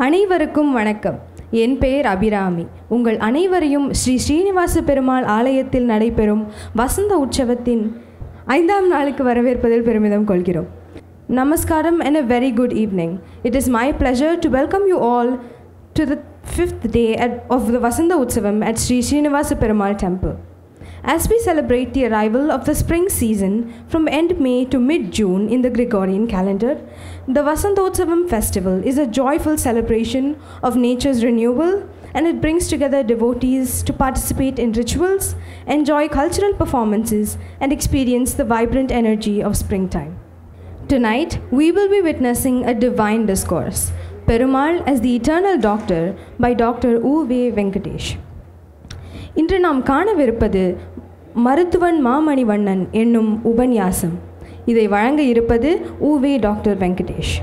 அனைவருக்கும் வணக்கம். என் பெயர் அபிராமி. உங்கள் அனைவரையும் ஸ்ரீ ஸ்ரீனிவாச பெருமாள் ஆலயத்தில் நடைபெறும் வசந்த உற்சவத்தின் 5ஆம் நாளுக்கு வரவேற்பதில் பெருமிதம் கொள்கிறோம். Namaskaram and a very good evening. It is my pleasure to welcome you all to the 5th day of the Vasanta Utsavam at Sri Srinivasa Perumal Temple. As we celebrate the arrival of the spring season from end May to mid-June in the Gregorian calendar, the Vasantotsavam festival is a joyful celebration of nature's renewal, and it brings together devotees to participate in rituals, enjoy cultural performances, and experience the vibrant energy of springtime. Tonight, we will be witnessing a divine discourse, Perumal as the Eternal Doctor by Dr. U.V. Venkatesh. இன்று நாம் காணவிருப்பது மருத்துவன் மாமணிவண்ணன் என்னும் உபன்யாசம். இதை வழங்க இருப்பது உவே doctor Venkatesh.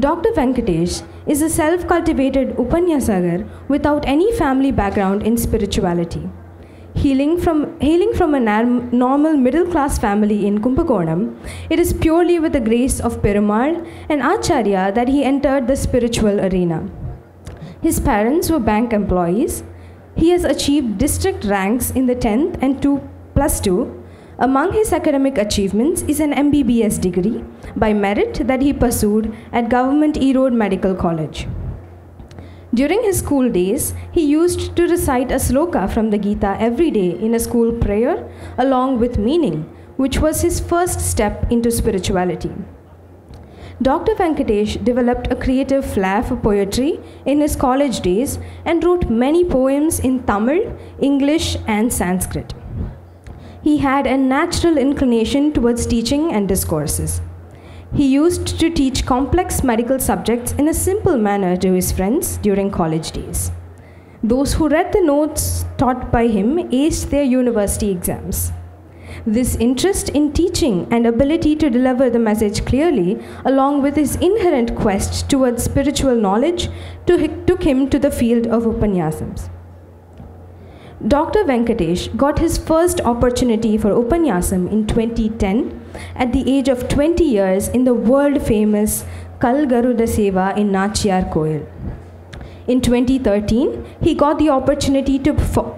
Dr. Venkatesh is a self-cultivated upanyasagar without any family background in spirituality. Hailing from a normal middle-class family in Kumbakonam, it is purely with the grace of Perumal and Acharya that he entered the spiritual arena. His parents were bank employees. He has achieved district ranks in the 10th and 2+2. Among his academic achievements is an MBBS degree by merit that he pursued at Government Erode Medical College. During his school days, he used to recite a sloka from the Gita every day in a school prayer along with meaning, which was his first step into spirituality. Dr. Venkatesh developed a creative flair for poetry in his college days and wrote many poems in Tamil, English, and Sanskrit. He had a natural inclination towards teaching and discourses. He used to teach complex medical subjects in a simple manner to his friends during college days. Those who read the notes taught by him aced their university exams. This interest in teaching and ability to deliver the message clearly, along with his inherent quest towards spiritual knowledge, took him to the field of Upanyasams. Dr. Venkatesh got his first opportunity for Upanyasam in 2010 at the age of 20 years in the world-famous Kal Garuda Seva in Nachiyar Koil. In 2013, he got the opportunity to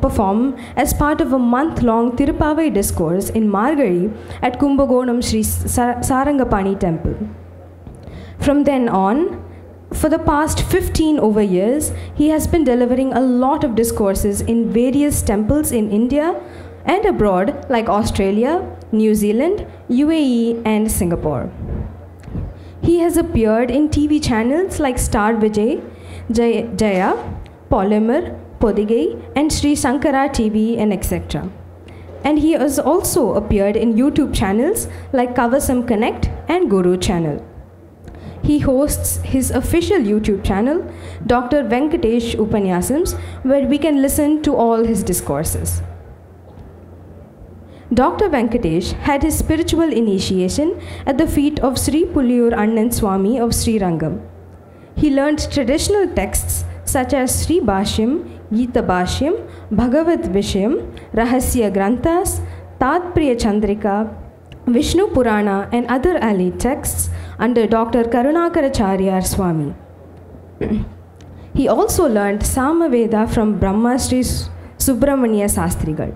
perform as part of a month-long Tirupavai discourse in Margari at Kumbakonam Sri Sarangapani Temple. From then on, for the past 15 over years, he has been delivering a lot of discourses in various temples in India and abroad like Australia, New Zealand, UAE, and Singapore. He has appeared in TV channels like Star Vijay, Jaya, Polymer, Podigai, and Sri Sankara TV, and etc. And he has also appeared in YouTube channels like Kavasam Connect and Guru Channel. He hosts his official YouTube channel, Dr. Venkatesh Upanyasams, where we can listen to all his discourses. Dr. Venkatesh had his spiritual initiation at the feet of Sri Pulliyur Annan Swami of Sri Rangam. He learned traditional texts such as Sri Bhashyam, Gita Bhashyam, Bhagavad Vishayam, Rahasya Granthas, Tatpriya Chandrika, Vishnu Purana, and other allied texts under Dr. Karunakaracharya Swami. He also learned Samaveda from Brahma Sri Subramanya Sastrigal.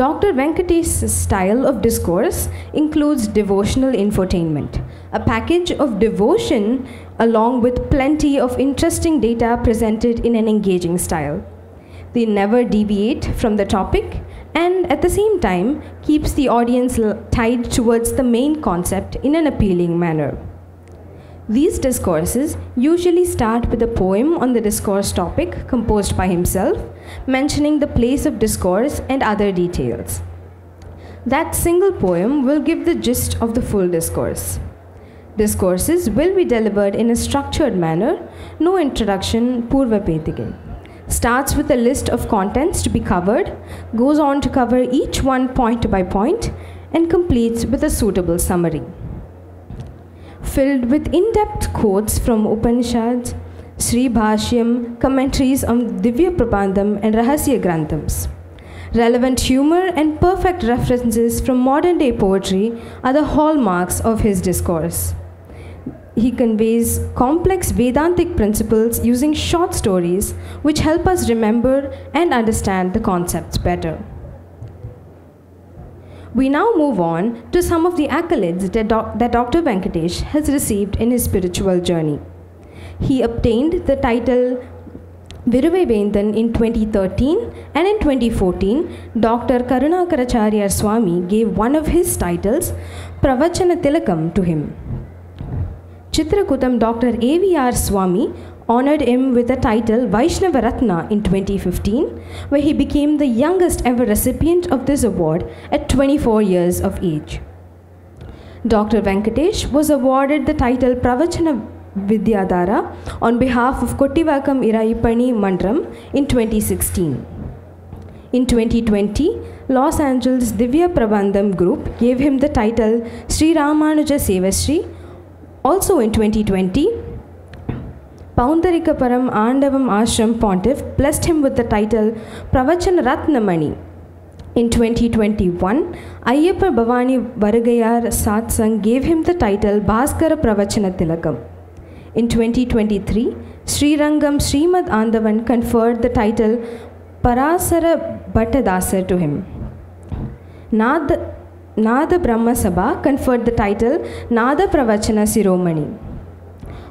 Dr. Venkatesh's style of discourse includes devotional infotainment, a package of devotion along with plenty of interesting data presented in an engaging style. They never deviate from the topic and at the same time keeps the audience tied towards the main concept in an appealing manner. These discourses usually start with a poem on the discourse topic composed by himself, mentioning the place of discourse and other details. That single poem will give the gist of the full discourse. Discourses will be delivered in a structured manner, no introduction, purva pedigai. Starts with a list of contents to be covered, goes on to cover each one point by point, and completes with a suitable summary. Filled with in-depth quotes from Upanishads, Sri Bhashyam, commentaries on Divya Prabandham and Rahasya Granthams. Relevant humor and perfect references from modern-day poetry are the hallmarks of his discourse. he conveys complex Vedantic principles using short stories which help us remember and understand the concepts better. We now move on to some of the accolades that Dr. Venkatesh has received in his spiritual journey. He obtained the title Viruvai Vendan in 2013, and in 2014, Dr. Karunakaracharya Swami gave one of his titles, Pravachana Tilakam, to him. Chitrakutam Dr. A.V.R. Swami honored him with the title Vaishnava Ratna in 2015, where he became the youngest ever recipient of this award at 24 years of age. Dr. Venkatesh was awarded the title Pravachana Vidyadhara on behalf of Kottivakam Iraipani Mandram in 2016. In 2020, Los Angeles Divya Prabandham Group gave him the title Sri Ramanuja Sevasri. Also in 2020, Paundarikaparam Andavam Ashram Pontiff blessed him with the title Pravachana Ratnamani. In 2021, Ayyappa Bhavani Varugayar Satsang gave him the title Bhaskara Pravachana Tilakam. In 2023, Sri Rangam Srimad Andavan conferred the title Parasara Bhattadasar to him. Nada Brahma Sabha conferred the title Nada Pravachana Siromani.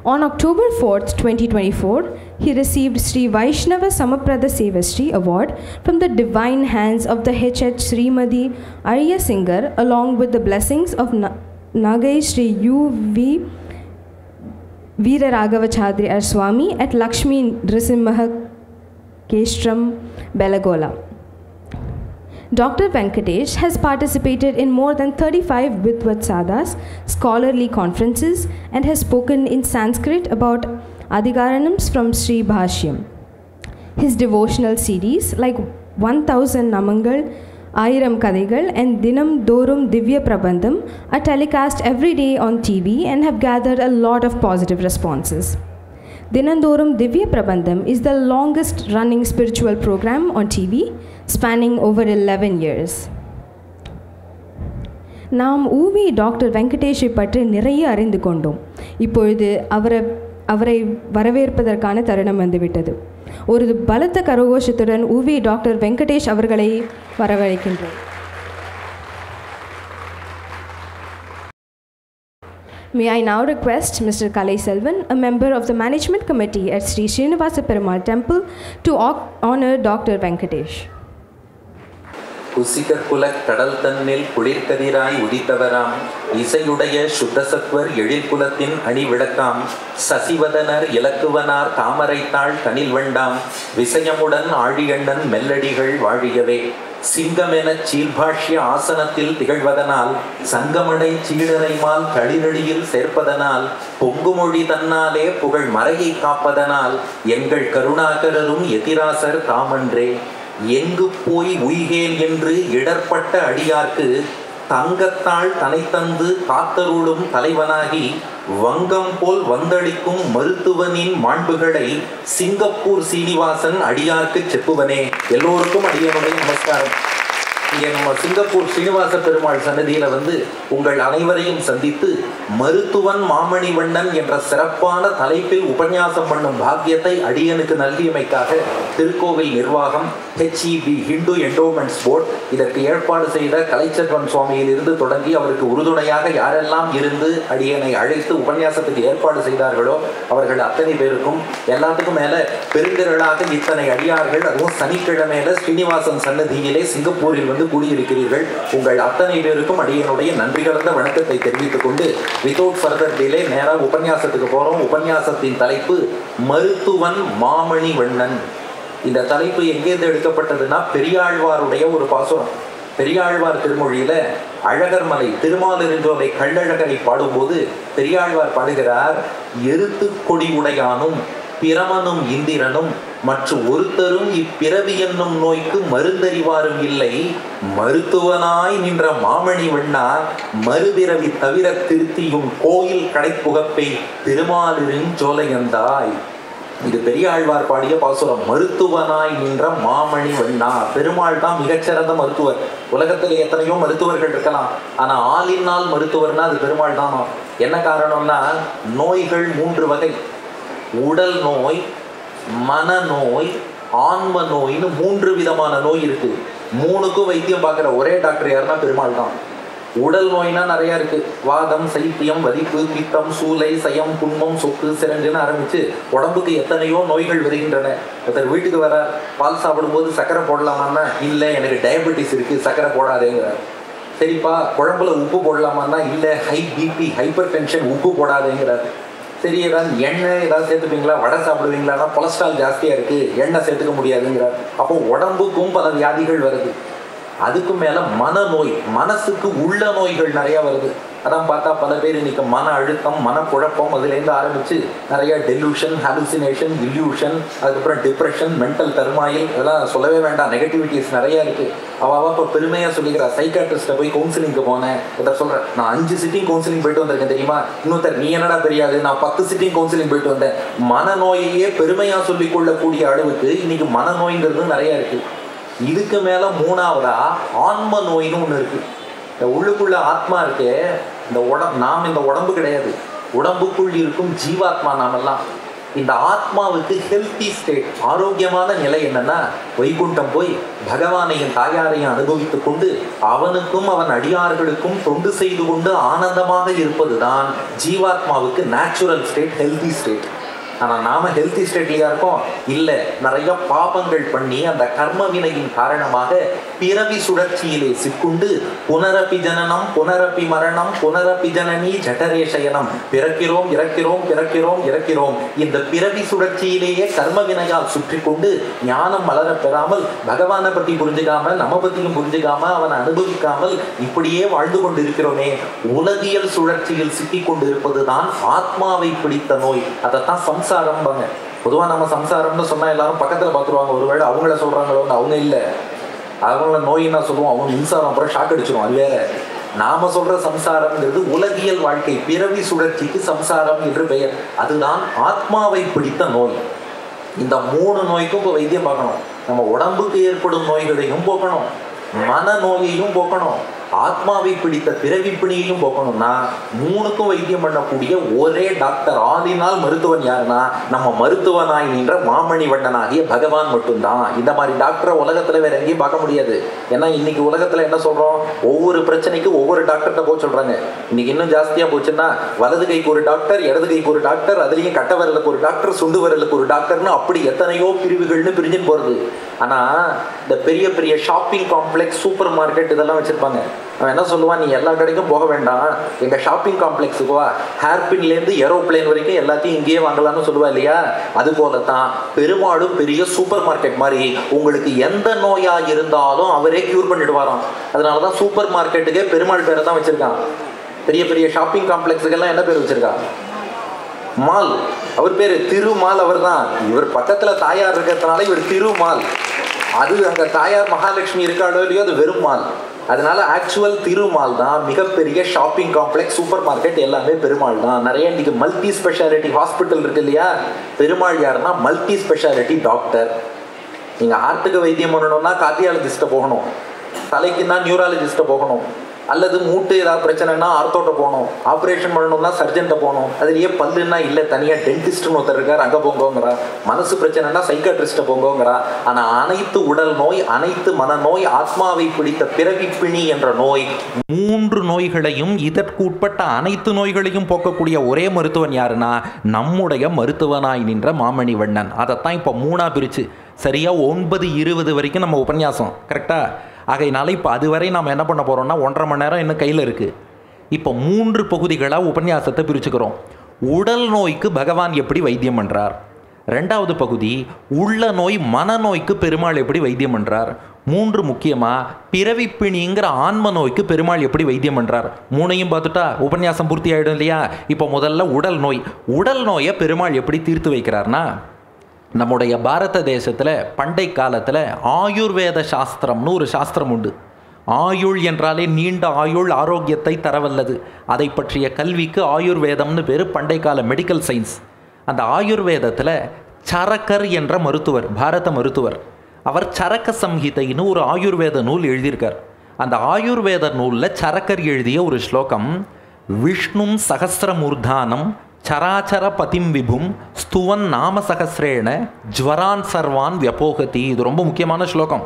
On October 4th, 2024, he received Sri Vaishnava Samaprada Sevasri Award from the divine hands of the H.H. Srimadi Arya Singer, along with the blessings of Nagai Sri U.V. Veera Raghavacharya Swami at Lakshmi Nrisimha Kestram, Belagola. Dr. Venkatesh has participated in more than 35 Vidvatsadas, scholarly conferences, and has spoken in Sanskrit about Adhikaranams from Sri Bhashyam. His devotional CDs like 1000 Namangal, Ayiram Kadaigal, and Dinam Dorum Divya Prabandham are telecast every day on TV and have gathered a lot of positive responses. Dinandorum Divya Prabandham is the longest running spiritual program on TV, spanning over 11 years. நாம் UV doctor வெங்கடேஷை பற்றி நிறைய அறிந்து கொண்டோம். இப்பொழுது அவரை வரவேற்பதற்கான தருணம் வந்துவிட்டது. ஒரு பலத்த கரகோஷத்துடன் ஊவி டாக்டர் வெங்கடேஷ் அவர்களை வரவழைக்கின்றோம். May I now request Mr. Kalai Selvan, a member of the management committee at Sri Srinivasa Perumal Temple, to honor Dr. Venkatesh. குசிக குலக் கடல் தன்னில் குளிர்கதிராய் உதித்தவராம் இசையுடைய சுத்தசத்வர் எழில் குலத்தின் அணி விளக்காம் சசிவதனர் இலக்குவனார் தாமரைத்தாள் தனில் வண்டாம் விசயமுடன் ஆழியண்ணன் மெல்லடிகள் வாழியவே சிங்கமெனச் சீர்பாஷ்ய ஆசனத்தில் திகழ்வதனால் சங்கமடை சீடரைமால் களிரடியில் சேர்ப்பதனால் பொங்குமொழி தன்னாலே புகழ் மறையை காப்பதனால் எங்கள் கருணாகரரும் எதிராசர் தாமன்றே எங்கு போய் உய்கேன் என்று இடர்பட்ட அடியார்க்கு தங்கத்தாள் தனை தந்து காத்தருளும் தலைவனாகி வங்கம் போல் வந்தளிக்கும் மருத்துவனின் மாண்புகளை சிங்கப்பூர் சீனிவாசன் அடியார்க்கு செப்புவனே. எல்லோருக்கும் அடியனுடைய நமஸ்காரம். இங்கே நம்ம சிங்கப்பூர் ஸ்ரீனிவாச பெருமாள் சன்னதியில் உங்கள் அனைவரையும் சந்தித்து மருத்துவன் மாமணி வண்ணன் என்ற சிறப்பான தலைப்பில் உபன்யாசம் பண்ணும் பாக்கியத்தை அடியனுக்கு நல்கியமைக்காக திருக்கோவில் நிர்வாகம், HEB ஹிந்து என்டோமெண்ட்ஸ் போர்ட், இதற்கு ஏற்பாடு செய்த கலைச்செல்வன் சுவாமியில் இருந்து தொடங்கி அவருக்கு உறுதுணையாக யாரெல்லாம் இருந்து அடியனை அழைத்து உபன்யாசத்துக்கு ஏற்பாடு செய்தார்களோ அவர்கள் அத்தனை பேருக்கும், எல்லாத்துக்கும் மேலே பெருந்திரளாக இத்தனை அடியார்கள், அதுவும் சனிக்கிழமையில ஸ்ரீனிவாசன் சன்னதியிலே சிங்கப்பூரில் கூடியிருக்கிறீர்கள். உங்கள் அத்தனை பேருக்கும் அடியனுடைய நன்றி கலந்த வணக்கத்தை தெரிவித்துக் கொண்டு வித்தவுட் ஃபர்தர் டிலே நேராக உபன்யாசத்துக்கு போறோம். உபன்யாசத்தின் தலைப்பு மருத்துவன் மாமணி வண்ணன். இந்த தலைப்பு எங்கேருந்து எடுக்கப்பட்டதுன்னா பெரியாழ்வாருடைய ஒரு பாசுரம். பெரியாழ்வார் திருமொழியில அழகர்மலை திருமாலிருஞ்சோலை கள்ளழகரை பாடும்போது பெரியாழ்வார் பாடுகிறார், எருத்து கொடி உடையானும் பிரமனும் இந்திரனும் மற்றும் ஒருத்தரும் இப்பிறவி என்னும் நோய்க்கு மருந்தறிவாரும் இல்லை, மருத்துவனாய் நின்ற மாமணி வண்ணா மறுபிறவி தவிர திருத்தியும் கோயில் கடைப்புகப்பை திருமாலிருஞ்சோலையந்தாய். இது பெரியாழ்வார் பாடிய பாசுரம். மருத்துவனாய் நின்ற மாமணி வண்ணா. பெருமாள் தான் மிகச்சிறந்த மருத்துவர். உலகத்தில் எத்தனையோ மருத்துவர்கள் இருக்கலாம், ஆனா ஆளினால் மருத்துவர்னா அது பெருமாள் தான். என்ன காரணம்னா, நோய்கள் 3 வகை. உடல் நோய், மனநோய், ஆன்ம நோயின்னு 3 விதமான நோய் இருக்கு. 3க்கும் வைத்தியம் பார்க்குற ஒரே டாக்டர் யாருன்னா பெருமாள் தான். உடல் நோய்னா நிறைய இருக்கு. வாதம், சைத்தியம், வலிப்பு, பித்தம், சூளை, சயம், புண்மம், சொக்கு, சிரஞ்சுன்னு ஆரம்பிச்சு உடம்புக்கு எத்தனையோ நோய்கள் வருகின்றன. ஒருத்தர் வீட்டுக்கு வர, பால் சாப்பிடும்போது சர்க்கரை போடலாமான்னா இல்லை எனக்கு டயபெட்டிஸ் இருக்கு சர்க்கரை போடாதேங்கிறார். சரிப்பா குழம்புல உப்பு போடலாமான்னா இல்லை ஹை பிபி ஹைப்பர் டென்ஷன் உப்பு போடாதேங்கிறார். சரி ஏதாவது எண்ணெய் ஏதாவது சேர்த்துப்பீங்களா, வடை சாப்பிடுவீங்களான்னா கொலஸ்ட்ரால் ஜாஸ்தியாக இருக்குது எண்ணெய் சேர்த்துக்க முடியாதுங்கிறார். அப்போ உடம்புக்கும் பல வியாதிகள் வருது. அதுக்கு மேலே மனநோய், மனசுக்கு உள்ள நோய்கள் நிறையா வருது. அதான் பார்த்தா பல பேர் இன்னைக்கு மன அழுத்தம், மனக்குழப்பம், அதுலேருந்து ஆரம்பித்து நிறையா டெலூஷன், ஹாலுசினேஷன், இல்யூஷன், அதுக்கப்புறம் டிப்ரெஷன், மென்டல் டர்மாயில், இதெல்லாம் சொல்லவே வேண்டாம். நெகட்டிவிட்டிஸ் நிறையா இருக்குது. அவள் இப்போ பெருமையாக சொல்லிக்கிறா, சைக்காட்ரிஸ்ட்டை போய் கவுன்சிலிங்க்கு போனேன். இதை சொல்கிறேன், நான் 5 சிட்டிங் கவுன்சிலிங் போயிட்டு வந்திருக்கேன் தெரியுமா. இன்னொருத்தர் நீ என்னடா தெரியாது, நான் 10 சிட்டிங் கவுன்சிலிங் போயிட்டு வந்தேன். மனநோயையே பெருமையாக சொல்லிக் கொள்ளக்கூடிய அளவுக்கு இன்னைக்கு மனநோய்ங்கிறது நிறையா இருக்குது. இதுக்கு மேலே 3ஆவதா ஆன்ம நோயின்னு ஒன்று இருக்குது. இந்த உள்ளுக்குள்ள ஆத்மா இருக்கு, இந்த நாம் இந்த உடம்பு கிடையாது, உடம்புக்குள் இருக்கும் ஜீவாத்மா நாமெல்லாம். இந்த ஆத்மாவுக்கு ஹெல்த்தி ஸ்டேட், ஆரோக்கியமான நிலை என்னன்னா, வைகுண்டம் போய் பகவானையும் தாயாரையும் அனுபவித்து கொண்டு அவனுக்கும் அவன் அடியார்களுக்கும் தொண்டு செய்து கொண்டு ஆனந்தமாக இருப்பது தான் ஜீவாத்மாவுக்கு நேச்சுரல் ஸ்டேட், ஹெல்த்தி ஸ்டேட். ஆனால் நாம் ஹெல்த்தி ஸ்டேட்லையா இருக்கோம்? இல்லை, நிறைய பாபங்கள் பண்ணி அந்த கர்ம வினையின் காரணமாக பிறவி சுழற்சியிலே சிக்குண்டு புனரப்பி ஜனனம் புனரப்பி மரணம் புனரப்பி ஜனனி ஜடரே சயனம், பிறக்கிறோம் இறக்கிறோம் பிறக்கிறோம் இறக்கிறோம். இந்த பிறவி சுழற்சியிலேயே கர்ம வினையால் சுற்றி கொண்டு ஞானம் வளர பெறாமல், பகவானை பற்றி புரிஞ்சுக்காமல், நம்ம பற்றியும் புரிஞ்சுக்காம, அவனை அனுபவிக்காமல் இப்படியே வாழ்ந்து கொண்டு இருக்கிறோமே. உலகியல் சுழற்சியில் சிக்கிக் கொண்டு இருப்பது தான் ஆத்மாவை பிடித்த நோய். அதைத்தான் சம்சாரம்பாங்க. பொதுவாக நம்ம சம்சாரம்னு சொன்னால் எல்லாரும் பக்கத்தில் பார்த்துருவாங்க, ஒருவேளை அவங்கள சொல்கிறாங்களோன்னு. அவங்க இல்லை, அவங்கள நோயின்னா சொல்லுவோம், அவங்க மின்சாரம் அப்புறம் ஷாக் அடிச்சிடும், அது வேற. நாம சொல்ற சம்சாரம்ங்கிறது உலகியல் வாழ்க்கை, பிறவி சுழற்சிக்கு சம்சாரம் என்று பெயர். அதுதான் ஆத்மாவை பிடித்த நோய். இந்த 3 நோய்க்கும் இப்போ வைத்தியம் பார்க்கணும். நம்ம உடம்புக்கு ஏற்படும் நோய்களையும் போக்கணும், மனநோயையும் போக்கணும், ஆத்மாவை பிடித்த பிறவி பிணியையும் போக்கணும்னா 3க்கும் வைத்தியம் பண்ணக்கூடிய ஒரே டாக்டர், ஆளினால் மருத்துவன் யாருன்னா நம்ம மருத்துவனாய் நின்ற மாமணி வண்ணனாகிய பகவான் மட்டும்தான். இந்த மாதிரி டாக்டரை உலகத்துல வேற எங்கேயும் பார்க்க முடியாது. ஏன்னா இன்னைக்கு உலகத்துல என்ன சொல்றோம், ஒவ்வொரு பிரச்சனைக்கு ஒவ்வொரு டாக்டர்கிட்ட போக சொல்றாங்க. இன்னைக்கு இன்னும் ஜாஸ்தியா போச்சுன்னா வலது கைக்கு ஒரு டாக்டர், இடது கைக்கு ஒரு டாக்டர், அதுலயும் கட்ட விரலுக்கு ஒரு டாக்டர், சுண்டு விரலுக்கு ஒரு டாக்டர்னு அப்படி எத்தனையோ பிரிவுகள்னு பிரிஞ்சுன்னு போறது. ஆனா இந்த பெரிய பெரிய ஷாப்பிங் காம்ப்ளெக்ஸ், சூப்பர் மார்க்கெட் இதெல்லாம் வச்சிருப்பாங்க. அவன் என்ன சொல்லுவான், நீ எல்லா கடைக்கும் போக வேண்டாம், எங்க ஷாப்பிங் காம்ப்ளெக்ஸுக்கு வா, ஹேர்பின்லேருந்து ஏரோப்ளேன் வரைக்கும் எல்லாத்தையும் இங்கேயே வாங்கலாம்னு சொல்லுவா இல்லையா. அது போலத்தான் பெருமாளும் பெரிய சூப்பர் மார்க்கெட் மாதிரி உங்களுக்கு எந்த நோயா இருந்தாலும் அவரே கியூர் பண்ணிடுவாராம். அதனாலதான் சூப்பர் மார்க்கெட்டுக்கே பெருமாள் பேரை தான் வச்சிருக்கான். பெரிய பெரிய ஷாப்பிங் காம்ப்ளெக்ஸுக்கெல்லாம் என்ன பேர் வச்சிருக்கா? மால். அவர் பேரு திருமால். அவர் தான். இவர் பக்கத்துல தாயார் இருக்கிறதுனால இவர் திருமால். அது அங்க தாயார் மகாலட்சுமி இருக்காளோ இல்லையோ, அது வெறும் மால். அதனால ஆக்சுவல் திருமால் தான். மிகப்பெரிய ஷாப்பிங் காம்ப்ளெக்ஸ், சூப்பர் மார்க்கெட் எல்லாமே பெருமாள் தான். நிறைய இன்னைக்கு மல்டி ஸ்பெஷாலிட்டி ஹாஸ்பிட்டல் இருக்கு இல்லையா. பெருமாள் யாருன்னா மல்டி ஸ்பெஷாலிட்டி டாக்டர். நீங்க ஹார்ட்டுக்கு வைத்தியம் பண்ணணும்னா கார்டியாலஜிஸ்ட்டை போகணும், தலைக்குன்னா நியூராலஜிஸ்ட்டை போகணும், அல்லது மூட்டு ஏதாவது பிரச்சனைனா ஆர்த்தோட்ட போகணும், ஆப்ரேஷன் பண்ணணும்னா சர்ஜன்ட்ட போகணும். அதுலேயே பல்லுன்னா இல்லை தனியாக டென்டிஸ்ட்னு ஒருத்தர் இருக்கார், அங்கே போங்கோங்கிறா. மனசு பிரச்சனைனா சைக்காட்ரிஸ்ட்டை போங்கோங்கிறா. ஆனால் அனைத்து உடல் நோய், அனைத்து மனநோய், ஆத்மாவை பிடித்த பிறவி பிணி என்ற நோய், 3 நோய்களையும் இதற்கு உட்பட்ட அனைத்து நோய்களையும் போக்கக்கூடிய ஒரே மருத்துவன் யாருன்னா நம்முடைய மருத்துவனாய் நின்ற மாமணி வண்ணன். அதைத்தான் இப்போ 3ஆக பிரித்து சரியாக 9:20 வரைக்கும் நம்ம உபன்யாசம் கரெக்டாக. ஆகையினால இப்போ அதுவரை நாம் என்ன பண்ண போகிறோம்னா 1.5 மணி நேரம் இன்னும் கையில் இருக்குது. இப்போ 3 பகுதிகளாக உபன்யாசத்தை பிரிச்சுக்கிறோம். உடல் நோய்க்கு பகவான் எப்படி வைத்தியம் பண்ணுறார், 2வது பகுதி உள்ள நோய் மனநோய்க்கு பெருமாள் எப்படி வைத்தியம் பண்ணுறார், 3 முக்கியமாக பிறவி பிணிங்கிற ஆன்ம நோய்க்கு பெருமாள் எப்படி வைத்தியம் பண்ணுறார். 3ஐயும் பார்த்துட்டா உபன்யாசம் பூர்த்தி ஆகிடும் இல்லையா. இப்போ முதல்ல உடல் நோய். உடல் நோயை பெருமாள் எப்படி தீர்த்து வைக்கிறார்னா, நம்முடைய பாரத தேசத்தில் பண்டை காலத்தில் ஆயுர்வேத சாஸ்திரம்னு ஒரு சாஸ்திரம் உண்டு. ஆயுள் என்றாலே நீண்ட ஆயுள், ஆரோக்கியத்தை தரவல்லது. அதை பற்றிய கல்விக்கு ஆயுர்வேதம்னு பேர். பண்டை கால மெடிக்கல் சயின்ஸ். அந்த ஆயுர்வேதத்தில் சரக்கர் என்ற மருத்துவர், பாரத மருத்துவர். அவர் சரக்க சம்ஹிதைன்னு ஒரு ஆயுர்வேத நூல் எழுதியிருக்கார். அந்த ஆயுர்வேத நூலில் சரக்கர் எழுதிய ஒரு ஸ்லோகம், விஷ்ணும் சகசிரமூர்தானம் சராச்சர பதிம் விபும் ஸ்துவன் நாம சகசிரேன ஜ்வரான் சர்வான் வியபோகதி. இது ரொம்ப முக்கியமான ஸ்லோகம்.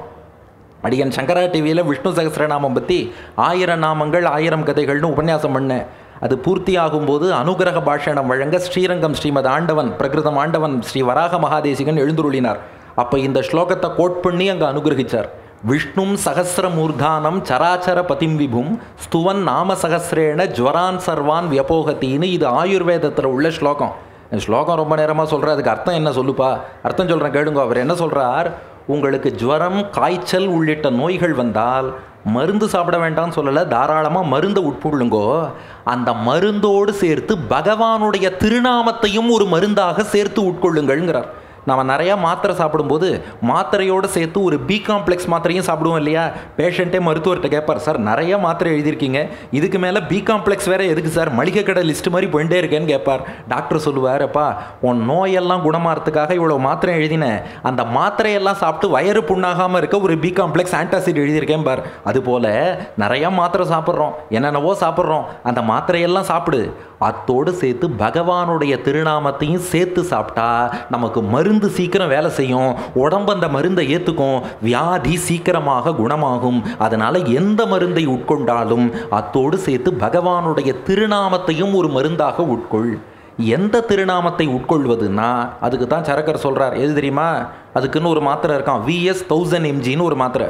அடியன் சங்கரா டிவியில் விஷ்ணு சகசிரநாமம் பற்றி 1000 நாமங்கள் 1000 கதைகள்னு உபன்யாசம் பண்ணேன். அது பூர்த்தி ஆகும்போது அனுகிரக பாஷணம் வழங்க ஸ்ரீரங்கம் ஸ்ரீமத் ஆண்டவன் பிரகிருதம் ஆண்டவன் ஸ்ரீ வராக மகாதேசிகன் எழுந்துருளினார். அப்போ இந்த ஸ்லோகத்தை கோட் பண்ணி அங்கே அனுகிரகிச்சார். விஷ்ணும் சகசிரமூர்தானம் சராச்சர பதிம் விபும் ஸ்துவன் நாம சகசிரேன ஜ்வரான் சர்வான் வியபோகத்தின்னு இது ஆயுர்வேதத்தில் உள்ள ஸ்லோகம். ஸ்லோகம் ரொம்ப நேரமாக சொல்கிற, அதுக்கு அர்த்தம் என்ன சொல்லுப்பா? அர்த்தம் சொல்கிறேன் கேளுங்க. அவர் என்ன சொல்கிறார், உங்களுக்கு ஜுவரம் காய்ச்சல் உள்ளிட்ட நோய்கள் வந்தால் மருந்து சாப்பிட வேண்டாம்னு சொல்லலை, தாராளமாக மருந்தை உட்கொள்ளுங்கோ. அந்த மருந்தோடு சேர்த்து பகவானுடைய திருநாமத்தையும் ஒரு மருந்தாக சேர்த்து உட்கொள்ளுங்கள்ங்கிறார். நம்ம நிறையா மாத்திரை சாப்பிடும்போது மாத்திரையோடு சேர்த்து ஒரு பி காம்ப்ளெக்ஸ் மாத்திரையும் சாப்பிடுவோம் இல்லையா? பேஷண்ட்டே மருத்துவர்கிட்ட கேட்பார், சார் நிறைய மாத்திரை எழுதியிருக்கீங்க, இதுக்கு மேலே பி காம்ப்ளெக்ஸ் வேறு எதுக்கு சார், மளிகை கடை லிஸ்ட்டு மாதிரி போயிட்டே இருக்கேன்னு கேட்பார். டாக்டர் சொல்லுவார், அப்பா உன் நோயெல்லாம் குணமாகிறதுக்காக இவ்வளோ மாத்திரை எழுதினேன், அந்த மாத்திரையெல்லாம் சாப்பிட்டு வயிறு புண்ணாகாமல் இருக்க ஒரு பி காம்ப்ளெக்ஸ் ஆன்டாசிட் எழுதியிருக்கேன் பார். அதுபோல் நிறையா மாத்திரை சாப்பிட்றோம், என்னென்னவோ சாப்பிட்றோம், அந்த மாத்திரையெல்லாம் சாப்பிடு, அத்தோடு சேர்த்து பகவானுடைய திருநாமத்தையும் சேர்த்து சாப்பிட்டா நமக்கு மருந்து சீக்கிரம் வேலை செய்யும், உடம்பு அந்த மருந்தை ஏற்றுக்கும், வியாதி சீக்கிரமாக குணமாகும். அதனால் எந்த மருந்தை உட்கொண்டாலும் அத்தோடு சேர்த்து பகவானுடைய திருநாமத்தையும் ஒரு மருந்தாக உட்கொள். எந்த திருநாமத்தை உட்கொள்வதுன்னா அதுக்கு தான் சரக்கர் சொல்கிறார். எது தெரியுமா? அதுக்குன்னு ஒரு மாத்திரை இருக்கான், VS 1000 mgன்னு ஒரு மாத்திரை.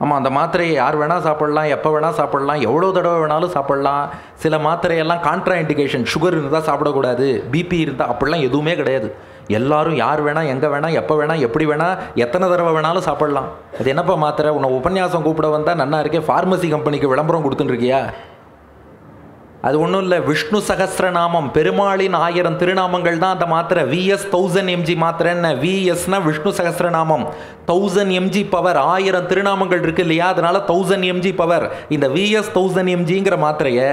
ஆமாம், அந்த மாத்திரையை யார் வேணால் சாப்பிட்லாம், எப்போ வேணால் சாப்பிட்லாம், எவ்வளோ தடவை வேணாலும் சாப்பிட்லாம். சில மாத்திரையெல்லாம் கான்ட்ரா இண்டிகேஷன், சுகர் இருந்தால் சாப்பிடக்கூடாது, பிபி இருந்தால், அப்படிலாம் எதுவுமே கிடையாது. எல்லாரும் யார் வேணால் எங்கே வேணால் எப்போ வேணால் எப்படி வேணால் எத்தனை தடவை வேணாலும் சாப்பிட்லாம். அது என்னப்பா மாத்திரை, உன்னை உபன்யாசம் கூப்பிட வந்தால் நன்னா இருக்கே, ஃபார்மசி கம்பெனிக்கு விளம்பரம் கொடுத்துட்டுருக்கியா? அது ஒன்றும் இல்லை, விஷ்ணு சகசிரநாமம், பெருமாளின் 1000 திருநாமங்கள் தான் அந்த மாத்திரை. VS 1000 mg மாத்திரை. என்ன VSனா விஷ்ணு சகசிரநாமம், 1000 mg பவர், 1000 திருநாமங்கள் இருக்கு இல்லையா, அதனால 1000 mg பவர். இந்த VS 1000 mgங்கிற மாத்திரையை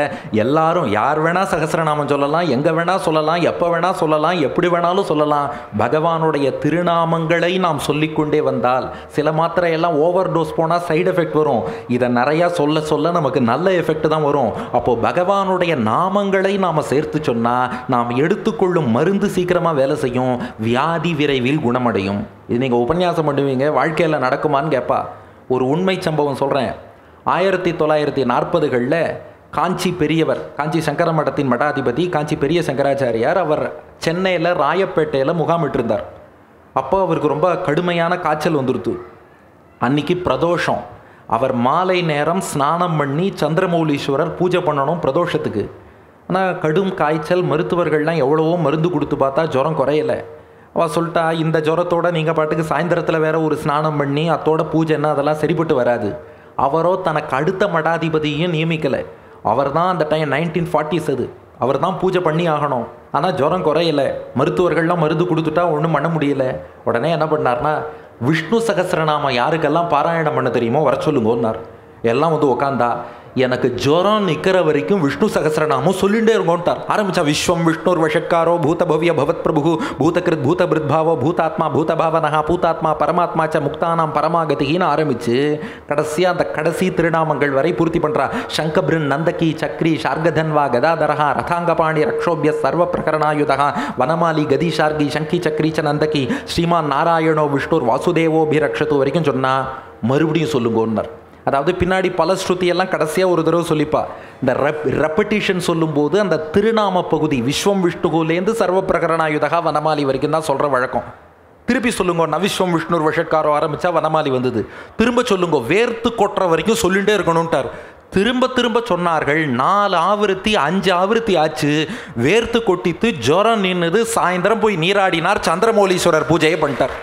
எல்லாரும் யார் வேணா சகசிரநாமம் சொல்லலாம், எங்கே வேணா சொல்லலாம், எப்போ வேணா சொல்லலாம், எப்படி வேணாலும் சொல்லலாம். பகவானுடைய திருநாமங்களை நாம் சொல்லிக்கொண்டே வந்தால், சில மாத்திரையெல்லாம் ஓவர் டோஸ் போனால் சைடு எஃபெக்ட் வரும், இதை நிறையா சொல்ல சொல்ல நமக்கு நல்ல எஃபெக்ட் தான் வரும். அப்போது பகவானுடைய நாமங்களை நாம் சேர்த்து சொன்னால் நாம் எடுத்துக்கொள்ளும் மருந்து சீக்கிரமாக வேலை செய்யும், வியாதி விரைவில் குணமடையும். இது நீங்கள் உபன்யாசம் பண்ணுவீங்க, வாழ்க்கையில் நடக்குமான்னு கேட்பா. ஒரு உண்மை சம்பவம் சொல்கிறேன். 1940களில் காஞ்சி பெரியவர், காஞ்சி சங்கர மடத்தின் மடாதிபதி காஞ்சி பெரிய சங்கராச்சாரியார், அவர் சென்னையில் ராயப்பேட்டையில் முகாமிட்டிருந்தார். அப்போ அவருக்கு ரொம்ப கடுமையான காய்ச்சல் வந்துடுது. அன்னைக்கு பிரதோஷம். அவர் மாலை நேரம் ஸ்நானம் பண்ணி சந்திரமௌலீஸ்வரர் பூஜை பண்ணணும் பிரதோஷத்துக்கு. ஆனால் கடும் காய்ச்சல், மருத்துவர்கள்லாம் எவ்வளவோ மருந்து கொடுத்து பார்த்தா ஜுரம் குறையலை. அவள் சொல்லிட்டா, இந்த ஜுரத்தோட நீங்கள் பாட்டுக்கு சாயந்தரத்தில் வேற ஒரு ஸ்நானம் பண்ணி அத்தோட பூஜைன்னா அதெல்லாம் சரிப்பட்டு வராது. அவரோ தனக்கு அடுத்த மடாதிபதியையும் நியமிக்கலை. அவர் தான் அந்த டைம் 1940s, அது அவர் தான் பூஜை பண்ணி ஆகணும். ஆனால் ஜுரம் குறையலை, மருத்துவர்கள்லாம் மருந்து கொடுத்துட்டா ஒன்றும் பண்ண முடியல. உடனே என்ன பண்ணார்னா, விஷ்ணு சகசிரநாமம் யாருக்கெல்லாம் பாராயணம் பண்ண தெரியுமோ வர சொல்லுங்கன்னார். எல்லாம் வந்து உக்காந்தா, எனக்கு ஜுரம் நிற்கிற வரைக்கும் விஷ்ணு சகசிரநாமம் சொல்லிகிட்டே இருக்கோன்ட்டார். ஆரம்பித்தா, விஸ்வம் விஷ்ணுர் வஷட்காரோ பூத பவ்ய பவத் பிரபு பூதகிருத் பூத பிருத்பாவோ பூதாத்மா பூதபாவனஹா பூதாத்மா பரமாத்மா ச முக்தானாம் பரமாகதின்னு ஆரம்பித்து கடைசியாக அந்த கடைசி திருநாமங்கள் வரை பூர்த்தி பண்ணுறா. சங்கபிருன் நந்தகி சக்ரி ஷார்கதன்வா கதாதரஹா ரதாங்கபாணி ரக்ஷோபிய சர்வ பிரகரணாயுதா வனமாலி கதி ஷார்கி சங்கி சக்ரி ச நந்தகி ஸ்ரீமான் நாராயணோ விஷ்ணுர் வாசுதேவோபிரக்ஷத்து வரைக்கும் சொன்னால் மறுபடியும் சொல்லுங்கன்னார். அதாவது பின்னாடி பல ஸ்ருதியெல்லாம் கடைசியாக ஒரு தடவை சொல்லிப்பா. இந்த ரெப்படிஷன் சொல்லும்போது அந்த திருநாம பகுதி விஸ்வம் விஷ்ணுகுலேருந்து சர்வ பிரகரணாயுதகா வனமாலி வரைக்கும் தான் சொல்கிற வழக்கம். திருப்பி சொல்லுங்க, நவிஸ்வம் விஷ்ணுர் வஷட்காரோ ஆரம்பித்தா வனமாலி வந்தது. திரும்ப சொல்லுங்க, வேர்த்து கொட்டுற வரைக்கும் சொல்லிகிட்டே இருக்கணும்ட்டார். திரும்ப திரும்ப சொன்னார்கள். 4 ஆவருத்தி 5 ஆவருத்தி ஆச்சு. வேர்த்து கொட்டித்து ஜுரம் நின்னுது. சாயந்தரம் போய் நீராடினார், சந்திரமௌலீஸ்வரர் பூஜையை பண்ணிட்டார்.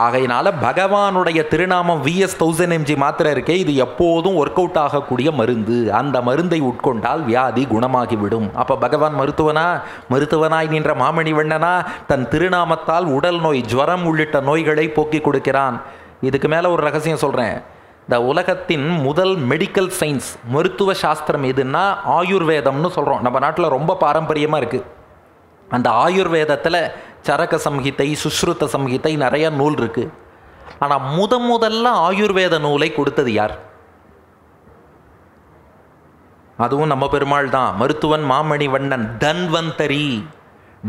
ஆகையினால பகவானுடைய திருநாமம் VS 1000 mg மாத்திரை இருக்கே, இது எப்போதும் ஒர்க் அவுட் ஆகக்கூடிய மருந்து. அந்த மருந்தை உட்கொண்டால் வியாதி குணமாகிவிடும். அப்போ பகவான் மருத்துவனாய் நின்ற மாமணி வண்ணனா தன் திருநாமத்தால் உடல் நோய், ஜுவரம் உள்ளிட்ட நோய்களை போக்கி கொடுக்கிறான். இதுக்கு மேலே ஒரு ரகசியம் சொல்கிறேன். இந்த உலகத்தின் முதல் மெடிக்கல் சயின்ஸ், மருத்துவ சாஸ்திரம் எதுன்னா ஆயுர்வேதம்னு சொல்கிறோம். நம்ம நாட்டில் ரொம்ப பாரம்பரியமாக இருக்குது. அந்த ஆயுர்வேதத்தில் சரக சம்ஹிதை, சுஸ்ருத சம்ஹிதை நிறைய நூல் இருக்குது. ஆனால் முதல்ல ஆயுர்வேத நூலை கொடுத்தது யார்? அதுவும் நம்ம பெருமாள் தான். மருத்துவன் மாமணி வண்ணன், தன்வந்தரி.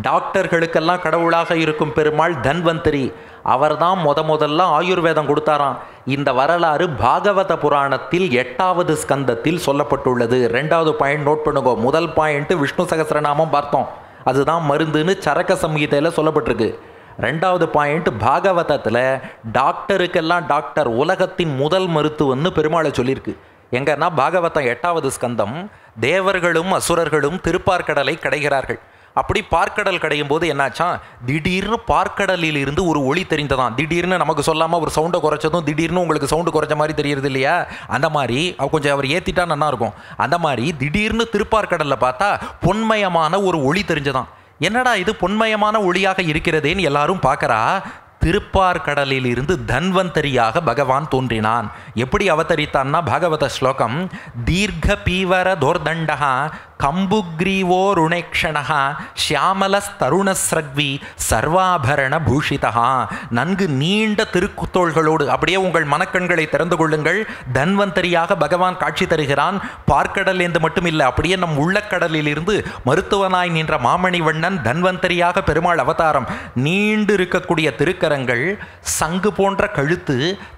டாக்டர்களுக்கெல்லாம் கடவுளாக இருக்கும் பெருமாள் தன்வந்தரி. அவர் தான் முதல்ல ஆயுர்வேதம் கொடுத்தாராம். இந்த வரலாறு பாகவத புராணத்தில் 8வது ஸ்கந்தத்தில் சொல்லப்பட்டுள்ளது. 2வது பாயிண்ட் நோட் பண்ணுங்க. முதல் பாயிண்ட் விஷ்ணு சகஸ்ரநாமம் பார்த்தோம், அதுதான் மருந்துன்னு சரக்க சம்ஹிதையில் சொல்லப்பட்டிருக்கு. 2வது பாயிண்ட் பாகவதத்தில் டாக்டருக்கெல்லாம் டாக்டர், உலகத்தின் முதல் மருத்துவன்னு பெருமாளை சொல்லியிருக்கு. எங்கன்னா பாகவதம் 8வது ஸ்கந்தம், தேவர்களும் அசுரர்களும் திருப்பார்க்கடலை கடைகிறார்கள். அப்படி பார்க்கடல் கடையும் போது என்னாச்சா, திடீர்னு பார்க்கடலில் இருந்து ஒரு ஒளி தெரிந்ததான். திடீர்னு நமக்கு சொல்லாமல் ஒரு சவுண்டை குறைச்சதும் திடீர்னு உங்களுக்கு சவுண்டு குறைச்ச மாதிரி தெரியுது இல்லையா? அந்த மாதிரி கொஞ்சம் அவர் ஏற்றிட்டா நல்லா இருக்கும். அந்த மாதிரி திடீர்னு திருப்பார்க்கடலில் பார்த்தா பொன்மயமான ஒரு ஒளி தெரிஞ்சதான். என்னடா இது பொன்மயமான ஒளியாக இருக்கிறதேன்னு எல்லாரும் பார்க்குறா. திருப்பார்கடலில் இருந்து தன்வந்தரியாக பகவான் தோன்றினான். எப்படி அவதரித்தான்னா, பாகவத ஸ்லோகம், தீர்க்க பீவர தோர்தண்டா கம்புக்ரீவோ ருணேக்ஷணா ஷியாமலஸ்தருணஸ்ரக்வி சர்வாபரண பூஷிதா. நன்கு நீண்ட திருக்குத்தோள்களோடு, அப்படியே உங்கள் மனக்கண்களை திறந்து கொள்ளுங்கள், தன்வந்தரியாக பகவான் காட்சி தருகிறான். பார்க்கடல் என்று மட்டும் இல்லை, அப்படியே நம் உள்ளக்கடலில் இருந்து மருத்துவனாய் நின்ற மாமணி வண்ணன் தன்வந்தரியாக பெருமாள் அவதாரம். நீண்டு இருக்கக்கூடிய திருக்கரங்கள், சங்கு போன்ற கழுத்து,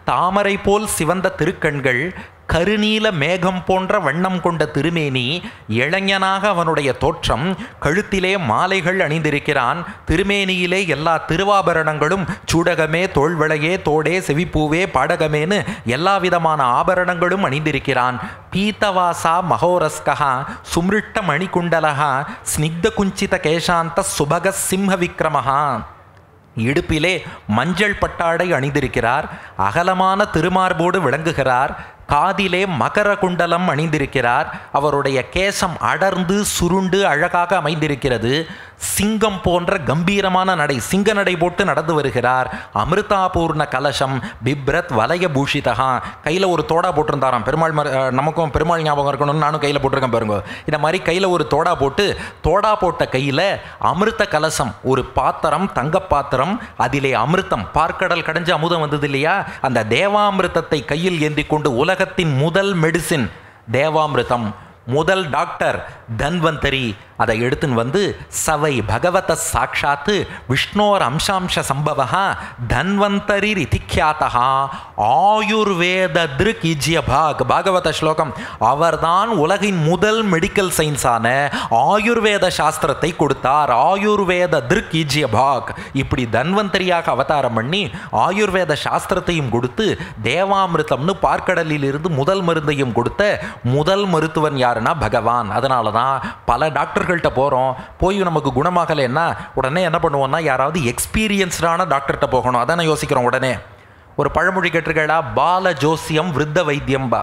தாமரை போல் சிவந்த திருக்கண்கள், கருநீல மேகம் போன்ற வண்ணம் கொண்ட திருமேனி, இளைஞனாக அவனுடைய தோற்றம், கழுத்திலே மாலைகள் அணிந்திருக்கிறான், திருமேனியிலே எல்லா திருவாபரணங்களும், சூடகமே, தோள்வளையே, தோடே, செவிப்பூவே, பாடகமேனு எல்லா விதமான ஆபரணங்களும் அணிந்திருக்கிறான். பீத்தவாசா மகோரஸ்கா சுமிருட்ட மணிகுண்டலகா ஸ்னிக்த குஞ்சித கேசாந்த சுபக சிம்ஹ விக்ரமஹா. இடுப்பிலே மஞ்சள் பட்டாடை அணிந்திருக்கிறார், அகலமான திருமார்போடு விளங்குகிறார், காதிலே மகர குண்டலம் அணிந்திருக்கிறார், அவருடைய கேசம் அடர்ந்து சுருண்டு அழகாக அமைந்திருக்கிறது, சிங்கம் போன்ற கம்பீரமான நடை, சிங்க நடை போட்டு நடந்து வருகிறார், அமிர்தாபூர்ண கலசம் பிப்ரத் வலய பூஷிதா. கையில் ஒரு தோடா போட்டிருந்தாராம் பெருமாள். நமக்கும் பெருமாள் ஞாபகம் இருக்கணும்னு நானும் கையில் போட்டிருக்கேன் பாருங்க. இந்த மாதிரி கையில் ஒரு தோடா போட்டு, தோடா போட்ட கையில் அமிர்த கலசம், ஒரு பாத்திரம், தங்க பாத்திரம், அதிலே அமிர்தம், பார்க்கடல் கடைஞ்சு அமுதம் வந்தது இல்லையா, அந்த தேவாமிர்தத்தை கையில் ஏந்தி கொண்டு, உலகத்தின் முதல் மெடிசின் தேவாமிர்தம், முதல் டாக்டர் தன்வந்தரி, அதை எடுத்துன்னு வந்து சவை பகவத சாட்சாத்து விஷ்ணோர் அம்சாம்ச சம்பவா தன்வந்தரி ரிதிக்யாத்தா ஆயுர்வேத திருக் ஈஜ்ய பாக். பாகவத ஸ்லோகம். அவர்தான் உலகின் முதல் மெடிக்கல் சயின்ஸான ஆயுர்வேத சாஸ்திரத்தை கொடுத்தார். ஆயுர்வேத திருக் ஈஜ்ய பாக். இப்படி தன்வந்தரியாக அவதாரம் பண்ணி ஆயுர்வேத சாஸ்திரத்தையும் கொடுத்து, தேவாமிர்தம்னு பார்க்கடலில் இருந்து முதல் மருந்தையும் கொடுத்த முதல் மருத்துவன் யாருன்னா பகவான். அதனால தான் பல டாக்டர்கள்ட்ட போகிறோம், போய் நமக்கு குணமாகலைன்னா உடனே என்ன பண்ணுவோம்னா, யாராவது எக்ஸ்பீரியன்ஸ்டான டாக்டர்கிட்ட போகணும். அதான் நான் யோசிக்கிறோம். உடனே ஒரு பழமொழி கேட்டிருக்கா, பால ஜோசியம் விருத்த வைத்தியம்பா.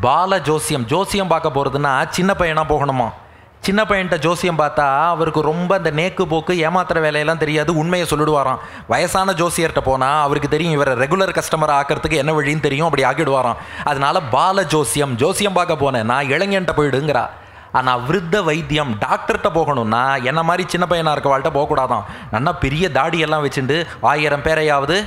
பால ஜோசியம், ஜோசியம் பார்க்க போகிறதுனா சின்ன பையனாக போகணுமா. சின்ன பையன்கிட்ட ஜோசியம் பார்த்தா அவருக்கு ரொம்ப அந்த நேக்கு போக்கு ஏமாத்துற வேலையெல்லாம் தெரியாது, உண்மையை சொல்லிடுவாராம். வயசான ஜோசியர்கிட்ட போனால் அவருக்கு தெரியும் இவரை ரெகுலர் கஸ்டமர் ஆக்கிறதுக்கு என்ன வழின்னு தெரியும், அப்படி ஆக்கிடுவாராம். அதனால பால ஜோசியம், ஜோசியம் பார்க்க போனேன் நான், இளைஞன்ட்ட போயிடுங்கிறா. ஆனால் விருத்த வைத்தியம், டாக்டர்கிட்ட போகணும்னா என்ன மாதிரி சின்ன பையனாக இருக்கவாள்கிட்ட போகக்கூடாதான். நல்லா பெரிய தாடியெல்லாம் வச்சுட்டு 1000 பேரையாவது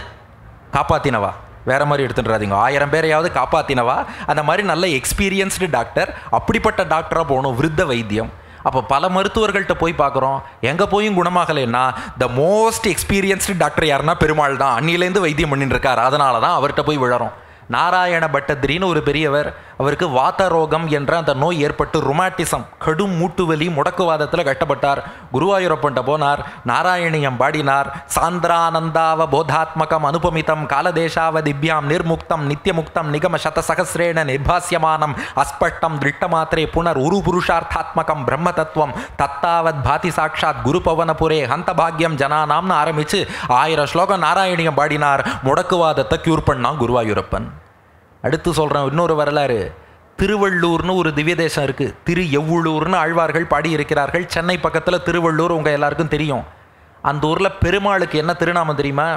காப்பாற்றினவா, வேறு மாதிரி எடுத்துட்டுறாதீங்க, 1000 பேரையாவது காப்பாற்றினவா, அந்த மாதிரி நல்ல எக்ஸ்பீரியன்ஸ்டு டாக்டர், அப்படிப்பட்ட டாக்டராக போகணும் விருத்த வைத்தியம். அப்போ பல மருத்துவர்கள்ட்ட போய் பார்க்குறோம், எங்கே போயும் குணமாகலைன்னா த மோஸ்ட் எக்ஸ்பீரியன்ஸ்டு டாக்டர் யாருன்னா பெருமாள் தான். அன்னிலேருந்து வைத்தியம் பண்ணிட்டு இருக்கார். அதனால தான் அவர்கிட்ட போய் விழறோம். நாராயண பட்டத்திரின்னு ஒரு பெரியவர், அவருக்கு வாத ரோகம் என்ற அந்த நோய் ஏற்பட்டு ருமாட்டிசம், கடும் மூட்டுவலி, முடக்குவாதத்தில் கஷ்டப்பட்டார். குருவாயூரப்பன்ட்ட போனார், நாராயணியம் பாடினார். சாந்திரானந்தாவ போதாத்மகம் அனுபமிதம் காலதேசாவ திவ்யாம் நிர்முக்தம் நித்தியமுக்தம் நிகம சதசகசிரேண நிர்பாசியமானம் அஸ்பஷ்டம் திருஷ்டமாத்திரே புனர் உரு புருஷார்த்தாத்மகம் பிரம்ம தத்துவம் தத்தாவத் பாதி சாட்சாத் குரு பவனபுரே ஹந்த பாக்யம் ஜனானாம்னு ஆரம்பித்து 1000 ஸ்லோகம் நாராயணியம் பாடினார். முடக்குவாதத்தை க்யூர் பண்ணான் குருவாயூரப்பன். அடுத்து சொல்கிறேன் இன்னொரு வரலாறு. திருவள்ளூர்னு ஒரு திவ்ய தேசம் இருக்குது. திரு எவ்வளூர்னு ஆழ்வார்கள் பாடியிருக்கிறார்கள். சென்னை பக்கத்தில் திருவள்ளூர் உங்கள் எல்லாருக்கும் தெரியும். அந்த ஊரில் பெருமாளுக்கு என்ன திருநாமம் தெரியுமா?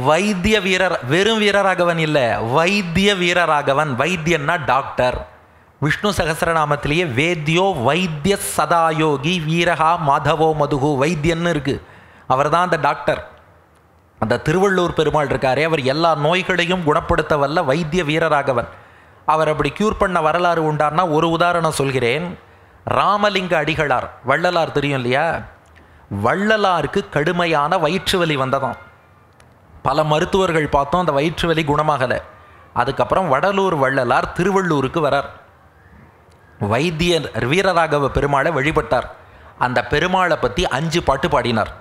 வைத்திய வீரர். வெறும் வீரராகவன் இல்லை, வைத்திய வீரராகவன். வைத்தியன்னா டாக்டர். விஷ்ணு சகஸ்ரநாமத்திலேயே வேத்யோ வைத்திய சதாயோகி வீரஹா மாதவோ மதுகு வைத்தியன்னு இருக்குது. அவர் தான் அந்த டாக்டர். அந்த திருவள்ளூர் பெருமாள் இருக்காரே, அவர் எல்லா நோய்களையும் குணப்படுத்த வல்ல வைத்திய வீரராகவன். அவர் அப்படி க்யூர் பண்ண வரலாறு உண்டார்னா ஒரு உதாரணம் சொல்கிறேன். ராமலிங்க அடிகளார், வள்ளலார் தெரியும் இல்லையா? வள்ளலாருக்கு கடுமையான வயிற்று வலி வந்ததாம். பல மருத்துவர்கள் பார்த்தோம், அந்த வயிற்று வலி குணமாகலை. அதுக்கப்புறம் வடலூர் வள்ளலார் திருவள்ளூருக்கு வரார். வைத்திய வீரராகவ பெருமாளை வழிபட்டார். அந்த பெருமாளை பற்றி 5 பாட்டு பாடினார்.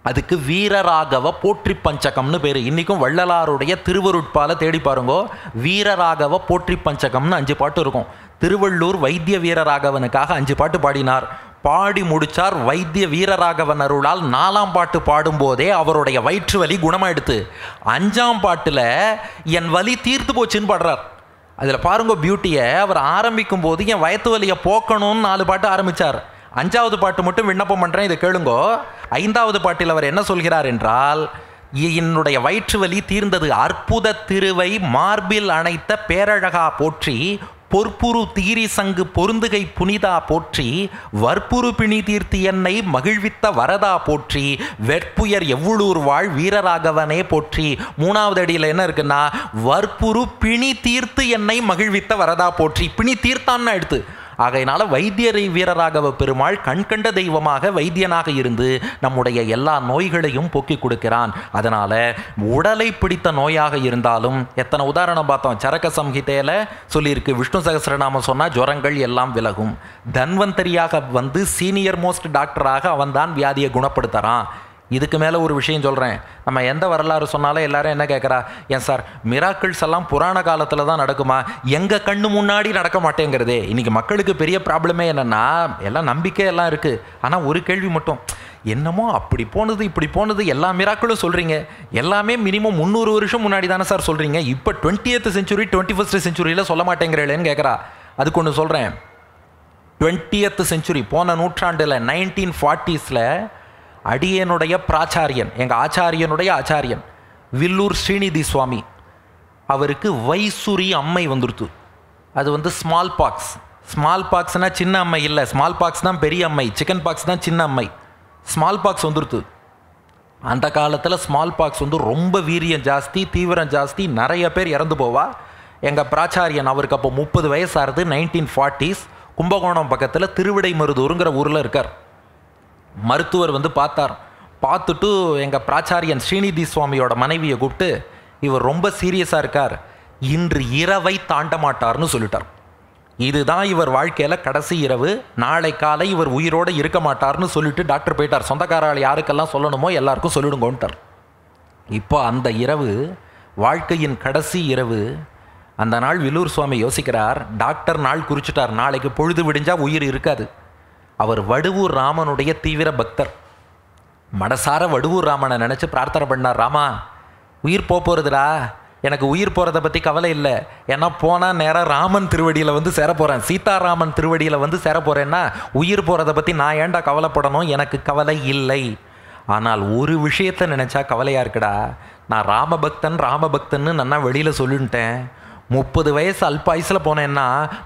அதுக்கு வீரராகவ போற்றி பஞ்சகம்னு பேர். இன்றைக்கும் வள்ளலாருடைய திருவருட்பால தேடி பாருங்கோ, வீரராகவ போற்றி பஞ்சகம்னு 5 பாட்டு இருக்கும். திருவள்ளூர் வைத்திய வீரராகவனுக்காக 5 பாட்டு பாடினார். பாடி முடித்தார். வைத்திய வீரராகவன் அருளால் 4ஆம் பாட்டு பாடும்போதே அவருடைய வயிற்று வலி குணமாயிடுத்து. 5ஆம் பாட்டில் என் வலி தீர்த்து போச்சுன்னு பாடுறார். அதில் பாருங்க பியூட்டியை. அவர் ஆரம்பிக்கும் போது என் வயிற்று வலியை போக்கணும்னு 4 பாட்டு ஆரம்பித்தார். 5ஆவது பாட்டு மட்டும் விண்ணப்பம் பண்ணுறேன், இதை கேளுங்கோ. 5ஆவது பாட்டில் அவர் என்ன சொல்கிறார் என்றால், என்னுடைய வயிற்று வலி தீர்ந்தது, அற்புத திருவை மார்பில் அணைத்த பேரழகா போற்றி, பொற்புரு தீரி சங்கு பொருந்துகை புனிதா போற்றி, வற்புரு பிணி தீர்த்தி என்னை மகிழ்வித்த வரதா போற்றி, வெற்புயர் எவ்வளூர் வாழ் வீரராகவனே போற்றி. 3வது அடியில் என்ன இருக்குன்னா, வற்புரு பிணி தீர்த்து என்னை மகிழ்வித்த வரதா போற்றி. பிணி தீர்த்தான்னு எடுத்து. ஆகையினால வைத்திய வீரராகவ பெருமாள் கண்கண்ட தெய்வமாக வைத்தியனாக இருந்து நம்முடைய எல்லா நோய்களையும் போக்கி கொடுக்கிறான். அதனால் உடலை பிடித்த நோயாக இருந்தாலும், எத்தனை உதாரணம் பார்த்தோம். சரக சம்ஹிதையில் சொல்லியிருக்கு, விஷ்ணு சகஸ்ரநாமம் சொன்னால் ஜுரங்கள் எல்லாம் விலகும். தன்வந்தரியாக வந்து சீனியர் மோஸ்ட் டாக்டராக அவன் தான் வியாதியை குணப்படுத்துகிறான். இதுக்கு மேலே ஒரு விஷயம் சொல்கிறேன். நம்ம எந்த வரலாறு சொன்னாலும் எல்லாரும் என்ன கேட்குறா, ஏன் சார் மிராக்கிள்ஸ் எல்லாம் புராண காலத்தில் தான் நடக்குமா, எங்கள் கண்ணு முன்னாடி நடக்க மாட்டேங்கிறதே. இன்றைக்கி மக்களுக்கு பெரிய ப்ராப்ளமே என்னென்னா, எல்லாம் நம்பிக்கை எல்லாம் இருக்குது. ஆனால் ஒரு கேள்வி மட்டும், என்னமோ அப்படி போனது இப்படி போனது எல்லா மிராக்களும் சொல்கிறீங்க, எல்லாமே மினிமம் 300 வருஷம் முன்னாடி தானே சார் சொல்கிறீங்க, இப்போ 20th century 21st centuryயில் சொல்ல மாட்டேங்கிறேன்னு கேட்குறா. அதுக்கு ஒன்று சொல்கிறேன். 20th century போன நூற்றாண்டில் 1940s அடியனுடைய பிராச்சாரியன், எங்கள் ஆச்சாரியனுடைய ஆச்சாரியன் வில்லூர் ஸ்ரீநிதி சுவாமி, அவருக்கு வைசூரி அம்மை வந்துடுத்து. அது ஸ்மால் பாக்ஸ். ஸ்மால் பாக்ஸ்னால் சின்ன அம்மை இல்லை, ஸ்மால் பாக்ஸ் தான் பெரிய அம்மை, சிக்கன் பாக்ஸ் தான் சின்ன அம்மை. ஸ்மால் பாக்ஸ் வந்துடுத்து. அந்த காலத்தில் ஸ்மால் பாக்ஸ் ரொம்ப வீரியம் ஜாஸ்தி, தீவிரம் ஜாஸ்தி, நிறைய பேர் இறந்து போவா. எங்கள் பிராச்சாரியன், அவருக்கு அப்போ 30 வயசாகிறது, 1940s, கும்பகோணம் பக்கத்தில் திருவிடைமருதூருங்கிற ஊரில் இருக்கார். மருத்துவர் பார்த்தார். பார்த்துட்டு எங்கள் பிராச்சாரியன் ஸ்ரீநிதி சுவாமியோட மனைவியை கூப்பிட்டு, இவர் ரொம்ப சீரியஸாக இருக்கார், இன்று இரவை தாண்ட மாட்டார்னு சொல்லிட்டார். இதுதான் இவர் வாழ்க்கையில் கடைசி இரவு, நாளை காலை இவர் உயிரோடு இருக்க மாட்டார்னு சொல்லிட்டு டாக்டர் போயிட்டார். சொந்தக்காரால் யாருக்கெல்லாம் சொல்லணுமோ எல்லாருக்கும் சொல்லிடுங்கோன்ட்டார். இப்போ அந்த இரவு வாழ்க்கையின் கடைசி இரவு. அந்த நாள் வில்லூர் சுவாமி யோசிக்கிறார், டாக்டர் நாள் குறிச்சிட்டார், நாளைக்கு பொழுது விடிஞ்சால் உயிர் இருக்காது. அவர் வடுவூர் ராமனுடைய தீவிர பக்தர். மனசார வடுவூர் ராமனை நினச்சி பிரார்த்தனை பண்ணார், ராமா உயிர் போகிறதுடா, எனக்கு உயிர் போகிறத பற்றி கவலை இல்லை, ஏன்னா போனால் நேராக ராமன் திருவடியில் சேர போகிறேன், சீதாராமன் திருவடியில் சேர போகிறேன்னா உயிர் போகிறத பற்றி நான் ஏன்டா கவலைப்படணும், எனக்கு கவலை இல்லை. ஆனால் ஒரு விஷயத்தை நினச்சா கவலையாக இருக்குடா, நான் ராமபக்தன்னு நான் வெளியில் சொல்லிட்டேன். 30 வயசு அல்பாயுசில் போனேன்னா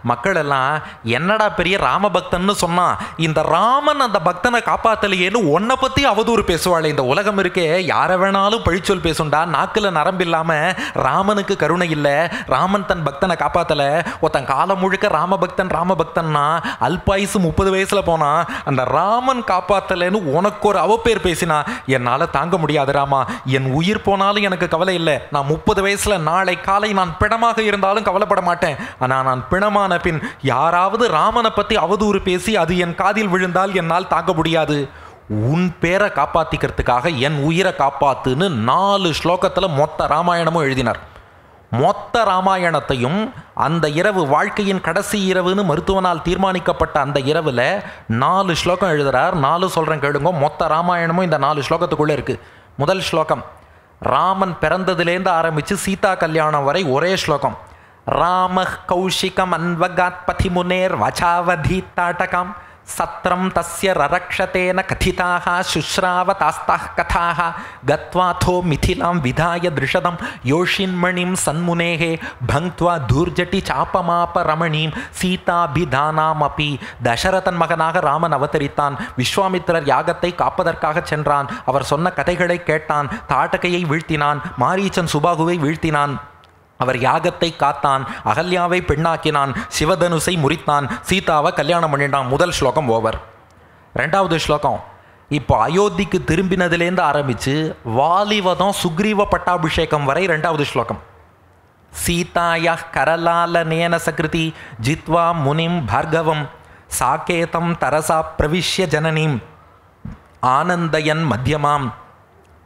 மக்கள் எல்லாம் என்னடா பெரிய ராமபக்தன்னு சொன்னான், இந்த ராமன் அந்த பக்தனை காப்பாற்றலையேன்னு உன்னை பற்றி அவதூறு பேசுவாள். இந்த உலகம் இருக்கே, யாரை வேணாலும் பழிச்சொல் பேசுண்டா, நாக்கில் நரம்பு இல்லாமல் ராமனுக்கு கருணை இல்லை, ராமன் தன் பக்தனை காப்பாற்றலை, ஒருத்தன் காலம் முழுக்க ராமபக்தன்னா அல்பாயுசு 30 வயசில் போனான், அந்த ராமன் காப்பாற்றலைன்னு உனக்கு ஒரு அவப்பேர் பேசினா என்னால் தாங்க முடியாது ராமா, என் உயிர் போனாலும் எனக்கு கவலை இல்லை, நான் 30 வயசில் நாளை காலை நான் பிணமாக இருந்தாலும் கவலைப்பட மாட்டேன், ஆனால் நான் பிணமான பின் யாராவது ராமனை பற்றி அவதூறு பேசி அது என் காதில் விழுந்தால் என்னால் தாங்க முடியாது, உன் பேரை காப்பாற்றிக்கிறதுக்காக என் உயிரை காப்பாத்துன்னு 4 ஸ்லோகத்தில் மொத்த ராமாயணமும் எழுதினார். மொத்த ராமாயணத்தையும் அந்த இரவு, வாழ்க்கையின் கடைசி இரவுன்னு மருத்துவனால் தீர்மானிக்கப்பட்ட அந்த இரவில் 4 ஸ்லோகம் எழுதுறார். 4 சொல்கிறேன் கேளுங்க. மொத்த ராமாயணமும் இந்த 4 ஸ்லோகத்துக்குள்ளே இருக்குது. முதல் ஸ்லோகம் ராமன் பிறந்ததுலேருந்து ஆரம்பித்து சீதா கல்யாணம் வரை ஒரே ஸ்லோகம். ராம கௌஷிகம் அன்வகாத் பதிமுனேர் வச்சாவதி தாட்டகம் சத்ரம் தஸ்ய ரரக்ஷதேன கதிதாக சுஸ்ராவதாஸ்தாः கதாः கத்வாதோ மிதிலாம் விதாய திருஷதம் யோஷின்மணிம் சன்முனேகே பங்க்த்வா தூர்ஜட்டி சாப்பமாப ரமணீம் சீதாபிதானாமபி. தசரதன் மகனாக ராமன் அவதரித்தான். விஸ்வாமித்திரர் யாகத்தை காப்பதற்காக சென்றான். அவர் சொன்ன கதைகளை கேட்டான். தாட்டகையை வீழ்த்தினான். மாரீச்சன் சுபாகுவை வீழ்த்தினான். அவர் யாகத்தை காத்தான். அகல்யாவை பெண்ணாக்கினான். சிவதனுசை முறித்தான். சீதாவை கல்யாணம் பண்ணிட்டான். முதல் ஸ்லோகம் ஓவர். ரெண்டாவது ஸ்லோகம், இப்போ அயோத்திக்கு திரும்பினதுலேருந்து ஆரம்பித்து வாலிவதம் சுக்ரீவ பட்டாபிஷேகம் வரை ரெண்டாவது ஸ்லோகம். சீதாயா கரலாலனேன சகிருதி ஜித்வா முனிம் பார்கவம் சாகேதம் தரசா பிரவிஷ்ய ஜனனீம் ஆனந்தயன் மத்தியமாம்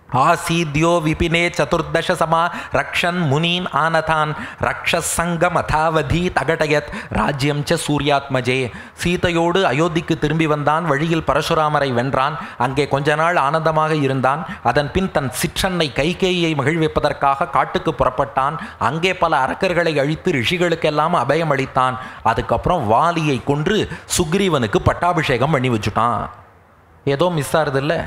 ஆசீத்யோ விபினே சதுர்தச சமா ரக்ஷன் முனீன் ஆனதான் ரக்ஷசங்கமதாவதி தகடயத் ராஜ்யம் ச சூர்யாத்மஜே. சீதையோடு அயோத்திக்கு திரும்பி வந்தான். வழியில் பரசுராமரை வென்றான். அங்கே கொஞ்ச நாள் ஆனந்தமாக இருந்தான். அதன் பின் தன் சிற்றன்னை கைகேயியை மகிழ்விப்பதற்காக காட்டுக்கு புறப்பட்டான். அங்கே பல அரக்கர்களை அழித்து ரிஷிகளுக்கெல்லாம் அபயம் அளித்தான். அதுக்கப்புறம் வாலியை கொன்று சுக்ரீவனுக்கு பட்டாபிஷேகம் பண்ணி வச்சுட்டான். ஏதோ மிஸ் ஆறுது இல்லை,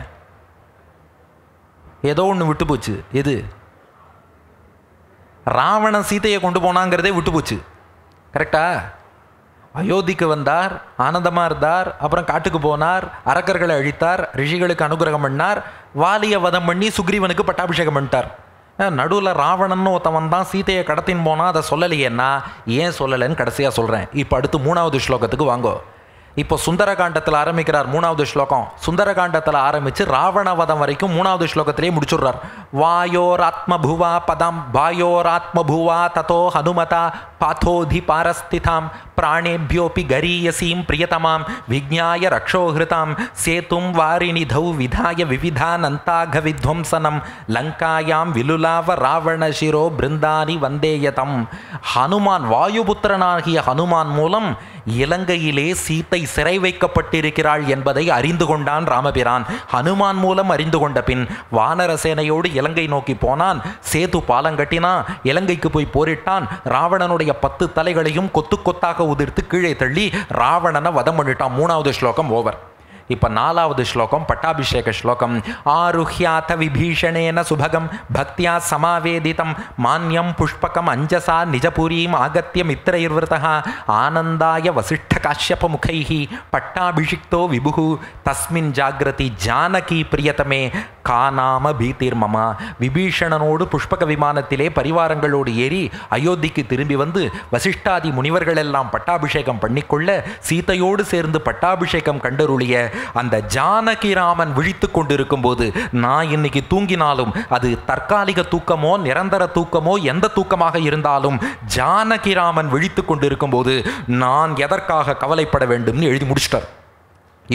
ஏதோ ஒன்று விட்டு போச்சு. எது? ராவணன் சீதையை கொண்டு போனாங்கிறதே விட்டு போச்சு. கரெக்டா? அயோத்திக்கு வந்தார், ஆனந்தமாக இருந்தார், அப்புறம் காட்டுக்கு போனார், அரக்கர்களை அழித்தார், ரிஷிகளுக்கு அனுகிரகம் பண்ணார், வாலியை வதம் பண்ணி சுக்ரீவனுக்கு பட்டாபிஷேகம் பண்ணிட்டார். நடுவில் ராவணன்னு ஒருத்தவன் தான் சீதையை கடத்தின்னு போனால் அதை சொல்லலையேன்னா ஏன் சொல்லலைன்னு கடைசியாக சொல்கிறேன். இப்போ அடுத்து மூணாவது ஸ்லோகத்துக்கு வாங்கோ. இப்போ சுந்தரகாண்டத்தில் ஆரம்பிக்கிறார். மூணாவது ஸ்லோகம் சுந்தரகாண்டத்தில் ஆரம்பித்து ராவணவதம் வரைக்கும் மூணாவது ஸ்லோகத்திலே முடிச்சுடுறார். வாயோராத்மபுவா பதம் வாயோராத்மபுவா ததோ ஹனுமதா பாத்தோதி பாரஸ்திதாம் பிராணேபியோபி கரீயசீம் பிரியதமாம் விஜ்ஞாய ரக்ஷோஹிருதாம் சேதும் வாரிநிதௌ விதாய விவிதானந்தாக வித்வம்சனம் லங்காயாம் விலுலாவ ராவணசிரோ பிருந்தானி வந்தேயதம். ஹனுமான், வாயுபுத்திரனாகிய ஹனுமான் மூலம் இலங்கையிலே சீத்தை சிறை வைக்கப்பட்டிருக்கிறாள் என்பதை அறிந்து கொண்டான் ராமபிரான். ஹனுமான் மூலம் அறிந்து கொண்ட பின் வானரசேனையோடு இலங்கை நோக்கி போனான். சேது பாலங்கட்டினான். இலங்கைக்கு போய் போரிட்டான். ராவணனுடைய 10 தலைகளையும் கொத்து கொத்தாக உதிர்த்து கீழே தள்ளி ராவணனை வதம் பண்ணிட்டான். மூணாவது ஸ்லோகம் ஓவர். இப்போ நாலாவது ஸ்லோகம் பட்டாபிஷேக ஸ்லோகம். ஆருஹ்யாத விபீஷணேன சுபகம் பக்தியா சமாவேதிதம் மான்யம் புஷ்பகம் அஞ்சசா நிஜபுரீம் ஆகத்திய மித்ரைர்விருதா ஆனந்தாய வசிஷ்ட காஷ்யப முகைஹி பட்டாபிஷிக்தோ விபுகு தஸ்மின் ஜாகிரதி ஜானகி பிரியதமே காநாம பீதிர்மமா. விபீஷணனோடு புஷ்பக விமானத்திலே பரிவாரங்களோடு ஏறி அயோத்திக்கு திரும்பி வந்து வசிஷ்டாதி முனிவர்கள் எல்லாம் பட்டாபிஷேகம் பண்ணிக்கொள்ள சீதையோடு சேர்ந்து பட்டாபிஷேகம் கண்டருளிய அந்த ஜானகிராமன் விழித்து கொண்டிருக்கும் போது நான் இன்னைக்கு தூங்கினாலும் அது தற்காலிக தூக்கமோ நிரந்தர தூக்கமோ எந்த தூக்கமாக இருந்தாலும் ஜானகிராமன் விழித்து கொண்டிருக்கும் போது நான் எதற்காக கவலைப்பட வேண்டும்னு எழுதி முடிச்சிட்டார்.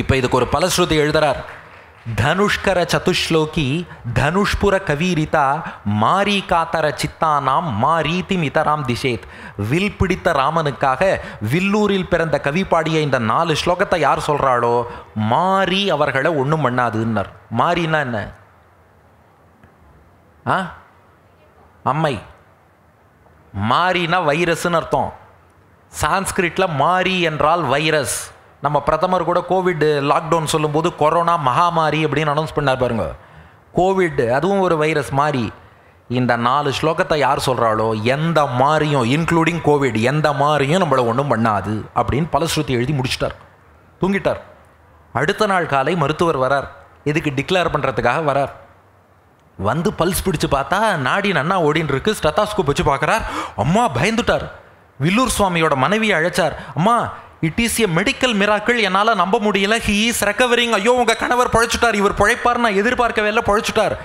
இப்போ இதுக்கு ஒரு பலஸ்ருதி எழுதுறார். தனுஷ்கர சதுஷ்லோகி தனுஷ்புர கவீரிதா மாரீகாத்தர சித்தானாம் மாரீதி மிதராம் திசேத். வில் பிடித்த ராமனுக்காக வில்லூரில் பிறந்த கவி பாடிய இந்த 4 ஸ்லோகத்தை யார் சொல்கிறாளோ மாரி அவர்களை ஒன்றும் பண்ணாதுன்னார். மாரின்னா என்ன? அம்மை. மாரினா வைரஸ்ன்னு அர்த்தம். சான்ஸ்கிரிட்டில் மாரி என்றால் வைரஸ். நம்ம பிரதமர் கூட கோவிட் லாக்டவுன் சொல்லும்போது கொரோனா மகாமாரி அப்படின்னு அனௌன்ஸ் பண்ணார் பாருங்க. கோவிட் அதுவும் ஒரு வைரஸ் மாறி. இந்த 4 ஸ்லோகத்தை யார் சொல்கிறாளோ எந்த மாறியும் இன்க்ளூடிங் கோவிட் எந்த மாறியும் நம்மளை ஒன்றும் பண்ணாது அப்படின்னு பலஸ்ருதி எழுதி முடிச்சிட்டார். தூங்கிட்டார். அடுத்த நாள் காலை மருத்துவர் வரார். இதுக்கு டிக்ளேர் பண்ணுறதுக்காக வரார். வந்து பல்ஸ் பிடிச்சு பார்த்தா நாடி நன்னா ஓடின்னு இருக்கு. ஸ்டெத்தாஸ்கோப் வச்சு பார்க்குறார். அம்மா பயந்துட்டார். வில்லூர் சுவாமியோட மனைவியை அழைச்சார். அம்மா it is a medical miracle, என்னால் நம்ப முடியல, ஹி இஸ் ரெக்கவரிங். ஐயோ உங்கள் கணவர் பழைச்சிட்டார், இவர் பழைப்பார், நான் எதிர்பார்க்கவே இல்லை, பழைச்சிட்டார்.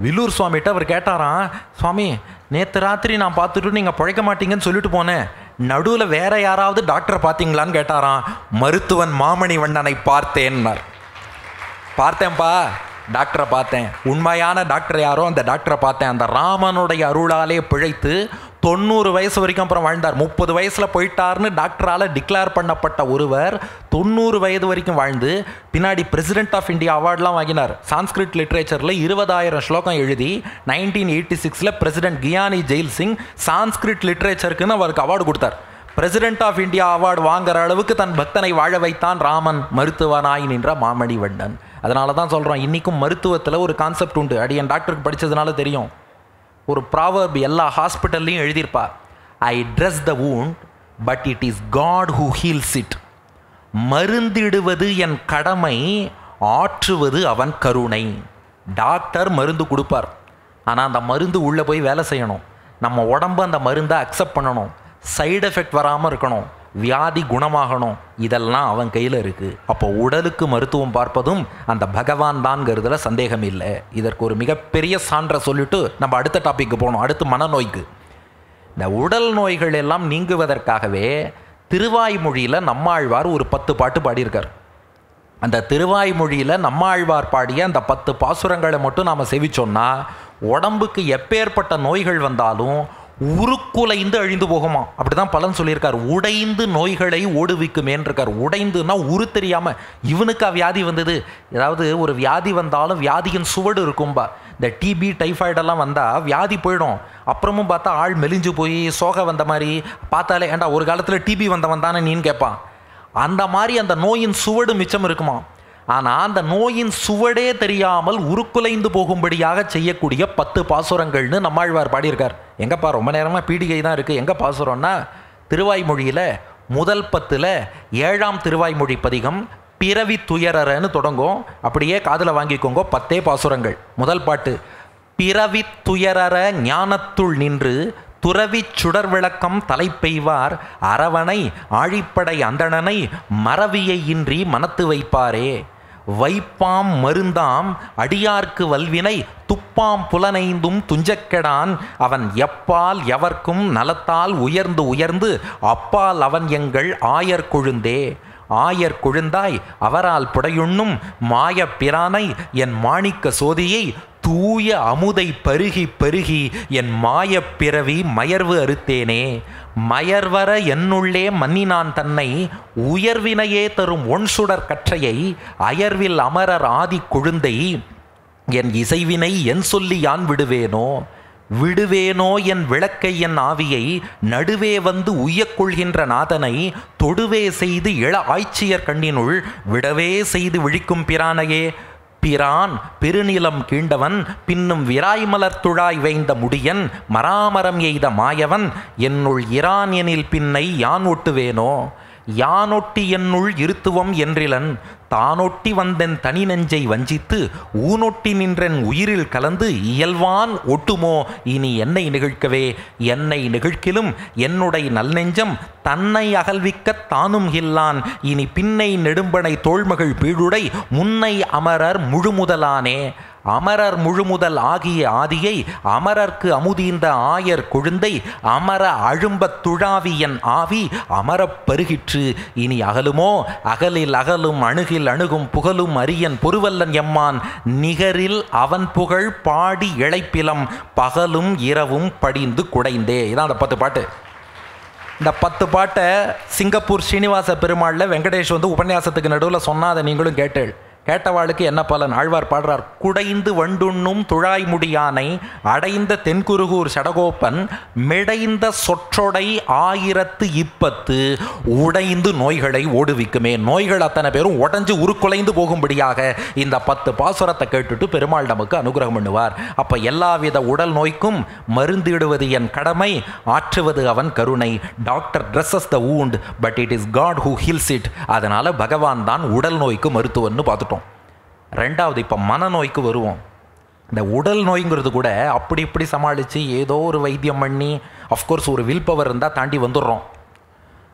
வில்லூர் சுவாமிகிட்ட அவர் கேட்டாராம், சுவாமி நேற்று ராத்திரி நான் பார்த்துட்டு நீங்கள் பழைக்க மாட்டீங்கன்னு சொல்லிட்டு போனேன், நடுவில் வேற யாராவது டாக்டரை பார்த்தீங்களான்னு கேட்டாராம். மருத்துவன் மாமணி வண்ணனை பார்த்தேன்னார். பார்த்தேன்ப்பா, டாக்டரை பார்த்தேன், உண்மையான டாக்டர் யாரோ அந்த டாக்டரை பார்த்தேன். அந்த ராமனுடைய அருளாலே பிழைத்து 90 வயசு வரைக்கும் அப்புறம் வாழ்ந்தார். 30 வயசில் போயிட்டார்னு டாக்டரால் டிக்ளேர் பண்ணப்பட்ட ஒருவர் 90 வயது வரைக்கும் வாழ்ந்து பின்னாடி பிரசிடென்ட் ஆஃப் இந்தியா அவார்ட்லாம் வாங்கினார். சான்ஸ்கிரிட் லிட்ரேச்சரில் 20,000 ஸ்லோகம் எழுதி 1986 பிரசிடென்ட் கியானி ஜெயில் சிங் சான்ஸ்கிரிட் லிட்ரேச்சருக்குன்னு அவருக்கு அவார்டு கொடுத்தார். பிரசிடென்ட் ஆஃப் இந்தியா அவார்டு வாங்குற அளவுக்கு தன் பக்தனை வாழ வைத்தான் ராமன், மருத்துவனாய் நின்ற மாமணிவண்ணன். அதனால தான் சொல்கிறோம், இன்றைக்கும் மருத்துவத்தில் ஒரு கான்செப்ட் உண்டு. என் டாக்டருக்கு படித்ததுனால தெரியும். ஒரு ப்ராவர்ப் எல்லா ஹாஸ்பிட்டல்லையும் எழுதியிருப்பா, I dress the wound but it is God who heals it. மருந்திடுவது என் கடமை, ஆற்றுவது அவன் கருணை. டாக்டர் மருந்து கொடுப்பார், ஆனால் அந்த மருந்து உள்ளே போய் வேலை செய்யணும். நம்ம உடம்பு அந்த மருந்தை அக்செப்ட் பண்ணணும், சைடு எஃபெக்ட் வராமல் இருக்கணும், வியாதி குணமாகணும். இதெல்லாம் அவன் கையில் இருக்குது. அப்போ உடலுக்கு மருத்துவம் பார்ப்பதும் அந்த பகவான் தான்ங்கிறதுல சந்தேகம் இல்லை. இதற்கு ஒரு மிகப்பெரிய சான்றை சொல்லிட்டு நம்ம அடுத்த டாபிக்கு போகணும். அடுத்து மனநோய்க்கு. இந்த உடல் நோய்கள் எல்லாம் நீங்குவதற்காகவே திருவாய்மொழியில் நம்மாழ்வார் ஒரு 10 பாட்டு பாடியிருக்கார். அந்த திருவாய்மொழியில் நம்மாழ்வார் பாடிய அந்த 10 பாசுரங்களை மட்டும் நாம் செவிச்சோன்னா உடம்புக்கு எப்பேற்பட்ட நோய்கள் வந்தாலும் உருக்குலைந்து அழிந்து போகுமா. அப்படி தான் பலன் சொல்லியிருக்கார். உடைந்து நோய்களை ஓடுவிக்குமேன்றிருக்கார். உடைந்துன்னா உரு தெரியாமல் இவனுக்கு வியாதி வந்தது. ஏதாவது ஒரு வியாதி வந்தாலும் வியாதியின் சுவடு இருக்கும்பா. இந்த டிபி டைஃபாய்டெல்லாம் வந்தால் வியாதி போயிடும், அப்புறமும் பார்த்தா ஆள் மெலிஞ்சு போய் சோகை வந்த மாதிரி பார்த்தாலே, ஏண்டா ஒரு காலத்தில் டிபி வந்தவன் தானே நீன்னு கேட்பான். அந்த மாதிரி அந்த நோயின் சுவடு மிச்சம் இருக்குமா. ஆனால் அந்த நோயின் சுவடே தெரியாமல் உருக்குலைந்து போகும்படியாக செய்யக்கூடிய 10 பாசுரங்கள்னு நம்மாழ்வார் பாடியிருக்கார். எங்கப்பா ரொம்ப நேரமாக பீடிகை தான் இருக்குது, எங்கே பாசுரம்னா திருவாய்மொழியில் முதல் 10ல் 7ஆம் திருவாய்மொழி பதிகம் பிறவி துயரன்னு தொடங்கும். அப்படியே காதில் வாங்கிக்கோங்க, 10 பாசுரங்கள். முதல் பாட்டு, பிறவி துயரற ஞானத்துள் நின்று துறவி சுடர் விளக்கம் தலை பெய்வார் அரவணை ஆழிப்படை அந்தணனை மறவியை இன்றி மனத்து வைப்பாரே. வைப்பாம் மருந்தாம் அடியார்க்கு வல்வினை துப்பாம் புலனைந்தும் துஞ்சக்கெடான் அவன் எப்பால் எவர்க்கும் நலத்தால் உயர்ந்து உயர்ந்து அப்பால் அவன் எங்கள் ஆயர் கொழுந்தே. ஆயர் கொழுந்தாய் அவரால் புடையுண்ணும் மாய பிரானை என் மாணிக்க சோதியை தூய அமுதை பருகி பருகி என் மாய பிறவி மயர்வு அறுத்தேனே. மயர்வர என்னுள்ளே மன்னினான் தன்னை உயர்வினையே தரும் ஒன்சுடர் கற்றையை அயர்வில் அமரர் ஆதி கொழுந்தை என் இசைவினை என் சொல்லி யான் விடுவேனோ. விடுவேனோ என் விளக்கை என் ஆவியை நடுவே வந்து உய்யக்கொள்கின்ற நாதனை தொடுவே செய்து இள ஆய்ச்சியர் கண்ணினுள் விடவே செய்து விழிக்கும் பிரானையே. பிரான் பெருநிலம் கீண்டவன் பின்னும் விராய்மலர் துழாய் வைந்த முடியன் மராமரம் எய்த மாயவன் என்னுள் இரான் எனில் பின்னை யான் ஒட்டுவேனோ. யானொட்டி என்னுள் இருத்துவம் என்றிலன் தானொட்டி வந்தென் தனி நெஞ்சை வஞ்சித்து ஊனொட்டி நின்றன் உயிரில் கலந்து இயல்வான் ஒட்டுமோ இனி என்னை நிகழ்க்கவே. என்னை நிகழ்க்கிலும் என்னுடைய நல்நெஞ்சம் தன்னை அகல்விக்கத் தானும் இல்லான் இனி பின்னை நெடும்பனை தோள்மகள் பீடுடை முன்னை அமரர் முழுமுதலானே. அமரர் முழுமுதல் ஆகிய ஆதியை அமரர்க்கு அமுதீந்த ஆயர் கொழுந்தை அமர அழும்பத் துழாவியன் ஆவி அமரப் பருகிற்று இனி அகலுமோ. அகலில் அகலும் அணுகில் அணுகும் புகழும் அரியன் பொருவல்லன் எம்மான் நிகரில் அவன் புகழ் பாடி இழைப்பிலம் பகலும் இரவும் படிந்து குடைந்தே. இதான் அந்த 10 பாட்டு. இந்த 10 பாட்டை சிங்கப்பூர் ஸ்ரீனிவாச பெருமாளில் வெங்கடேஷ் வந்து உபன்யாசத்துக்கு நடுவில் சொன்னால் அதை நீங்களும் கேட்டவாளுக்கு என்ன பலன்? ஆழ்வார் பாடுறார், குடைந்து வண்டுண்ணும் துழாய் முடியானை அடைந்த தென்குருகூர் சடகோப்பன் மிடைந்த சொற்றொடை 1020 உடைந்து நோய்களை ஓடுவிக்குமே. நோய்கள் அத்தனை பேரும் உடஞ்சு உருக்குலைந்து போகும்படியாக இந்த 10 பாசுரத்தை கேட்டுட்டு பெருமாள் நமக்கு அனுகிரகம் பண்ணுவார். அப்போ எல்லாவித உடல் நோய்க்கும் மருந்திடுவது என் கடமை, ஆற்றுவது அவன் கருணை. Doctor dresses the wound but it is God who heals it. அதனால் பகவான் தான் உடல் நோய்க்கு மருத்துவம்னு பார்த்துட்டோம். ரெண்டாவது, இப்போ மனநோய்க்கு வருவோம். இந்த உடல் நோய்ங்கிறது கூட அப்படி இப்படி சமாளித்து ஏதோ ஒரு வைத்தியம் பண்ணி அஃப்கோர்ஸ் ஒரு வில் பவர் இருந்தால் தாண்டி வந்துடுறோம்.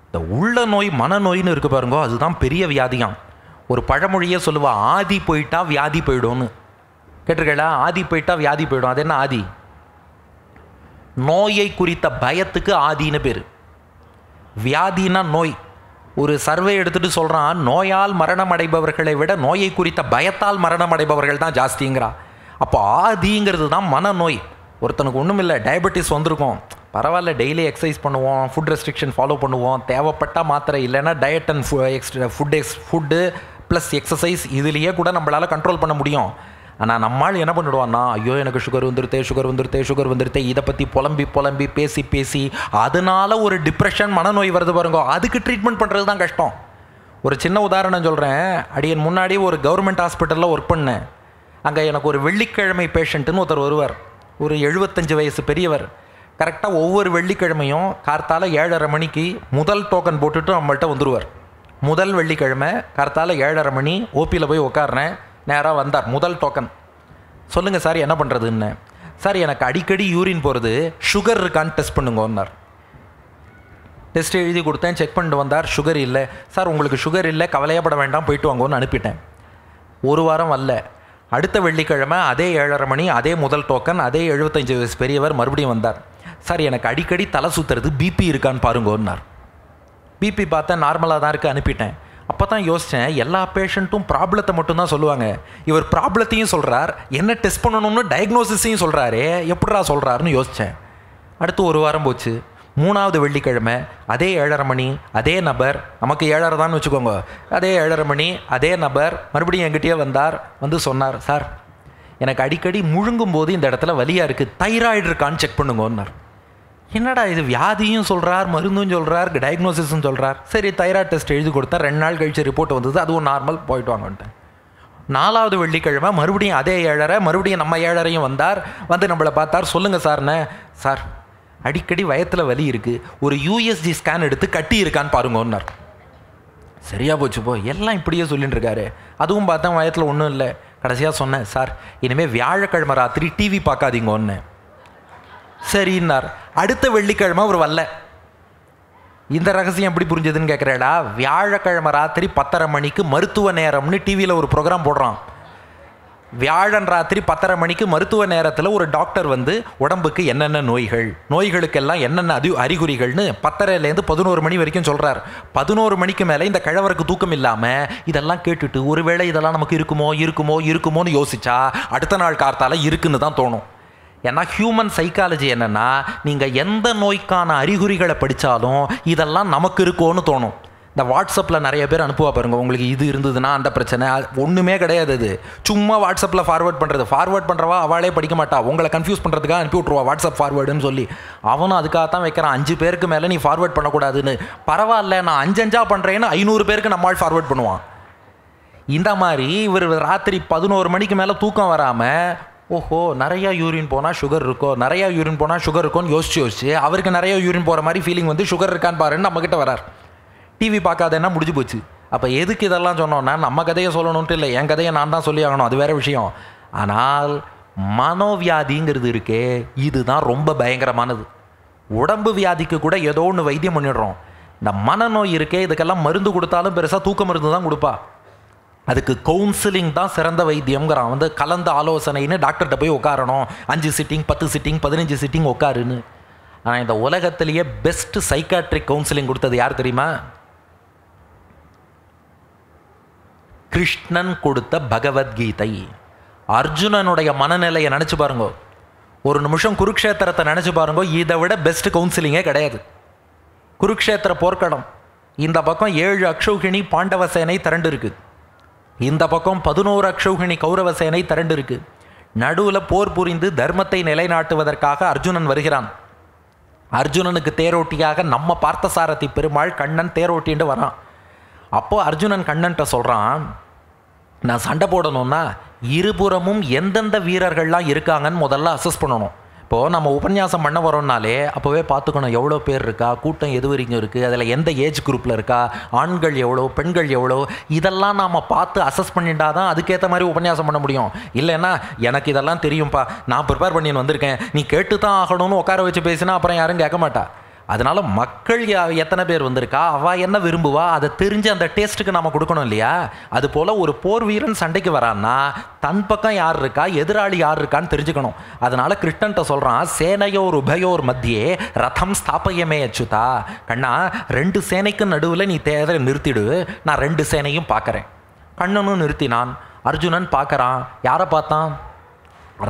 இந்த உள்ள நோய் மனநோயின்னு இருக்கு பாருங்க, அதுதான் பெரிய வியாதியாம். ஒரு பழமொழியே சொல்லுவா, ஆதி போயிட்டா வியாதி போயிடும்னு. கேட்டிருக்கா? ஆதி போயிட்டா வியாதி போயிடும். அது என்ன ஆதி? நோயை குறித்த பயத்துக்கு ஆதின்னு பேர். வியாதினா நோய். ஒரு சர்வே எடுத்துகிட்டு சொல்கிறான், நோயால் மரணம் அடைபவர்களை விட நோயை குறித்த பயத்தால் மரணம் அடைபவர்கள் தான் ஜாஸ்திங்கிறா. அப்போ ஆதிங்கிறது தான் மனநோய். ஒருத்தனுக்கு ஒன்றும் இல்லை, டயபெட்டிஸ் வந்திருக்கும், பரவாயில்ல டெய்லி எக்ஸசைஸ் பண்ணுவோம், ஃபுட் ரெஸ்ட்ரிக்ஷன் ஃபாலோ பண்ணுவோம், தேவைப்பட்ட மாத்திரை இல்லைன்னா diet and food plus exercise இதுலேயே கூட நம்மளால் கண்ட்ரோல் பண்ண முடியும். ஆனால் நம்மால் என்ன பண்ணிடுவான்னா, ஐயோ எனக்கு சுகர் வந்துருத்தே இதை பற்றி புலம்பி பேசி அதனால ஒரு டிப்ரெஷன் மனநோய் வருது பாருங்க, அதுக்கு ட்ரீட்மெண்ட் பண்ணுறது தான் கஷ்டம். ஒரு சின்ன உதாரணம் சொல்கிறேன். அடியன் முன்னாடி ஒரு கவர்மெண்ட் ஹாஸ்பிட்டலில் ஒர்க் பண்ணேன். அங்கே எனக்கு ஒரு வெள்ளிக்கிழமை பேஷண்ட்டுன்னு ஒருத்தர் வருவார். ஒரு 75 வயசு பெரியவர். கரெக்டாக ஒவ்வொரு வெள்ளிக்கிழமையும் கார்த்தால 7:30 மணிக்கு முதல் டோக்கன் போட்டுட்டு நம்மள்கிட்ட வந்துடுவார். முதல் வெள்ளிக்கிழமை கார்த்தால 7:30 மணி ஓபியில் போய் உட்கார்றேன். நேராக வந்தார். முதல் டோக்கன். சொல்லுங்கள் சார் என்ன பண்ணுறதுன்னு. சார் எனக்கு அடிக்கடி யூரின் போகிறது, சுகர் இருக்கான்னு டெஸ்ட் பண்ணுங்கன்னார். டெஸ்ட் எழுதி கொடுத்தேன். செக் பண்ணிட்டு வந்தார், சுகர் இல்லை. சார் உங்களுக்கு சுகர் இல்லை, கவலையப்பட வேண்டாம், போயிட்டு வாங்கன்னு அனுப்பிட்டேன். ஒரு வாரம் வரல. அடுத்த வெள்ளிக்கிழமை அதே 7:30 மணி அதே முதல் டோக்கன், அதே 75 வயசு பெரியவர் மறுபடியும் வந்தார். சார் எனக்கு அடிக்கடி தலை சுற்றுறது, பிபி இருக்கான்னு பாருங்கன்னார். பிபி பார்த்தேன், நார்மலாக தான் இருக்குது, அனுப்பிட்டேன். அப்போ தான் யோசித்தேன், எல்லா பேஷண்ட்டும் ப்ராப்ளத்தை மட்டும்தான் சொல்லுவாங்க, இவர் ப்ராப்ளத்தையும் சொல்கிறார், என்ன டெஸ்ட் பண்ணணும்னு டயக்னோசிஸையும் சொல்கிறாரே, எப்படிரா சொல்கிறாருன்னு யோசித்தேன். அடுத்து ஒரு வாரம் போச்சு. 3வது வெள்ளிக்கிழமை அதே 7:30 மணி அதே நபர், நமக்கு 7:30 தான் வச்சுக்கோங்க, அதே 7:30 மணி அதே நபர் மறுபடியும் என்கிட்டயே வந்தார். வந்து சொன்னார், சார் எனக்கு அடிக்கடி முழுங்கும் போது இந்த இடத்துல வலியாக இருக்குது, தைராய்டு இருக்கான்னு செக் பண்ணுங்கன்னார். என்னடா இது, வியாதியும் சொல்கிறார், மருந்தும் சொல்கிறார், டயக்னோசிஸும் சொல்கிறார். சரி தைராய்டு டெஸ்ட் எழுதி கொடுத்தா 2 நாள் கழிச்சு ரிப்போர்ட் வந்தது, அதுவும் நார்மல், போயிட்டு வாங்கன்ட்டேன். 4வது வெள்ளிக்கிழமை மறுபடியும் அதே 7:30, மறுபடியும் நம்ம 7:30 வந்தார். வந்து நம்மளை பார்த்தார். சொல்லுங்கள் சார்ண்ணே. சார் அடிக்கடி வயத்தில் வலி இருக்குது, ஒரு USG ஸ்கேன் எடுத்து கட்டி இருக்கான்னு பாருங்கன்னார். சரியா போச்சு போ, எல்லாம் இப்படியே சொல்லிட்டு இருக்காரு. அதுவும் பார்த்தா வயத்தில் ஒன்றும் இல்லை. கடைசியாக சொன்னேன், சார் இனிமேல் வியாழக்கிழமை ராத்திரி டிவி பார்க்காதீங்கன்னு. சரின்னார். அடுத்த வெள்ளிக்கிழமை அவர் வரல. இந்த ரகசியம் எப்படி புரிஞ்சதுன்னு கேட்குறேடா. வியாழக்கிழமை ராத்திரி 10:30 மணிக்கு மருத்துவ நேரம்னு டிவியில் ஒரு ப்ரோக்ராம் போடுறான். வியாழன் ராத்திரி 10:30 மணிக்கு மருத்துவ நேரத்தில் ஒரு டாக்டர் வந்து உடம்புக்கு என்னென்ன நோய்களுக்கெல்லாம் என்னென்ன அறிகுறிகள்னு 10:30லேருந்து 11 மணி வரைக்கும் சொல்கிறார். 11 மணிக்கு மேலே இந்த கிழவருக்கு தூக்கம் இல்லாமல் இதெல்லாம் கேட்டுட்டு ஒருவேளை இதெல்லாம் நமக்கு இருக்குமோன்னு யோசிச்சா அடுத்த நாள் கார்த்தால இருக்குன்னு தான் தோணும். ஏன்னா ஹியூமன் சைக்காலஜி என்னென்னா, நீங்கள் எந்த நோய்க்கான அறிகுறிகளை படித்தாலும் இதெல்லாம் நமக்கு இருக்கோன்னு தோணும். இந்த வாட்ஸ்அப்பில் நிறைய பேர் அனுப்புவா பாருங்க, உங்களுக்கு இது இருந்ததுன்னா அந்த பிரச்சனை, ஒன்றுமே கிடையாது. அது சும்மா வாட்ஸ்அப்பில் ஃபார்வேர்ட் பண்ணுறவா அவளே படிக்க மாட்டா, உங்களை கன்ஃபியூஸ் பண்ணுறதுக்காக அனுப்பி விட்ருவா வாட்ஸ்அப் ஃபார்வேர்டுன்னு சொல்லி. அவனும் அதுக்காகத்தான் வைக்கிறான், 5 பேருக்கு மேலே நீ ஃபார்வேர்ட் பண்ணக்கூடாதுன்னு. பரவாயில்ல, நான் 5 பண்ணுறேன்னு 500 பேருக்கு நம்மால் ஃபார்வேர்ட் பண்ணுவான். இந்த மாதிரி இவர் ராத்திரி 11 மணிக்கு மேலே தூக்கம் வராமல், ஓஹோ நிறையா யூரின் போனால் சுகர் இருக்கோன்னு யோசிச்சு அவருக்கு நிறைய யூரின் போகிற மாதிரி ஃபீலிங் வந்து சுகர் இருக்கான்னு பாருன்னு நம்மக்கிட்ட வரார். டிவி பார்க்காதேன்னா முடிஞ்சு போச்சு. அப்போ எதுக்கு இதெல்லாம் சொன்னோன்னா, நம்ம கதையை சொல்லணுன்ட்டு இல்லை, என் கதையை நான் தான் சொல்லி ஆகணும், அது வேறு விஷயம். ஆனால் மனோவியாதிங்கிறது இருக்கே, இதுதான் ரொம்ப பயங்கரமானது. உடம்பு வியாதிக்கு கூட ஏதோ ஒன்று வைத்தியம் பண்ணிடுறோம். இந்த மனநோய் இருக்கே, இதுக்கெல்லாம் மருந்து கொடுத்தாலும் பெருசாக தூக்க மருந்து தான் கொடுப்பா. அதுக்கு கவுன்சிலிங் தான் சிறந்த வைத்தியம்ங்கிறான். வந்து கலந்த ஆலோசனைன்னு டாக்டர்கிட்ட போய் உட்காரணும், 5 சிட்டிங் 10 சிட்டிங் 15 சிட்டிங் உட்காருன்னு. ஆனால் இந்த உலகத்திலேயே பெஸ்ட் சைக்காட்ரிக் கவுன்சிலிங் கொடுத்தது யார் தெரியுமா? கிருஷ்ணன் கொடுத்த பகவத்கீதை. அர்ஜுனனுடைய மனநிலையை நினச்சி பாருங்க, ஒரு நிமிஷம் குருக்ஷேத்திரத்தை நினச்சி பாருங்க, இதை விட பெஸ்ட் கவுன்சிலிங்கே கிடையாது. குருக்ஷேத்திர போர்க்களம், இந்த பக்கம் 7 அக்ஷௌகிணி பாண்டவ சேனை திரண்டு இருக்குது, இந்த பக்கம் 11 அக்ஷௌகிணி கௌரவ சேனை திரண்டு இருக்கு. நடுவில் போர் புரிந்து தர்மத்தை நிலைநாட்டுவதற்காக அர்ஜுனன் வருகிறான். அர்ஜுனனுக்கு தேரோட்டியாக நம்ம பார்த்தசாரதி பெருமாள் கண்ணன் தேரோட்டின்னு வரான். அப்போ அர்ஜுனன் கண்ணன்ட்ட சொல்கிறான், நான் சண்டை போடணும்னா இருபுறமும் எந்தெந்த வீரர்கள்லாம் இருக்காங்கன்னு முதல்ல அசஸ் பண்ணணும். இப்போது நம்ம உபன்யாசம் பண்ண வரோம்னாலே அப்போவே பார்த்துக்கணும், எவ்வளோ பேர் இருக்கா, கூட்டம் எது வரைக்கும் இருக்குது, அதில் எந்த ஏஜ் குரூப்பில் இருக்கா, ஆண்கள் எவ்வளோ பெண்கள் எவ்வளோ, இதெல்லாம் நாம் பார்த்து அசஸ் பண்ணிட்டா தான் அதுக்கேற்ற மாதிரி உபன்யாசம் பண்ண முடியும். இல்லைன்னா எனக்கு இதெல்லாம் தெரியும்ப்பா, நான் ப்ரிப்பேர் பண்ணின்னு வந்திருக்கேன், நீ கேட்டு தான் ஆகணும்னு உட்கார வச்சு பேசினா அப்புறம் யாரும் கேட்க மாட்டா. அதனால் மக்கள் எத்தனை பேர் வந்திருக்கா, அவள் என்ன விரும்புவா, அதை தெரிஞ்சு அந்த டேஸ்ட்டுக்கு நாம் கொடுக்கணும் இல்லையா? அதுபோல் ஒரு போர் வீரன் சண்டைக்கு வரான்னா தன் பக்கம் யார் இருக்கா, எதிராளி யார் இருக்கான்னு தெரிஞ்சுக்கணும். அதனால் கிருஷ்ணன்ட்ட சொல்கிறான், சேனையோர் உபயோர் மத்தியே ரதம் ஸ்தாபயமே அச்சுதா. கண்ணா, 2 சேனைக்கு நடுவில் நீ தேவை நிறுத்திடு, நான் 2 சேனையும் பார்க்குறேன். கண்ணனும் நிறுத்தினான். அர்ஜுனன் பார்க்குறான். யாரை பார்த்தான்?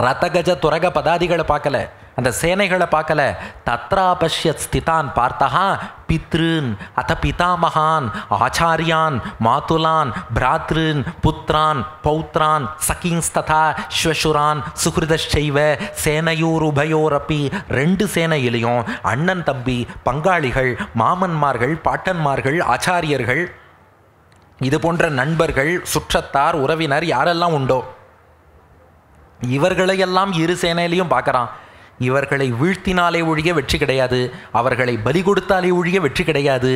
ரதகஜ துரக பதாதிகளை பார்க்கல, அந்த சேனைகளை பார்க்கல. தத்ராபஷ்யத் ஸ்திதான் பார்த்தா பித்ருன் அத பிதாமகான் ஆச்சாரியான் மாதுலான் பிராத்ருன் புத்ரான் பௌத்ரான் சகிங்ஸ்ததா ஸ்வசுரான் சுஹிருதச்சைவ சேனையூர் உபயோரப்பி. 2 சேனையிலையும் அண்ணன் தம்பி பங்காளிகள் மாமன்மார்கள் பாட்டன்மார்கள் ஆச்சாரியர்கள் இது போன்ற நண்பர்கள் சுற்றத்தார் உறவினர் யாரெல்லாம் உண்டோ இவர்களையெல்லாம் இரு சேனையிலையும் பார்க்குறான். இவர்களை வீழ்த்தினாலே ஒழிய வெற்றி கிடையாது, அவர்களை பலி கொடுத்தாலே ஒழிய வெற்றி கிடையாது.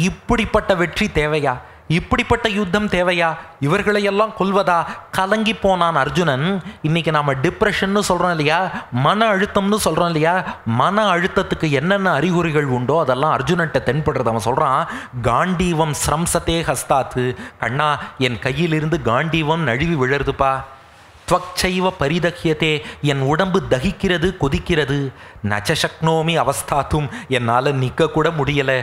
இப்படிப்பட்ட வெற்றி தேவையா? இப்படிப்பட்ட யுத்தம் தேவையா? இவர்களையெல்லாம் கொல்வதா? கலங்கி போனான் அர்ஜுனன். இன்னைக்கு நாம் டிப்ரெஷன்னு சொல்கிறோம் இல்லையா, மன அழுத்தம்னு சொல்கிறோம் இல்லையா, மன அழுத்தத்துக்கு என்னென்ன அறிகுறிகள் உண்டோ அதெல்லாம் அர்ஜுனன்ட்ட தென்படுறது. அவன் சொல்கிறான், காண்டீவம் ஸ்ரம்சத்தே ஹஸ்தாத்து. கண்ணா, என் கையிலிருந்து காண்டீவம் நழுவி விழருதுப்பா. துவச்சைவ பரிதக்கியத்தே, என் உடம்பு தகிக்கிறது கொதிக்கிறது. நச்சசக்னோமி அவஸ்தாத்தும், என்னால் நிற்க கூட முடியலை.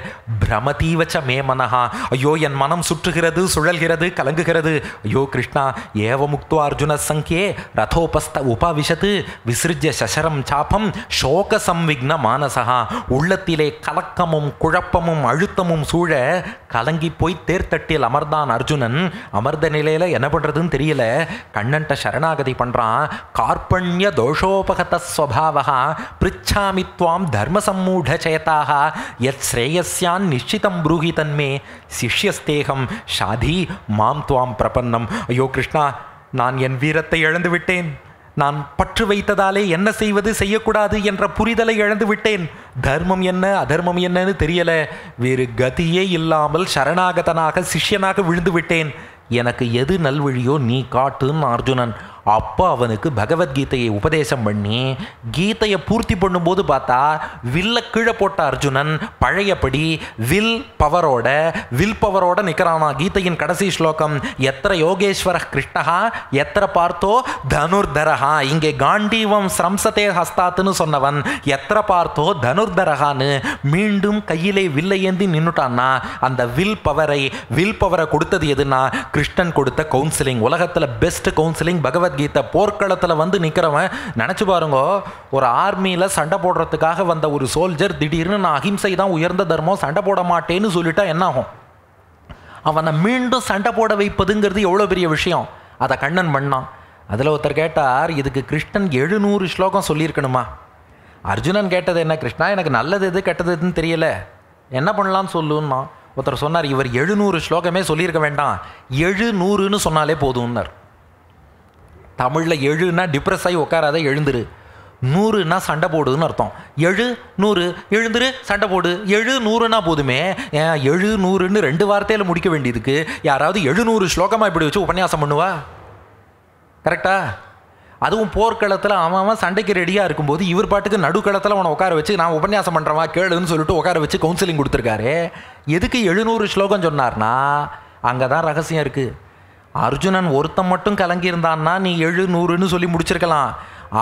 பிரமதீவச்ச மே மனஹா, ஐயோ என் மனம் சுற்றுகிறது சுழல்கிறது கலங்குகிறது. ஐயோ கிருஷ்ணா, ஏவ முக்துவா அர்ஜுன சங்கே ரதோபஸ்த உபவிஷத்து விசிருஜ்ய சசரம் சாப்பம் சோக சம்விக்ன மானசா. உள்ளத்திலே கலக்கமும் குழப்பமும் அழுத்தமும் சூழ கலங்கி போய் தேர்தட்டில் அமர்ந்தான் அர்ஜுனன். அமர்ந்த நிலையில் என்ன பண்ணுறதுன்னு தெரியல. கண்ணன்ட்ட சரணாகதி பண்ணுறான். கார்பண்ய தோஷோபகத ஸ்வபாவா பிரிச்சாமி த்வாம் தர்ம சம்மூட சேதாக யத் ஸ்ரேயஸ்யான் நிச்சிதம் ப்ரூஹி தன்மே சிஷ்யஸ்தேகம் ஷாதி மாம் துவாம் பிரபன்னம். ஐயோ கிருஷ்ணா, நான் என் வீரத்தை இழந்து விட்டேன். நான் பற்று வைத்ததாலே என்ன செய்வது செய்யக்கூடாது என்ற புரிதலை இழந்து விட்டேன். தர்மம் என்ன அதர்மம் என்னன்னு தெரியல. வேறு கதியே இல்லாமல் சரணாகதனாக சிஷ்யனாக விழுந்து விட்டேன். எனக்கு எது நல்வழியோ நீ காட்டுன்னு அர்ஜுனன். அப்போ அவனுக்கு பகவத்கீதையை உபதேசம் பண்ணி கீதையை பூர்த்தி பண்ணும்போது பார்த்தா வில்ல கீழே போட்ட அர்ஜுனன் பழையபடி வில் பவரோட நிற்கிறானா. கீதையின் கடைசி ஸ்லோகம், எத்திர யோகேஸ்வர கிருஷ்ணஹா எத்திர பார்த்தோ தனுர்தரஹா. இங்கே காண்டீவம் ஸ்ரம்சத்தே ஹஸ்தாத்துன்னு சொன்னவன் எத்திர பார்த்தோ தனுர்தரஹான்னு மீண்டும் கையிலே வில்லை ஏந்தி நின்னுட்டான்னா அந்த வில் பவரை கொடுத்தது எதுனா கிருஷ்ணன் கொடுத்த கவுன்சிலிங். உலகத்தில் பெஸ்ட் கவுன்சிலிங் பகவத்கீதை. போர்க்களத்தில் வந்து நிற்கிறவன் நினச்சி பாருங்க, ஒரு ஆர்மியில் சண்டை போடுறதுக்காக வந்த ஒரு சோல்ஜர் திடீர்னு நான் அஹிம்சை தான் உயர்ந்த தர்மம் சண்டை போட மாட்டேன்னு சொல்லிட்டா என்ன ஆகும்? அவனை மீண்டும் சண்டை போட வைப்பதுங்கிறது எவ்வளோ பெரிய விஷயம். அதை கண்ணன் பண்ணான். அதில் ஒருத்தர் கேட்டார், இதுக்கு கிருஷ்ணன் 700 ஸ்லோகம் சொல்லியிருக்கணுமா? அர்ஜுனன் கேட்டது என்ன, கிருஷ்ணா எனக்கு நல்லது எது கெட்டது எதுன்னு தெரியல, என்ன பண்ணலான்னு சொல்லுன்னா. ஒருத்தர் சொன்னார், இவர் 700 ஸ்லோகமே சொல்லியிருக்க வேண்டாம், 700ன்னு சொன்னாலே போதும்னார். தமிழில் 7ன்னா டிப்ரெஸ் ஆகி உட்காராத எழுந்துரு, 100ன்னா சண்டை போடுன்னு அர்த்தம். 700 எழுந்துரு சண்டை போடு. 700ன்னா போதுமே, 700ன்னு 2 வார்த்தையில் முடிக்க வேண்டியதுக்கு யாராவது 700 ஸ்லோகமாக இப்படி வச்சு உபன்யாசம் பண்ணுவா? கரெக்டா? அதுவும் போர்க்களத்தில் அவன் சண்டைக்கு ரெடியாக இருக்கும்போது இவர் பாட்டுக்கு நடுக்களத்தில் அவனை உட்கார வச்சு நான் உபன்யாசம் பண்ணுறவா கேளுன்னு சொல்லிட்டு உட்கார வச்சு கவுன்சிலிங் கொடுத்துருக்காரு. எதுக்கு 700 ஸ்லோகம் சொன்னார்னா அங்கே தான் ரகசியம் இருக்குது. அர்ஜுனன் ஒருத்தன் மட்டும் கலங்கியிருந்தான்னா நீ 700ன்னு சொல்லி முடிச்சிருக்கலாம்.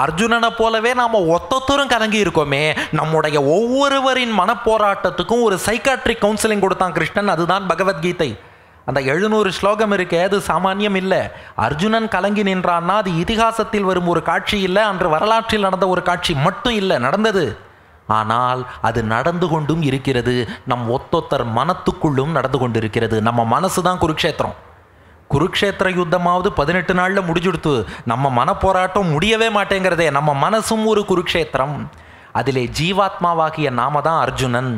அர்ஜுனனை போலவே நாம் ஒத்தொத்தரும் கலங்கி இருக்கோமே. நம்முடைய ஒவ்வொருவரின் மனப்போராட்டத்துக்கும் ஒரு சைக்காட்ரிக் கவுன்சிலிங் கொடுத்தான் கிருஷ்ணன். அதுதான் பகவத்கீதை. அந்த 700 ஸ்லோகம் இருக்கே, அது சாமானியம் இல்லை. அர்ஜுனன் கலங்கி நின்றான்னா அது இதிகாசத்தில் வரும் ஒரு காட்சி இல்லை, அன்று வரலாற்றில் நடந்த ஒரு காட்சி மட்டும் இல்லை, நடந்தது. ஆனால் அது நடந்து கொண்டும் இருக்கிறது. நம் ஒத்தொத்தர் மனத்துக்குள்ளும் நடந்து கொண்டு இருக்கிறது. நம்ம மனசு தான் குருக்ஷேத்திரம். குருக்ஷேத்திர யுத்தமாவது 18 நாளில் முடிஞ்சுடுத்து. நம்ம மனப்போராட்டம் முடியவே மாட்டேங்கிறதே. நம்ம மனசும் ஒரு குருக்ஷேத்திரம். அதிலே ஜீவாத்மாவாகிய நாம தான் அர்ஜுனன்.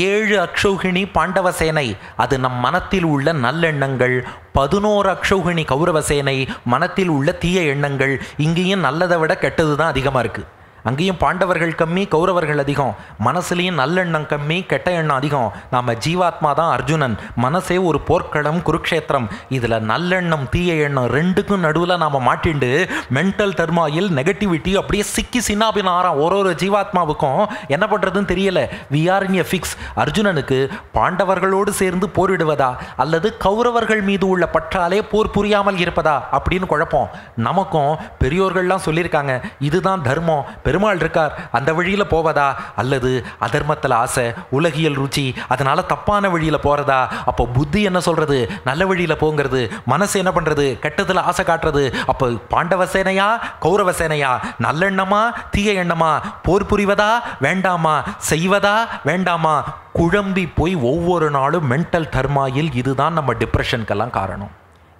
7 அக்ஷௌகிணி பாண்டவ சேனை, அது நம் மனத்தில் உள்ள நல்லெண்ணங்கள். 11 அக்ஷௌகிணி கௌரவ சேனை, மனத்தில் உள்ள தீய எண்ணங்கள். இங்கேயும் நல்லதை விட கெட்டது தான் அதிகமாக இருக்குது. அங்கேயும் பாண்டவர்கள் கம்மி, கௌரவர்கள் அதிகம். மனசுலேயும் நல்லெண்ணம் கம்மி, கெட்ட எண்ணம் அதிகம். நாம் ஜீவாத்மா தான் அர்ஜுனன். மனசே ஒரு போர்க்களம், குருக்ஷேத்திரம். இதில் நல்லெண்ணம் தீய எண்ணம் ரெண்டுக்கும் நடுவில் நாம் மாட்டிண்டு மென்டல் டர்மாயில் நெகட்டிவிட்டி அப்படியே சிக்கி சின்னாபின் ஆறாம். ஒரு ஜீவாத்மாவுக்கும் என்ன பண்ணுறதுன்னு தெரியல. We are in a fix. அர்ஜுனனுக்கு பாண்டவர்களோடு சேர்ந்து போரிடுவதா அல்லது கௌரவர்கள் மீது உள்ள பற்றாலே போர் புரியாமல் இருப்பதா அப்படின்னு குழப்பம். நமக்கும் பெரியோர்கள்லாம் சொல்லியிருக்காங்க, இதுதான் தர்மம். பெருமாள் இருக்கார், அந்த வழியில் போவதா, அல்லது அதர்மத்தில் ஆசை, உலகியல் ருச்சி, அதனால் தப்பான வழியில் போகிறதா? அப்போ புத்தி என்ன சொல்கிறது? நல்ல வழியில் போங்கிறது. மனசு என்ன பண்ணுறது? கெட்டதில் ஆசை காட்டுறது. அப்போ பாண்டவ சேனையா கௌரவ சேனையா? நல்லெண்ணமா தீய எண்ணமா? போர் புரிவதா வேண்டாமா? செய்வதா வேண்டாமா? குழம்பி போய் ஒவ்வொரு நாளும் மென்டல் டர்மாயில். இதுதான் நம்ம டிப்ரெஷனுக்கெல்லாம் காரணம்.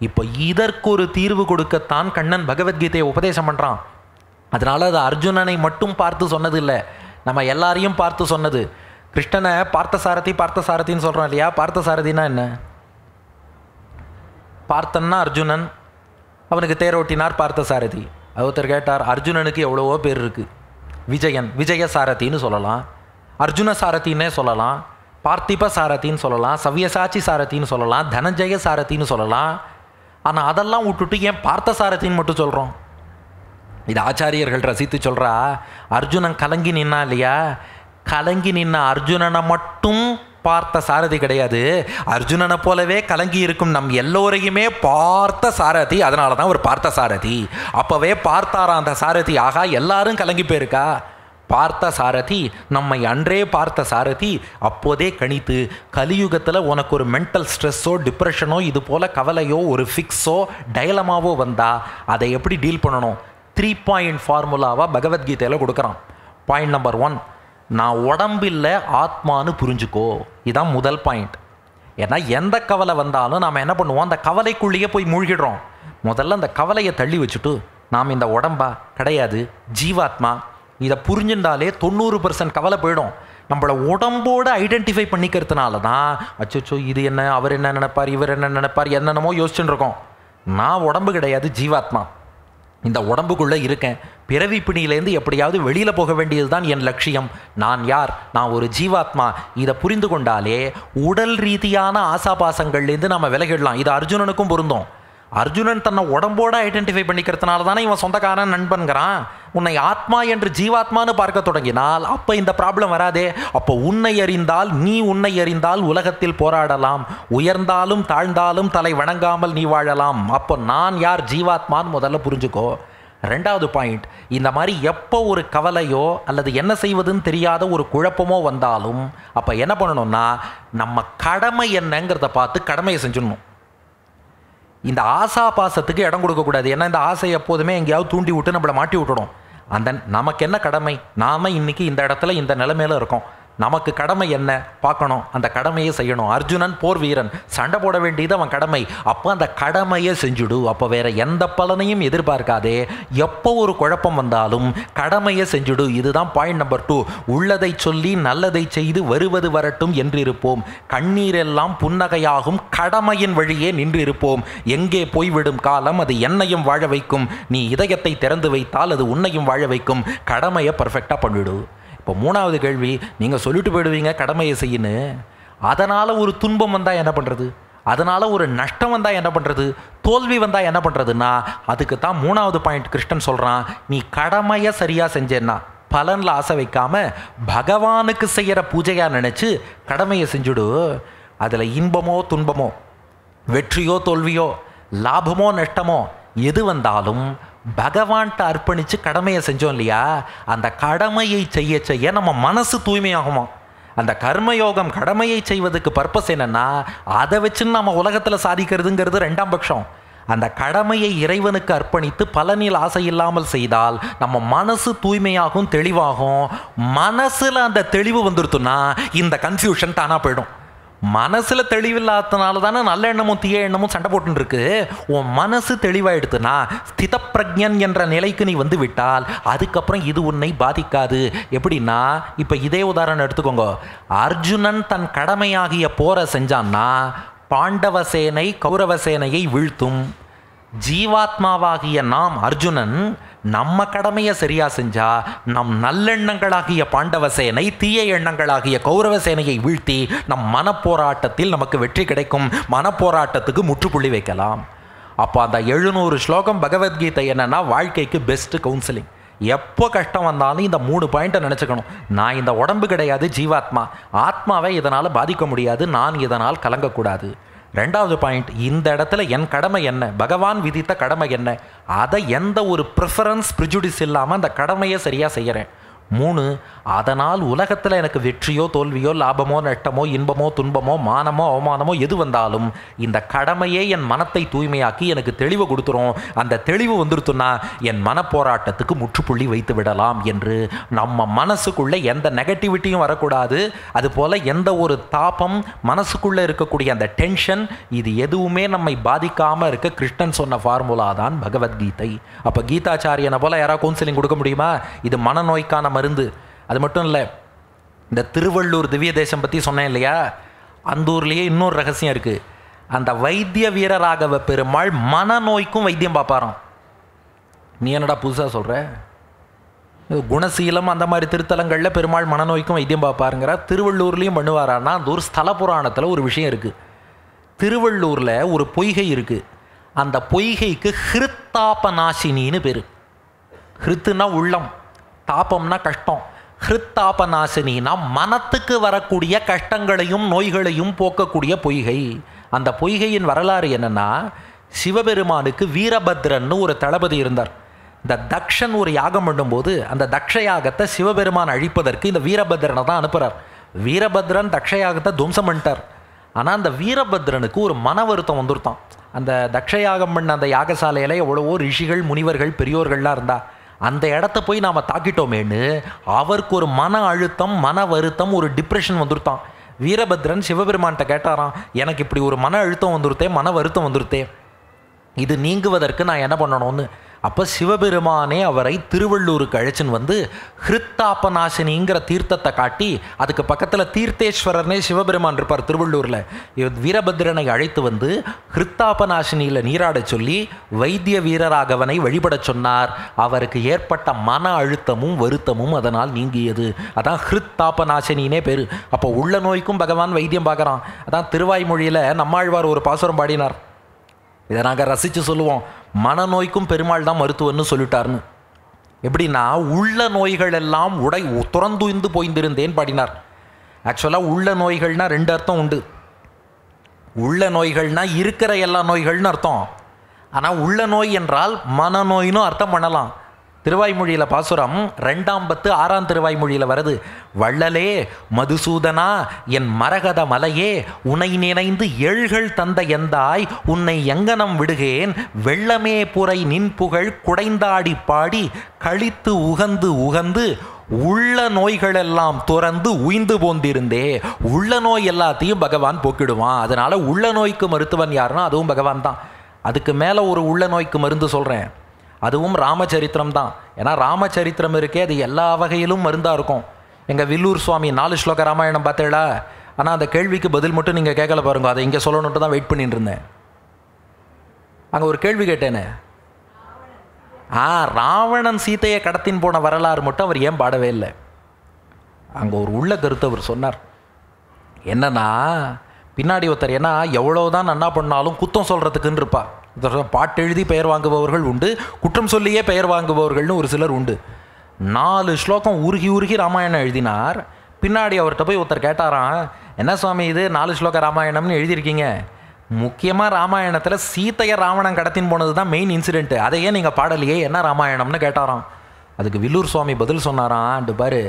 இப்போ இதற்கு ஒரு தீர்வு கொடுக்கத்தான் கண்ணன் பகவத்கீதையை உபதேசம் பண்ணுறான். அதனால் அது அர்ஜுனனை மட்டும் பார்த்து சொன்னது இல்லை, நம்ம எல்லாரையும் பார்த்து சொன்னது. கிருஷ்ணனை பார்த்தசாரதின்னு சொல்கிறோம் இல்லையா? பார்த்தசாரதினா என்ன? பார்த்தன்னா அர்ஜுனன், அவனுக்கு தேரோட்டினார் பார்த்தசாரதி. ஒருத்தர் கேட்டார், அர்ஜுனனுக்கு எவ்வளவோ பேர் இருக்குது. விஜய சாரதின்னு சொல்லலாம், அர்ஜுன சாரதின்னே சொல்லலாம், பார்த்திப சாரதின்னு சொல்லலாம், சவ்யசாச்சி சாரதின்னு சொல்லலாம், தனஞ்சய சாரதின்னு சொல்லலாம். ஆனால் அதெல்லாம் விட்டுட்டு ஏன் பார்த்த சாரதின்னு மட்டும் சொல்கிறோம்? இது ஆச்சாரியர்கள் ரசித்து சொல்கிறா. அர்ஜுனன் கலங்கி நின்னா இல்லையா? கலங்கி நின்ன அர்ஜுனனை மட்டும் பார்த்த சாரதி கிடையாது, அர்ஜுனனை போலவே கலங்கி இருக்கும் நம் எல்லோரையுமே பார்த்த சாரதி. அதனால தான் ஒரு பார்த்த சாரதி. அப்போவே பார்த்தாராம் அந்த சாரதி. ஆகா, எல்லாரும் கலங்கி போயிருக்கா. பார்த்த சாரதி, நம்மை அன்றே பார்த்த சாரதி அப்போதே கணித்து, கலியுகத்தில் உனக்கு ஒரு மென்டல் ஸ்ட்ரெஸ்ஸோ டிப்ரெஷனோ இது போல் கவலையோ ஒரு ஃபிக்ஸோ டயலமாவோ வந்தால் அதை எப்படி டீல் பண்ணணும் 3 பாயிண்ட் ஃபார்முலாவாக பகவத்கீதையில் கொடுக்குறான். பாயிண்ட் நம்பர் 1, நான் உடம்பில்லை ஆத்மானு புரிஞ்சுக்கோ. இதுதான் முதல் பாயிண்ட். ஏன்னா எந்த கவலை வந்தாலும் நாம் என்ன பண்ணுவோம்? அந்த கவலைக்குள்ளேயே போய் மூழ்கிடுறோம். முதல்ல அந்த கவலையை தள்ளி வச்சுட்டு, நாம் இந்த உடம்பா கிடையாது, ஜீவாத்மா, இதை புரிஞ்சுட்டாலே 90% கவலை போயிடும். நம்மளை உடம்போடு ஐடென்டிஃபை பண்ணிக்கிறதுனால தான் அச்சோ இது என்ன, அவர் என்ன நினைப்பார், இவர் என்ன நினைப்பார், என்னென்னமோ யோசிச்சுட்டு இருக்கோம். நான் உடம்பு கிடையாது, ஜீவாத்மா. இந்த உடம்புக்குள்ளே இருக்கேன். பிறவி பிணியிலேருந்து எப்படியாவது வெளியில் போக வேண்டியது தான் என் லட்சியம். நான் யார்? நான் ஒரு ஜீவாத்மா. இதை புரிந்து கொண்டாலே உடல் ரீதியான ஆசாபாசங்கள்லேருந்து நம்ம விலகிடலாம். இது அர்ஜுனனுக்கும் பொருந்தும். அர்ஜுனன் தன்னை உடம்போடு ஐடென்டிஃபை பண்ணிக்கிறதுனால தானே இவன் சொந்தக்காரன் நண்பன்கிறான். உன்னை ஆத்மா என்று ஜீவாத்மானு பார்க்க தொடங்கினால் அப்போ இந்த ப்ராப்ளம் வராதே. அப்போ உன்னை அறிந்தால், நீ உன்னை அறிந்தால் உலகத்தில் போராடலாம், உயர்ந்தாலும் தாழ்ந்தாலும் தலை வணங்காமல் நீ வாழலாம். அப்போ நான் யார்? ஜீவாத்மான்னு முதல்ல புரிஞ்சுக்கோ. 2வது பாயிண்ட், இந்த மாதிரி எப்போ ஒரு கவலையோ அல்லது என்ன செய்வதுன்னு தெரியாத ஒரு குழப்பமோ வந்தாலும் அப்போ என்ன பண்ணணும்னா, நம்ம கடமை என்னங்கிறத பார்த்து கடமையை செஞ்சிடணும். இந்த ஆசா பாசத்துக்கு இடம் கொடுக்கக்கூடாது. ஏன்னா இந்த ஆசை எப்போதுமே எங்கேயாவது தூண்டி விட்டு நம்மளை மாட்டி விட்டுடும். அந்த நமக்கு என்ன கடமை? நாம் இன்றைக்கி இந்த இடத்துல இந்த நிலைமையில் இருக்கோம். நமக்கு கடமை என்ன பார்க்கணும், அந்த கடமையை செய்யணும். அர்ஜுனன் போர் வீரன், சண்டை போட வேண்டியது அவன் கடமை. அப்போ அந்த கடமையை செஞ்சுடு. அப்போ வேற எந்த பலனையும் எதிர்பார்க்காதே. எப்போ ஒரு குழப்பம் வந்தாலும் கடமையை செஞ்சுடு. இதுதான் பாயிண்ட் நம்பர் 2. உள்ளதை சொல்லி நல்லதை செய்து வருவது வரட்டும் என்றிருப்போம். கண்ணீரெல்லாம் புன்னகையாகும், கடமையின் வழியே நின்றிருப்போம். எங்கே போய்விடும் காலம், அது என்னையும் வாழ வைக்கும். நீ இதயத்தை திறந்து வைத்தால் அது உன்னையும் வாழ வைக்கும். கடமையை பர்ஃபெக்டாக பண்ணிடு. இப்போ 3வது கேள்வி, நீங்கள் சொல்லிட்டு போயிடுவீங்க கடமையை செய்யன்னு. அதனால் ஒரு துன்பம் வந்தால் என்ன பண்ணுறது? அதனால் ஒரு நஷ்டம் வந்தால் என்ன பண்ணுறது? தோல்வி வந்தால் என்ன பண்ணுறதுன்னா, அதுக்கு தான் 3வது பாயிண்ட் கிருஷ்ணன் சொல்கிறான். நீ கடமையை சரியாக செஞ்சேன்னா, பலனில் ஆசை வைக்காமல் பகவானுக்கு செய்கிற பூஜையாக நினச்சி கடமையை செஞ்சுடு. அதில் இன்பமோ துன்பமோ, வெற்றியோ தோல்வியோ, லாபமோ நஷ்டமோ எது வந்தாலும் பகவான்கிட்ட அர்ப்பணித்து கடமையை செஞ்சோம் இல்லையா? அந்த கடமையை செய்ய செய்ய நம்ம மனசு தூய்மையாகுமா? அந்த கர்மயோகம் கடமையை செய்வதுக்கு பர்பஸ் என்னென்னா, அதை வச்சு நம்ம உலகத்தில் சாதிக்கிறதுங்கிறது 2ஆம் பட்சம். அந்த கடமையை இறைவனுக்கு அர்ப்பணித்து பலனில் ஆசை இல்லாமல் செய்தால் நம்ம மனசு தூய்மையாகும், தெளிவாகும். மனசில் அந்த தெளிவு வந்துடுத்துன்னா இந்த கன்ஃபியூஷன் தானாக போயிடும். மனசில் தெளிவில்லாதனால தானே நல்ல எண்ணமும் தீய எண்ணமும் சண்டை போட்டுருக்கு. உன் மனசு தெளிவாயிடுத்துனா, ஸ்தித பிரஜ்ஞன் என்ற நிலைக்கு நீ வந்து விட்டால் அதுக்கப்புறம் இது உன்னை பாதிக்காது. எப்படின்னா, இப்போ இதே உதாரணம் எடுத்துக்கோங்க. அர்ஜுனன் தன் கடமையாகிய போரை செஞ்சான்னா பாண்டவ சேனை கௌரவ சேனையை வீழ்த்தும். ஜீவாத்மாவாகிய நாம் அர்ஜுனன் நம்ம கடமையை சரியா செஞ்சா நம் நல்லெண்ணங்களாகிய பாண்டவ சேனை தீய எண்ணங்களாகிய கௌரவ சேனையை வீழ்த்தி நம் மனப்போராட்டத்தில் நமக்கு வெற்றி கிடைக்கும். மனப்போராட்டத்துக்கு முற்றுப்புள்ளி வைக்கலாம். அப்போ அந்த 700 ஸ்லோகம் பகவத்கீதை என்னன்னா, வாழ்க்கைக்கு பெஸ்ட் கவுன்சிலிங். எப்போ கஷ்டம் வந்தாலும் இந்த 3 பாயிண்ட்டை நினச்சிக்கணும். நான் இந்த உடம்பு கிடையாது, ஜீவாத்மா. ஆத்மாவை இதனால் பாதிக்க முடியாது, நான் இதனால் கலங்கக்கூடாது. ரெண்டாவது பாயிண்ட், இந்த இடத்துல என் கடமை என்ன, பகவான் விதித்த கடமை என்ன, அதை எந்த ஒரு ப்ரிஃபரன்ஸ் ப்ரிஜுடிஸ் இல்லாமல் அந்த கடமையை சரியாக செய்கிறேன். 3, அதனால் உலகத்தில் எனக்கு வெற்றியோ தோல்வியோ லாபமோ நட்டமோ இன்பமோ துன்பமோ மானமோ அவமானமோ எது வந்தாலும் இந்த கடமையே என் மனத்தை தூய்மையாக்கி எனக்கு தெளிவு கொடுத்துரும். அந்த தெளிவு வந்துருத்துன்னா என் மனப்போராட்டத்துக்கு முற்றுப்புள்ளி வைத்து விடலாம் என்று நம்ம மனசுக்குள்ளே எந்த நெகட்டிவிட்டியும் வரக்கூடாது. அதுபோல் எந்த ஒரு தாபம் மனசுக்குள்ளே இருக்கக்கூடிய அந்த டென்ஷன் இது எதுவுமே நம்மை பாதிக்காமல் இருக்க கிருஷ்ணன் சொன்ன ஃபார்முலா தான் பகவத்கீதை. அப்போ கீதாச்சாரியனை போல் யாராவது கவுன்சிலிங் கொடுக்க முடியுமா? இது மனநோய்க்கான மருந்து. அது மட்டும் இல்லை, இந்த திருவள்ளூர் திவ்ய தேசம் பற்றி சொன்னேன் இல்லையா, அந்த ஊர்லேயே இன்னொரு ரகசியம் இருக்குது. அந்த வைத்திய வீரராகவ பெருமாள் மனநோய்க்கும் வைத்தியம் பார்ப்பாராம். நீ என்னடா புதுசாக சொல்கிற? குணசீலம் அந்த மாதிரி திருத்தலங்களில் பெருமாள் மனநோய்க்கும் வைத்தியம் பார்ப்பாருங்கிற. திருவள்ளூர்லேயும் பண்ணுவாரான்னா அந்த ஒரு ஸ்தல புராணத்தில் ஒரு விஷயம் இருக்குது. திருவள்ளூரில் ஒரு பொய்கை இருக்குது. அந்த பொய்கைக்கு ஹிருத்தாபநாசினின்னு பேர். ஹிருத்துனா உள்ளம், தாபம்னா கஷ்டம். ஹிருத்தாபநாசினா மனத்துக்கு வரக்கூடிய கஷ்டங்களையும் நோய்களையும் போக்கக்கூடிய பொய்கை. அந்த பொய்கையின் வரலாறு என்னென்னா, சிவபெருமானுக்கு வீரபத்ரன்னு ஒரு தளபதி இருந்தார். இந்த தக்ஷன் ஒரு யாகம் பண்ணும்போது அந்த தக்ஷ யாகத்தை சிவபெருமான் அழிப்பதற்கு இந்த வீரபத்ரனை தான் அனுப்புகிறார். வீரபத்ரன் தக்ஷ யாகத்தை துவம்சம் பண்ணிட்டார். ஆனால் அந்த வீரபத்ரனுக்கு ஒரு மன வருத்தம் வந்துருத்தான். அந்த தக்ஷயாகம் பண்ண அந்த யாகசாலையில் எவ்வளவோ ரிஷிகள் முனிவர்கள் பெரியோர்கள்லாம் இருந்தா, அந்த இடத்த போய் நாம் தாக்கிட்டோமேன்னு அவருக்கு ஒரு மன அழுத்தம் மன வருத்தம் ஒரு டிப்ரெஷன் வந்துருத்தான். வீரபத்ரன் சிவபெருமான்கிட்ட கேட்டாராம், எனக்கு இப்படி ஒரு மன அழுத்தம் வந்துருத்தே மன வருத்தம் வந்துருத்தே, இது நீங்குவதற்கு நான் என்ன பண்ணணும்னு. அப்போ சிவபெருமானே அவரை திருவள்ளூருக்கு அழைச்சின்னு வந்து ஹிருத்தாபநாசினிங்கிற தீர்த்தத்தை காட்டி, அதுக்கு பக்கத்தில் தீர்த்தேஸ்வரர்னே சிவபெருமான் இருப்பார் திருவள்ளூரில், வீரபத்ரனை அழைத்து வந்து ஹிருத்தாபநாசினியில் நீராட சொல்லி வைத்திய வீரராகவனை வழிபட சொன்னார். அவருக்கு ஏற்பட்ட மன அழுத்தமும் வருத்தமும் அதனால் நீங்கியது. அதான் ஹிருத்தாபநாசினினே பேர். அப்போ உள்ள நோய்க்கும் பகவான் வைத்தியம் பார்க்குறான். அதான் திருவாய்மொழியில் நம்மாழ்வார் ஒரு பாசுரம் பாடினார். இதை நாங்கள் ரசித்து சொல்லுவோம், மனநோய்க்கும் பெருமாள் தான் மருத்துவன்னு சொல்லிட்டார்னு. எப்படின்னா, உள்ள நோய்கள் எல்லாம் துறந்துய்ந்து போய்ந்திருந்தேன் பாடினார். ஆக்சுவலாக உள்ள நோய்கள்னா 2 அர்த்தம் உண்டு. உள்ள நோய்கள்னா இருக்கிற எல்லா நோய்கள்னு அர்த்தம். ஆனால் உள்ள நோய் என்றால் மனநோயின்னு அர்த்தம் பண்ணலாம். திருவாய்மொழியில் பாசுரம் 2ஆம் பத்து 6ஆம் திருவாய்மொழியில் வருது. வள்ளலே மதுசூதனா என் மரகத மலையே உன்னை நினைந்து ஏழ்கள் தந்த எந்தாய் உன்னை எங்கனம் விடுகேன் வெள்ளமே புரை நின் புகழ் குடைந்தாடி பாடி கழித்து உகந்து உகந்து உள்ள நோய்களெல்லாம் துறந்து உய்ந்து போந்திருந்தே. உள்ள நோய் எல்லாத்தையும் பகவான் போக்கிடுவான். அதனால் உள்ள நோய்க்கு மருத்துவன் யாருன்னா அதுவும் பகவான் தான். அதுக்கு மேலே ஒரு உள்ள நோய்க்கு மருந்து சொல்கிறேன், அதுவும் ராமச்சரித்திரம் தான். ஏன்னா ராமச்சரித்திரம் இருக்கே, அது எல்லா வகையிலும் மருந்தாக இருக்கும். எங்கள் வில்லூர் சுவாமி 4 ஸ்லோக ராமாயணம் பார்த்தேடா, ஆனால் அந்த கேள்விக்கு பதில் மட்டும் நீங்கள் கேட்கல பாருங்க. அதை இங்கே சொல்லணுன்ட்டு தான் வெயிட் பண்ணிட்டு இருந்தேன். அங்கே ஒரு கேள்வி கேட்டேனே, ராவணன் சீதையை கடத்தின் போன வரலாறு மட்டும் அவர் ஏன் பாடவே இல்லை? அங்கே ஒரு உள்ள கருத்து அவர் சொன்னார். என்னன்னா, பின்னாடி ஒருத்தர் ஏன்னா எவ்வளோதான் நன்னா பண்ணாலும் குத்தம் சொல்கிறதுக்குன்னு இருப்பா. பாட்டு எழுதி பெயர் வாங்குபவர்கள் உண்டு, குற்றம் சொல்லியே பெயர் வாங்குபவர்கள்னு ஒரு சிலர் உண்டு. 4 ஸ்லோகம் உருகி உருகி ராமாயணம் எழுதினார். பின்னாடி அவர்கிட்ட போய் ஒருத்தர் கேட்டாராம், என்ன சுவாமி இது 4 ஸ்லோக ராமாயணம்னு எழுதியிருக்கீங்க, முக்கியமாக ராமாயணத்தில் சீதையை ராவணன் கடத்தின் போனது தான் மெயின் இன்சிடென்ட்டு, அதையே நீங்கள் பாடலையே, என்ன ராமாயணம்னு கேட்டாராம். அதுக்கு வில்லூர் சுவாமி பதில் சொன்னாராம், பாரு,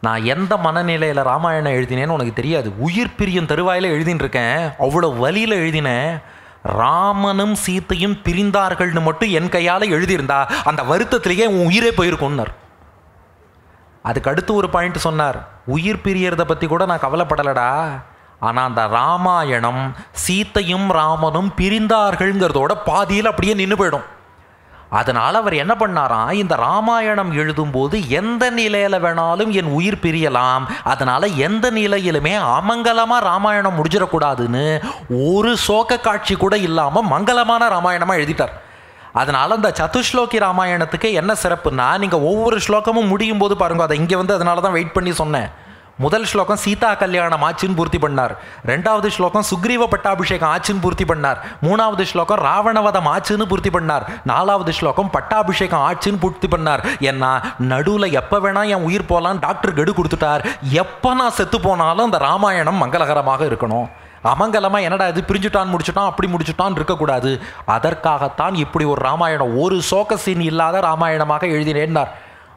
நான் எந்த மனநிலையில் ராமாயணம் எழுதினேன்னு உனக்கு தெரியாது. உயிர் பிரியும் தருவாயில் எழுதின்னு இருக்கேன், அவ்வளோ வலியில் எழுதினேன். ராமனும் சீத்தையும் பிரிந்தார்கள்னு மட்டும் என் கையால் எழுதியிருந்தா அந்த வருத்தத்திலேயே உன் உயிரே போயிருக்கும்னார். அதுக்கு அடுத்து ஒரு பாயிண்ட் சொன்னார், உயிர் பிரியறதை பற்றி கூட நான் கவலைப்படலடா, ஆனால் அந்த ராமாயணம் சீத்தையும் ராமனும் பிரிந்தார்கள்ங்கிறதோட பாதியில் அப்படியே நின்று போயிடும். அதனால் அவர் என்ன பண்ணாராம், இந்த ராமாயணம் எழுதும்போது எந்த நிலையில் வேணாலும் என் உயிர் பிரியலாம், அதனால் எந்த நிலையிலுமே அமங்கலமாக ராமாயணம் முடிஞ்சிடக்கூடாதுன்னு ஒரு சோக காட்சி கூட இல்லாமல் மங்களமான ராமாயணமாக எழுதிட்டார். அதனால் அந்த சதுஸ்லோகி ராமாயணத்துக்கு என்ன சிறப்புன்னா, நீங்கள் ஒவ்வொரு ஸ்லோகமும் முடியும் போது பாருங்கள், அதை இங்கே வந்து அதனால தான் வெயிட் பண்ணி சொன்னேன். முதல் ஸ்லோகம் சீதா கல்யாணம் ஆச்சுன்னு பூர்த்தி பண்ணார். 2வது ஸ்லோகம் சுக்ரீவ பட்டாபிஷேகம் ஆச்சுன்னு பூர்த்தி பண்ணார். 3வது ஸ்லோகம் ராவணவதம் ஆச்சுன்னு பூர்த்தி பண்ணார். 4வது ஸ்லோகம் பட்டாபிஷேகம் ஆச்சுன்னு பூர்த்தி பண்ணார். ஏன்னா நடுவில் எப்போ வேணால் என் உயிர் போகலாம் டாக்டர் கெடு கொடுத்துட்டார், எப்போ நான் செத்து போனாலும் அந்த ராமாயணம் மங்களகரமாக இருக்கணும். அமங்கலமாக என்னடா இது பிரிஞ்சுட்டான் முடிச்சுட்டான் அப்படி முடிச்சுட்டான் இருக்கக்கூடாது. அதற்காகத்தான் இப்படி ஒரு ராமாயணம், ஒரு சோக சீன் இல்லாத ராமாயணமாக எழுதினேன்னார்.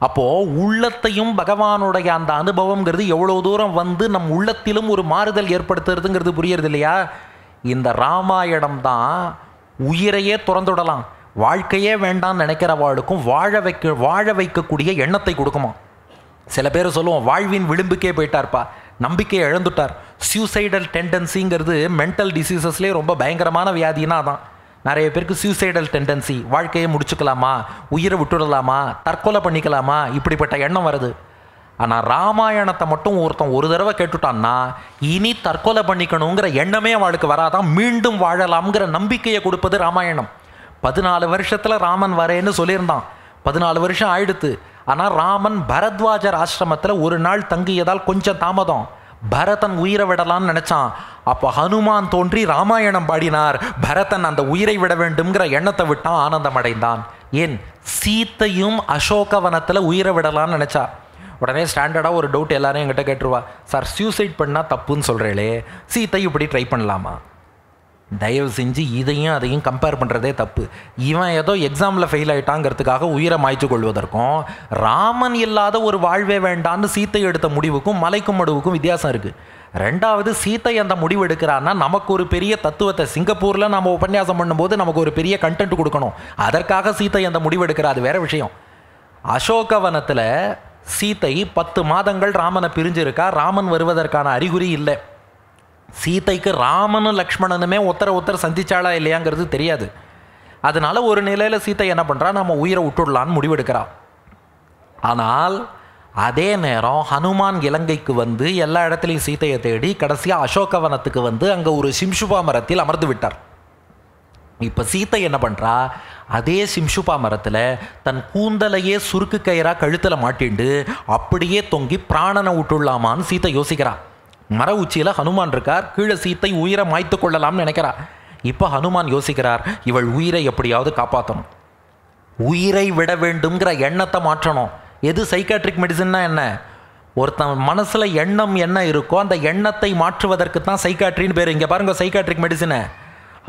அப்போது உள்ளத்தையும் பகவானுடைய அந்த அனுபவங்கிறது எவ்வளோ தூரம் வந்து நம் உள்ளத்திலும் ஒரு மாறுதல் ஏற்படுத்துறதுங்கிறது புரியறது இல்லையா? இந்த ராமாயணம் தான் உயிரையே துறந்துடலாம், வாழ்க்கையே வேண்டாம்னு நினைக்கிறவாளுக்கும் வாழ வைக்கக்கூடிய எண்ணத்தை கொடுக்குமா. சில பேர் சொல்லுவோம், வாழ்வின் விளிம்புக்கே போயிட்டார்ப்பா, நம்பிக்கையை இழந்துட்டார். சூசைடல் டெண்டன்சிங்கிறது மென்டல் டிசீசஸ்லேயே ரொம்ப பயங்கரமான வியாதினா தான். நிறைய பேருக்கு சூசைடல் டெண்டன்சி, வாழ்க்கையை முடிச்சுக்கலாமா, உயிரை விட்டுடலாமா, தற்கொலை பண்ணிக்கலாமா, இப்படிப்பட்ட எண்ணம் வருது. ஆனால் ராமாயணத்தை மட்டும் ஒருத்தன் ஒரு தடவை கேட்டுட்டான்னா இனி தற்கொலை பண்ணிக்கணுங்கிற எண்ணமே அவளுக்கு வராதான், மீண்டும் வாழலாம்ங்கிற நம்பிக்கையை கொடுப்பது ராமாயணம். 14 வருஷத்தில் ராமன் வரேன்னு சொல்லியிருந்தான், 14 வருஷம் ஆயிடுத்து. ஆனால் ராமன் பரத்வாஜர் ஆசிரமத்தில் ஒரு நாள் தங்கியதால் கொஞ்சம் தாமதம். பரதன் உயிரை விடலான்னு நினச்சான். அப்போ ஹனுமான் தோன்றி ராமாயணம் பாடினார். பரதன் அந்த உயிரை விட வேண்டும்ங்கிற எண்ணத்தை விட்டான், ஆனந்தம் அடைந்தான். ஏன்? சீத்தையும் அசோகவனத்தில் உயிரை விடலான்னு நினச்சா. உடனே ஸ்டாண்டர்டாக ஒரு டவுட் எல்லாரும் என்கிட்ட கேட்டுருவா, சார் சூசைட் பண்ணால் தப்புன்னு சொல்கிறீங்களே, சீத்தை இப்படி ட்ரை பண்ணலாமா? தயவு செஞ்சு இதையும் அதையும் கம்பேர் பண்ணுறதே தப்பு. இவன் ஏதோ எக்ஸாமில் ஃபெயில் ஆகிட்டாங்கிறதுக்காக உயிரை மாய்ச்சி கொள்வதற்கும் ராமன் இல்லாத ஒரு வாழ்வே வேண்டான்னு சீத்தை எடுத்த முடிவுக்கும் மலைக்கும் மடுவுக்கும் வித்தியாசம் இருக்குது. ரெண்டாவது, சீத்தை அந்த முடிவு எடுக்கிறான்னா நமக்கு ஒரு பெரிய தத்துவத்தை, சிங்கப்பூரில் நம்ம உபன்யாசம் பண்ணும்போது நமக்கு ஒரு பெரிய கண்டென்ட் கொடுக்கணும், அதற்காக சீத்தை அந்த முடிவு எடுக்கிறா, அது வேறு விஷயம். அசோகவனத்தில் சீத்தை 10 மாதங்கள் ராமனை பிரிஞ்சிருக்கா, ராமன் வருவதற்கான அறிகுறி இல்லை. சீத்தைக்கு ராமனும் லக்ஷ்மணனுமே ஒருத்தர் சந்திச்சாளா இல்லையாங்கிறது தெரியாது. அதனால ஒரு நிலையில் சீத்தை என்ன பண்ணுறா, நம்ம உயிரை விட்டுடலான்னு முடிவெடுக்கிறா. ஆனால் அதே நேரம் ஹனுமான் இலங்கைக்கு வந்து எல்லா இடத்துலையும் சீத்தையை தேடி கடைசியாக அசோகவனத்துக்கு வந்து அங்கே ஒரு சிம்சுபா மரத்தில் அமர்ந்து விட்டார். இப்போ சீத்தை என்ன பண்ணுறா, அதே சிம்சுபா மரத்தில் தன் கூந்தலையே சுருக்கு கயிறாக கழுத்தில் மாட்டிண்டு அப்படியே தொங்கி பிராணனை விட்டுடலாமான்னு சீத்தை யோசிக்கிறா. மர உச்சியில் ஹனுமான் இருக்கார், கீழே சீத்தை உயிரை மாய்த்து கொள்ளலாம்னு நினைக்கிறா. இப்போ ஹனுமான் யோசிக்கிறார், இவள் உயிரை எப்படியாவது காப்பாற்றணும், உயிரை விட வேண்டும்ங்கிற எண்ணத்தை மாற்றணும். எது சைக்காட்ரிக் மெடிசன்னா என்ன? ஒருத்தன் மனசில் எண்ணம் என்ன இருக்கோ அந்த எண்ணத்தை மாற்றுவதற்கு தான் சைக்காட்ரின்னு பேர். இங்கே பாருங்க சைக்காட்ரிக் மெடிசனை.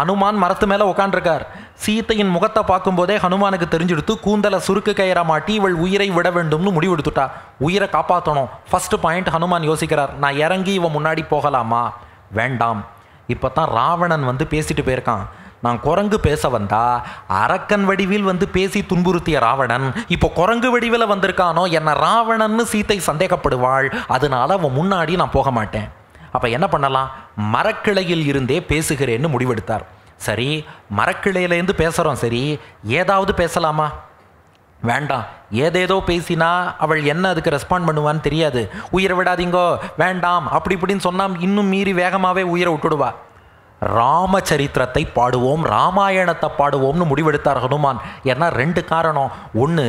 ஹனுமான் மரத்து மேலே உட்காண்டிருக்கார். சீத்தையின் முகத்தை பார்க்கும்போதே ஹனுமானுக்கு தெரிஞ்சுடுத்து, கூந்தலை சுருக்கு கயிறா மாட்டி இவள் உயிரை விட வேண்டும்னு முடிவெடுத்துட்டா, உயிரை காப்பாற்றணும். ஃபஸ்ட்டு பாயிண்ட் ஹனுமான் யோசிக்கிறார், நான் இறங்கி இவன் முன்னாடி போகலாமா, வேண்டாம். இப்போ தான் ராவணன் வந்து பேசிட்டு போயிருக்கான். நான் குரங்கு பேச வந்தா அரக்கன் வடிவில் வந்து பேசி துன்புறுத்திய ராவணன் இப்போ குரங்கு வடிவில் வந்திருக்கானோ, என்னை ராவணன்னு சீத்தை சந்தேகப்படுவாள், அதனால அவன் முன்னாடி நான் போக மாட்டேன். அப்போ என்ன பண்ணலாம், மரக்கிளையில் இருந்தே பேசுகிறேன்னு முடிவெடுத்தார். சரி, மரக்கிளையிலேருந்து பேசுகிறோம், சரி ஏதாவது பேசலாமா? வேண்டாம். ஏதேதோ பேசினா அவள் என்ன அதுக்கு ரெஸ்பாண்ட் பண்ணுவான்னு தெரியாது. உயிரை விடாதீங்கோ, வேண்டாம் அப்படி இப்படின்னு சொன்னால் இன்னும் மீறி வேகமாகவே உயிரை விட்டுடுவா. ராமச்சரித்திரத்தை பாடுவோம், ராமாயணத்தை பாடுவோம்னு முடிவெடுத்தார் ஹனுமான். ஏன்னா 2 காரணம். ஒன்று,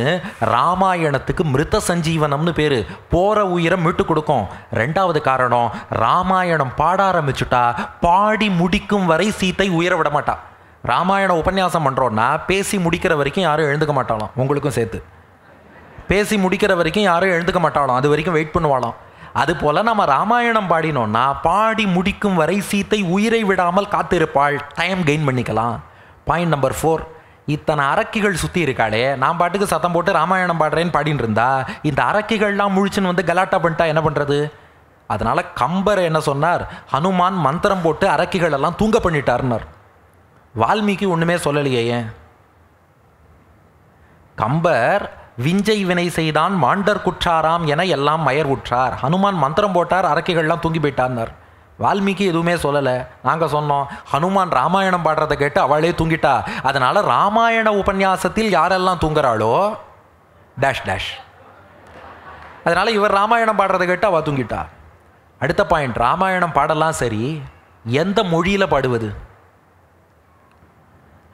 ராமாயணத்துக்கு மிருத சஞ்சீவனம்னு பேர், போகிற உயிரை மீட்டு கொடுக்கும். 2வது காரணம், ராமாயணம் பாட ஆரம்பிச்சுட்டா பாடி முடிக்கும் வரை சீத்தை உயிரை விட மாட்டா. ராமாயண உபன்யாசம் பண்ணுறோன்னா பேசி முடிக்கிற வரைக்கும் யாரும் எழுந்துக்க மாட்டாளாம், உங்களுக்கும் சேர்த்து. பேசி முடிக்கிற வரைக்கும் யாரும் எழுந்துக்க மாட்டாளாம், அது வரைக்கும் வெயிட் பண்ணுவாளாம். அதுபோல் நம்ம ராமாயணம் பாடினோன்னா பாடி முடிக்கும் வரை சீத்தை உயிரை விடாமல் காத்திருப்பாள், டைம் கெயின் பண்ணிக்கலாம். பாயிண்ட் நம்பர் 4, இத்தனை அரக்கிகள் சுற்றி இருக்காளே, நான் பாட்டுக்கு சத்தம் போட்டு ராமாயணம் பாடுறேன்னு பாடின்னு இருந்தா இந்த அரக்கிகள்லாம் முழிச்சுன்னு வந்து கலாட்டா பண்ணிட்டா என்ன பண்ணுறது? அதனால் கம்பர் என்ன சொன்னார், ஹனுமான் மந்திரம் போட்டு அரக்கிகள் எல்லாம் தூங்க பண்ணிட்டார்னார். வால்மீகி ஒன்றுமே சொல்லலையே. ஏன்? கம்பர் விஞ்சை வினை செய்தான் மாண்டர் குற்றாராம் என எல்லாம் மயர் உற்றார், ஹனுமான் மந்திரம் போட்டார் அரக்கிகள்லாம் தூங்கி போயிட்டார்னார். வால்மீகி எதுவுமே சொல்லலை. நாங்கள் சொன்னோம், ஹனுமான் ராமாயணம் பாடுறதை கேட்டு அவளே தூங்கிட்டா, அதனால் ராமாயண உபன்யாசத்தில் யாரெல்லாம் தூங்குறாளோ டேஷ் டேஷ், அதனால் இவர் ராமாயணம் பாடுறதை கேட்டு அவள் தூங்கிட்டா. அடுத்த பாயிண்ட், ராமாயணம் பாடலாம் சரி, எந்த மொழியில் பாடுவது?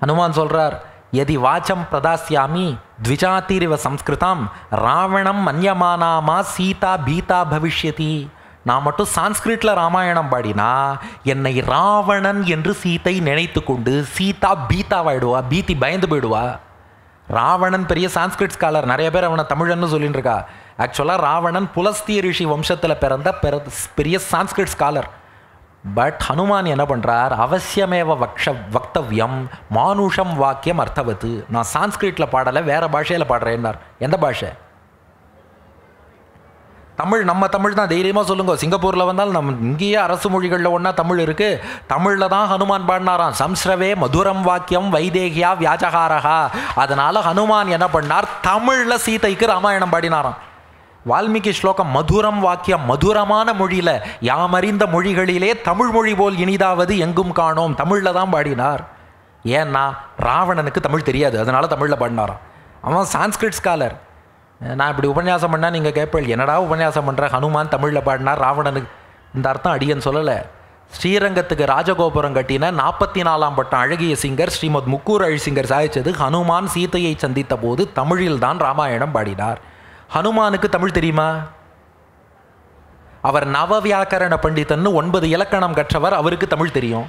ஹனுமான் சொல்கிறார், யதி வாச்சம் பிரதாஸ்யாமி த்விஜாதிரிவ சம்ஸ்கிருதம் ராவணம் மன்யமானாமா சீதா பீதா பவிஷ்யதி. நான் மட்டும் சான்ஸ்கிரிட்டில் ராமாயணம் பாடினா என்னை ராவணன் என்று சீத்தை நினைத்து கொண்டு சீதா பீதாவாயிடுவா, பீத்தி பயந்து போயிடுவா. ராவணன் பெரிய சான்ஸ்கிரிட் ஸ்காலர், நிறைய பேர் அவனை தமிழன்னு சொல்லிட்டு இருக்கா. ஆக்சுவலாக ராவணன் புலஸ்திய ரிஷி வம்சத்தில் பிறந்த பெரிய சான்ஸ்கிரிட் ஸ்காலர். பட் ஹனுமான் என்ன பண்ணுறார், அவசியமேவ வக்தவ்யம் மானுஷம் வாக்கியம் அர்த்தவத்து. நான் சான்ஸ்கிரிட்டில் பாடலை, வேறு பாஷையில் பாடுறேன்னார். எந்த பாஷை? தமிழ். நம்ம தமிழ் தான். தைரியமாக சொல்லுங்க. சிங்கப்பூரில் வந்தால் நம்ம இங்கேயே அரசு மொழிகளில் ஒன்றா தமிழ் இருக்குது. தமிழில் தான் ஹனுமான் பாடினாராம். சம்ஸ்ரவே மதுரம் வாக்கியம் வைதேகியா வியாஜகாரகா. அதனால் ஹனுமான் என்ன பண்ணார், தமிழில் சீதைக்கு ராமாயணம் பாடினாராம். வால்மீகி ஸ்லோகம் மதுரம் வாக்கியம், மதுரமான மொழியில், யாமறிந்த மொழிகளிலே தமிழ் மொழி போல் இனிதாவது எங்கும் காணோம், தமிழில் தான் பாடினார். ஏன்னா ராவணனுக்கு தமிழ் தெரியாது, அதனால் தமிழில் பாடினாராம். அவன் சான்ஸ்கிரிட் ஸ்காலர். நான் இப்படி உபன்யாசம் பண்ணால் நீங்கள் கேட்பேன், என்னடா உபன்யாசம் பண்ணுற, ஹனுமான் தமிழில் பாடினார், ராவணனுக்கு. இந்த அர்த்தம் அடியன் சொல்லலை. ஸ்ரீரங்கத்துக்கு ராஜகோபுரம் கட்டின 44ஆம் பட்டம் அழகிய சிங்கர் ஸ்ரீமத் முக்கூர் அழிசிங்கர் சாதிச்சது, ஹனுமான் சீதையை சந்தித்த போது தமிழில் தான் ராமாயணம் பாடினார். ஹனுமானுக்கு தமிழ் தெரியுமா? அவர் நவ வியாக்கரண பண்டிதன்னு 9 இலக்கணம் கற்றவர், அவருக்கு தமிழ் தெரியும்.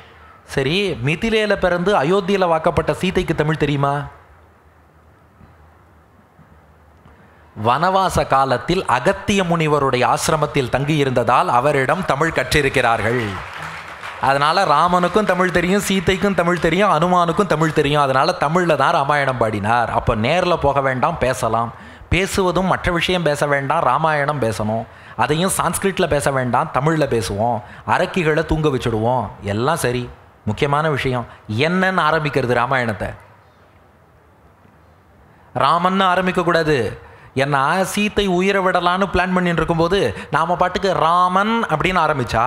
சரி, மிதிலேல பிறந்து அயோத்தியில் வாக்கப்பட்ட சீதைக்கு தமிழ் தெரியுமா? வனவாச காலத்தில் அகத்திய முனிவருடைய ஆசிரமத்தில் தங்கியிருந்ததால் அவரிடம் தமிழ் கற்றிருக்கிறார்கள். அதனால் ராமனுக்கும் தமிழ் தெரியும், சீதைக்கும் தமிழ் தெரியும், ஹனுமானுக்கும் தமிழ் தெரியும். அதனால் தமிழில் தான் ராமாயணம் பாடினார். அப்போ நேரில் போக வேண்டாம், பேசலாம். பேசுவதும் மற்ற விஷயம் பேச வேண்டாம், ராமாயணம் பேசணும். அதையும் சான்ஸ்கிரிட்டில் பேச வேண்டாம், தமிழில் பேசுவோம். அரக்கிகளை தூங்க வச்சுடுவோம், எல்லாம் சரி. முக்கியமான விஷயம் என்னன்னு ஆரம்பிக்கிறது ராமாயணத்தை. ராமன்னு ஆரம்பிக்கக்கூடாது. ஏன்னா சீத்தை உயிரை விடலான்னு பிளான் பண்ணிட்டு இருக்கும்போது நாம் பாட்டுக்கு ராமன் அப்படின்னு ஆரம்பித்தா,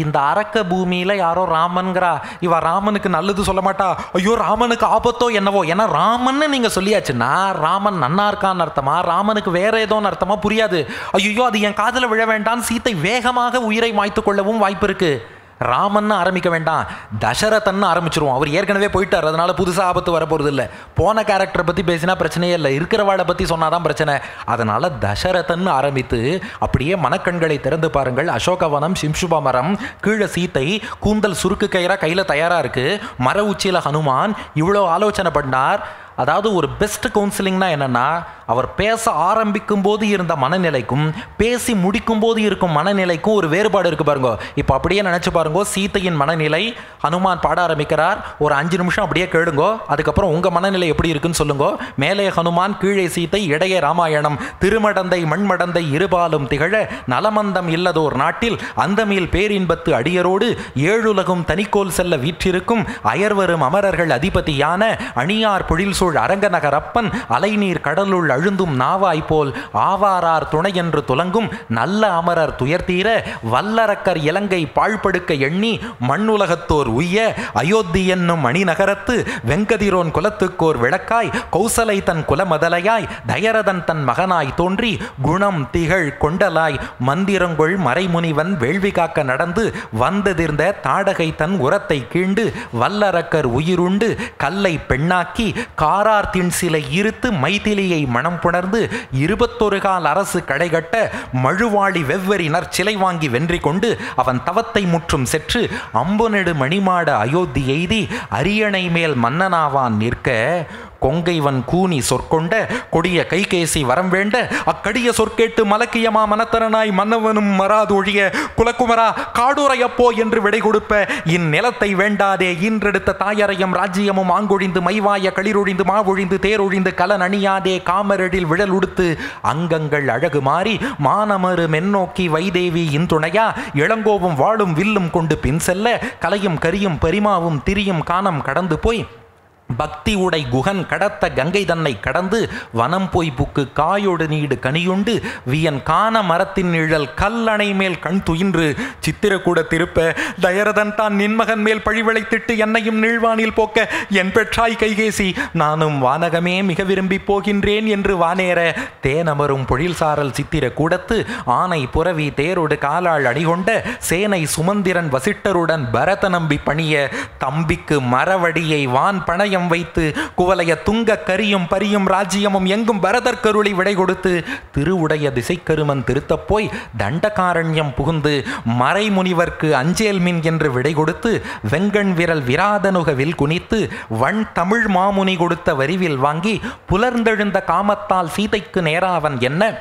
இந்த அரக்க பூமியில் யாரோ ராமன்கிறா, இவ ராமனுக்கு நல்லது சொல்ல மாட்டா, ஐயோ ராமனுக்கு ஆபத்தோ என்னவோ. ஏன்னா ராமன்னு நீங்கள் சொல்லியாச்சுன்னா ராமன் நன்னா இருக்கான்னு அர்த்தமா, ராமனுக்கு வேற ஏதோன்னு அர்த்தமா புரியாது. ஐயோ அது என் காதில் விழ வேண்டாம், சீத்தை வேகமாக உயிரை மாய்த்து கொள்ளவும் வாய்ப்பு இருக்குது. ராமன்னு ஆரம்பிக்க வேண்டாம், தசரதன்னு ஆரம்பிச்சிருவோம். அவர் ஏற்கனவே போயிட்டார், அதனால புதுசாக ஆபத்து வரப்போகிறது இல்லை. போன கேரக்டரை பற்றி பேசினா பிரச்சனையே இல்லை, இருக்கிறவாளை பற்றி சொன்னாதான் பிரச்சனை. அதனால் தசரதன்னு ஆரம்பித்து அப்படியே மனக்கண்களை திறந்து பாருங்கள். அசோகவனம், சிம்சுப மரம், கீழே சீத்தை, கூந்தல் சுருக்கு கயிறா கையில் தயாராக இருக்குது, மர உச்சியில் ஹனுமான். இவ்வளோ ஆலோசனை பண்ணார். அதாவது ஒரு பெஸ்ட் கவுன்சிலிங்னா என்னென்னா, அவர் பேச ஆரம்பிக்கும் போது இருந்த மனநிலைக்கும் பேசி முடிக்கும் போது இருக்கும் மனநிலைக்கும் ஒரு வேறுபாடு இருக்குது பாருங்க. இப்போ அப்படியே நினச்சி பாருங்க, சீத்தையின் மனநிலை, ஹனுமான் பாட ஆரம்பிக்கிறார், ஒரு 5 நிமிஷம் அப்படியே கேளுங்கோ, அதுக்கப்புறம் உங்கள் மனநிலை எப்படி இருக்குன்னு சொல்லுங்க. மேலே ஹனுமான், கீழே சீத்தை, இடையே ராமாயணம். திருமடந்தை மண்மடந்தை இருபாலும் திகழ நலமந்தம் இல்லதோர் நாட்டில் அந்தமில் பேரின்பத்து அடியரோடு ஏழுலகும் தனிக்கோல் செல்ல வீற்றிருக்கும் அயர்வரும் அமரர்கள் அதிபதியான அணியார் பொழில் சூழ் அரங்கநகரப்பன் அலைநீர் கடலுள் அழுந்தும் நாவாய் போல் ஆவாரார் துணை என்று துலங்கும் நல்ல அமரர் துயர்த்தீர வல்லரக்கர் இலங்கை பாழ்படுக்க எண்ணி மண்ணுலகத்தோர் உய்ய அயோத்தி என்னும் மணிநகரத்து வெங்கதிரோன் குலத்துக்கோர் விளக்காய் கௌசலை தன் குலமதலையாய் தயரதன் தன் மகனாய் தோன்றி குணம் திகழ் கொண்டலாய் மந்திரங்கொள் மறைமுனிவன் வேள்வி காக்க நடந்து வந்ததிர்ந்த தாடகை தன் உரத்தை கீண்டு வல்லரக்கர் உயிருண்டு கல்லை பெண்ணாக்கி காரார்த்தின் சிலை இருத்து மைதிலியை மனம் புணர்ந்து 21 கால் அரசு கடைகட்ட மழுவாளி வெவ்வரி நற்சிலை வாங்கி வென்றி கொண்டு அவன் தவத்தை முற்றும் செற்று அம்புநெடு மணிமாட அயோத்தி எய்தி அரியணை மேல் மன்னனாவான் நிற்க கொங்கைவன் கூனி சொற்கொண்ட கொடிய கைகேசி வரம் வேண்ட அக்கடிய சொற்கேட்டு மலக்கியமா மனத்தரனாய் மன்னவனும் மராதொழிய குலக்குமரா காடுரையப்போ என்று விடை கொடுப்ப இந்நிலத்தை வேண்டாதே இன்றெடுத்த தாயரையும் ராஜ்யமும் ஆங்கொழிந்து மைவாய களிரொழிந்து மாவொழிந்து தேரொழிந்து கலன் அணியாதே காமரடில் விழல் உடுத்து அங்கங்கள் அழகு மாறி மானமறு மென்னோக்கி வைதேவி இன்துணையா இளங்கோவும் வாளும் வில்லும் கொண்டு பின் செல்ல கலையும் கரியும் பெரிமாவும் திரியும் காணம் கடந்து போய் பக்தி உடை குகன் கடத்த கங்கை தன்னை கடந்து வனம் போய் புக்கு காயோடு நீடு கனியுண்டு வியன் காண மரத்தின் நிழல் கல்லணை மேல் கண் துயின்று சித்திரக்கூட திருப்ப தயரதன் தான் நின்மகன் மேல் பழிவிளைத்திட்டு என்னையும் நீழ்வானில் போக்க என் பெற்றாய் கைகேசி நானும் வானகமே மிக விரும்பி போகின்றேன் என்று வானேற தேனமரும் பொழில் சாரல் சித்திர கூடத்து ஆனை புறவி தேரோடு காலாள் அணிகொண்ட சேனை சுமந்திரன் வசிட்டருடன் பரத நம்பி பணிய தம்பிக்கு மரவடியை வான் பணையம் வைத்து குவலைய துங்க கரியும் பரியும் ராஜ்யமும் எங்கும் பரதர் கருளி விடை கொடுத்து திருவுடைய திசைக்கருமன் திருத்தப் போய் தண்டகாரண்யம் புகுந்து மறைமுனிவர்க்கு அஞ்சேல் மின் என்று விடை கொடுத்து வெங்கண் விரல் விராதனுகவில் குனித்து வன் தமிழ் மாமுனி கொடுத்த வரிவில் வாங்கி புலர்ந்தெழுந்த காமத்தால் சீதைக்கு நேராவன் என்ன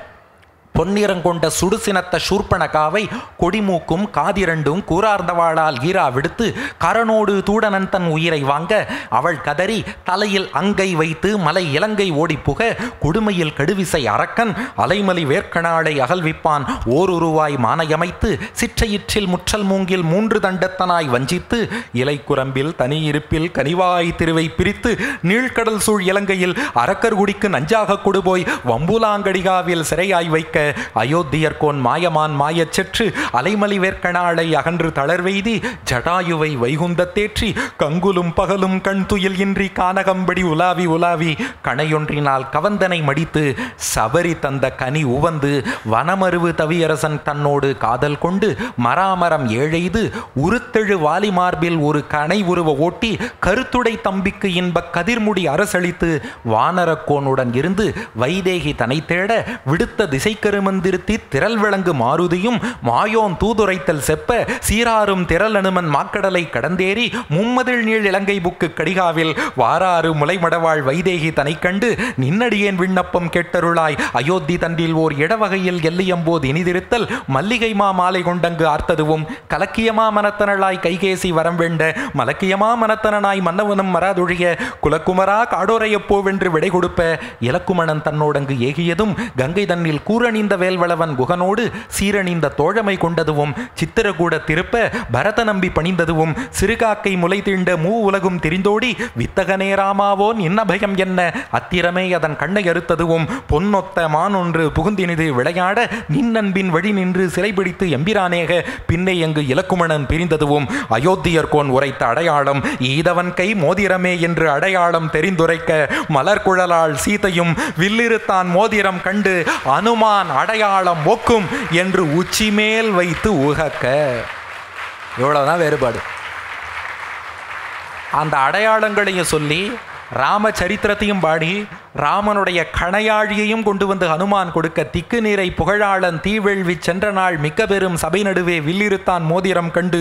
பொன்னிறங்கொண்ட சுடுசினத்த சூர்பணகாவை கொடிமூக்கும் காதிரண்டும் கூறார்ந்தவாளால் ஈரா விடுத்து கரனோடு தூடனன் தன் உயிரை வாங்க அவள் கதறி தலையில் அங்கை வைத்து மலை இலங்கை ஓடிப்புக கொடுமையில் கடுவிசை அரக்கன் அலைமலி வேர்க்கணாளை அகல்விப்பான் ஓருருவாய் மானையமைத்து சிற்றையிற்றில் முற்றல் மூங்கில் 3 தண்டத்தனாய் வஞ்சித்து இலைக்குரம்பில் தனியிருப்பில் கனிவாய் திருவை பிரித்து நீழ்கடல் சூழ் இலங்கையில் அரக்கர்குடிக்கு நஞ்சாக கொடுபோய் வம்புலாங்கடிகாவில் சிறையாய் வைக்க அயோத்தியர்கோன் மாயமான் மாயச்செற்று அலைமலி வேர்க்கணாளை அகன்று தளர்வெய்தி ஜடாயுவை வைகுந்தத்தேற்றி கங்குலும் பகலும் கண் துயில் இன்றி கானகம்படி உலாவி உலாவி கணையொன்றினால் கவந்தனை மடித்து சபரி தந்த கனி உவந்து வனமருவு தவியரசன் தன்னோடு காதல் கொண்டு மராமரம் ஏழைது உருத்தெழு வாலி மார்பில் ஒரு கனை உருவ ஓட்டி கருத்துடை தம்பிக்கு இன்ப கதிர்முடி அரசளித்து வானரக்கோனுடன் இருந்து வைதேகி தனை தேட விடுத்த திசைக்கருமந்திருத்தி திரள் விளங்கு மாருதியும் மாயோன் தூதுரைத்தல் செப்ப சீராரும் திரள் அனுமன் மாக்கடலை கடந்தேறி மும்மதில் நீள் இலங்கை புக்கு கடிகாவில் வாராறு முளைமடவாள் வைதேகி தனை கண்டு நின்னடியேன் விண்ணப்பம் கேட்டருளாய் அயோத்தி தன்றில் ஓர் இடவகையில் எல்லியம்போது இனிதிருத்தல் மல்லிகை மா மாலை கொண்டங்கு ஆர்த்ததுவும் கலக்கியமா மனத்தனளாய் கைகேசி வரம் வேண்ட மலக்கியமா மனத்தனாய் மன்னவனும் மராதொழிய குலக்குமரா காடோரையப்போவென்று விடை கொடுப்ப இலக்குமணன் தன்னோடங்கு ஏகியதும் கங்கை தன்னில் கூரணிந்த வேல்வளவன் குகனோடு சீரணிந்த தோழமை கொண்டதுவும் சித்திரகூட திருப்ப பரத நம்பி பணிந்ததுவும் சிறுகாக்கை முளை தீண்ட மூ உலகும் தெரிந்தோடி வித்தகனே ராமாவோன் என்ன பயம் என்ன அத்திரமே அதன் கண்ணை அறுத்ததுவும் பொன்னொத்த மானொன்று புகுந்தினிது விளையாட நின்னன்பின் வழி நின்று சிறைபிடித்து எம்பிரானேக பின்னை எங்கு இலக்குமணன் பிரிந்ததுவும் அயோத்தியர்கோன் உரைத்த அடையாளம் ஈதவன் கை மோதிரமே என்று அடையாளம் தெரிந்துரைக்க மலர்குழலால் சீதையும் வில்லிருத்தான் மோதிரம் கண்டு அனுமான் அடையாளம் ஒக்கும் என்று உச்சி மேல் வைத்து உகக்க. இவ்வளவுதான் வேறுபாடு. அந்த அடையாளங்களையும் சொல்லி ராமச்சரித்திரத்தையும் பாடி ராமனுடைய கணையாழியையும் கொண்டு வந்து ஹனுமான் கொடுக்க திக்கு நீரை புகழாளன் தீவெள்வி சென்ற நாள் மிக்க பெரும் சபை நடுவே வில்லிருத்தான் மோதிரம் கண்டு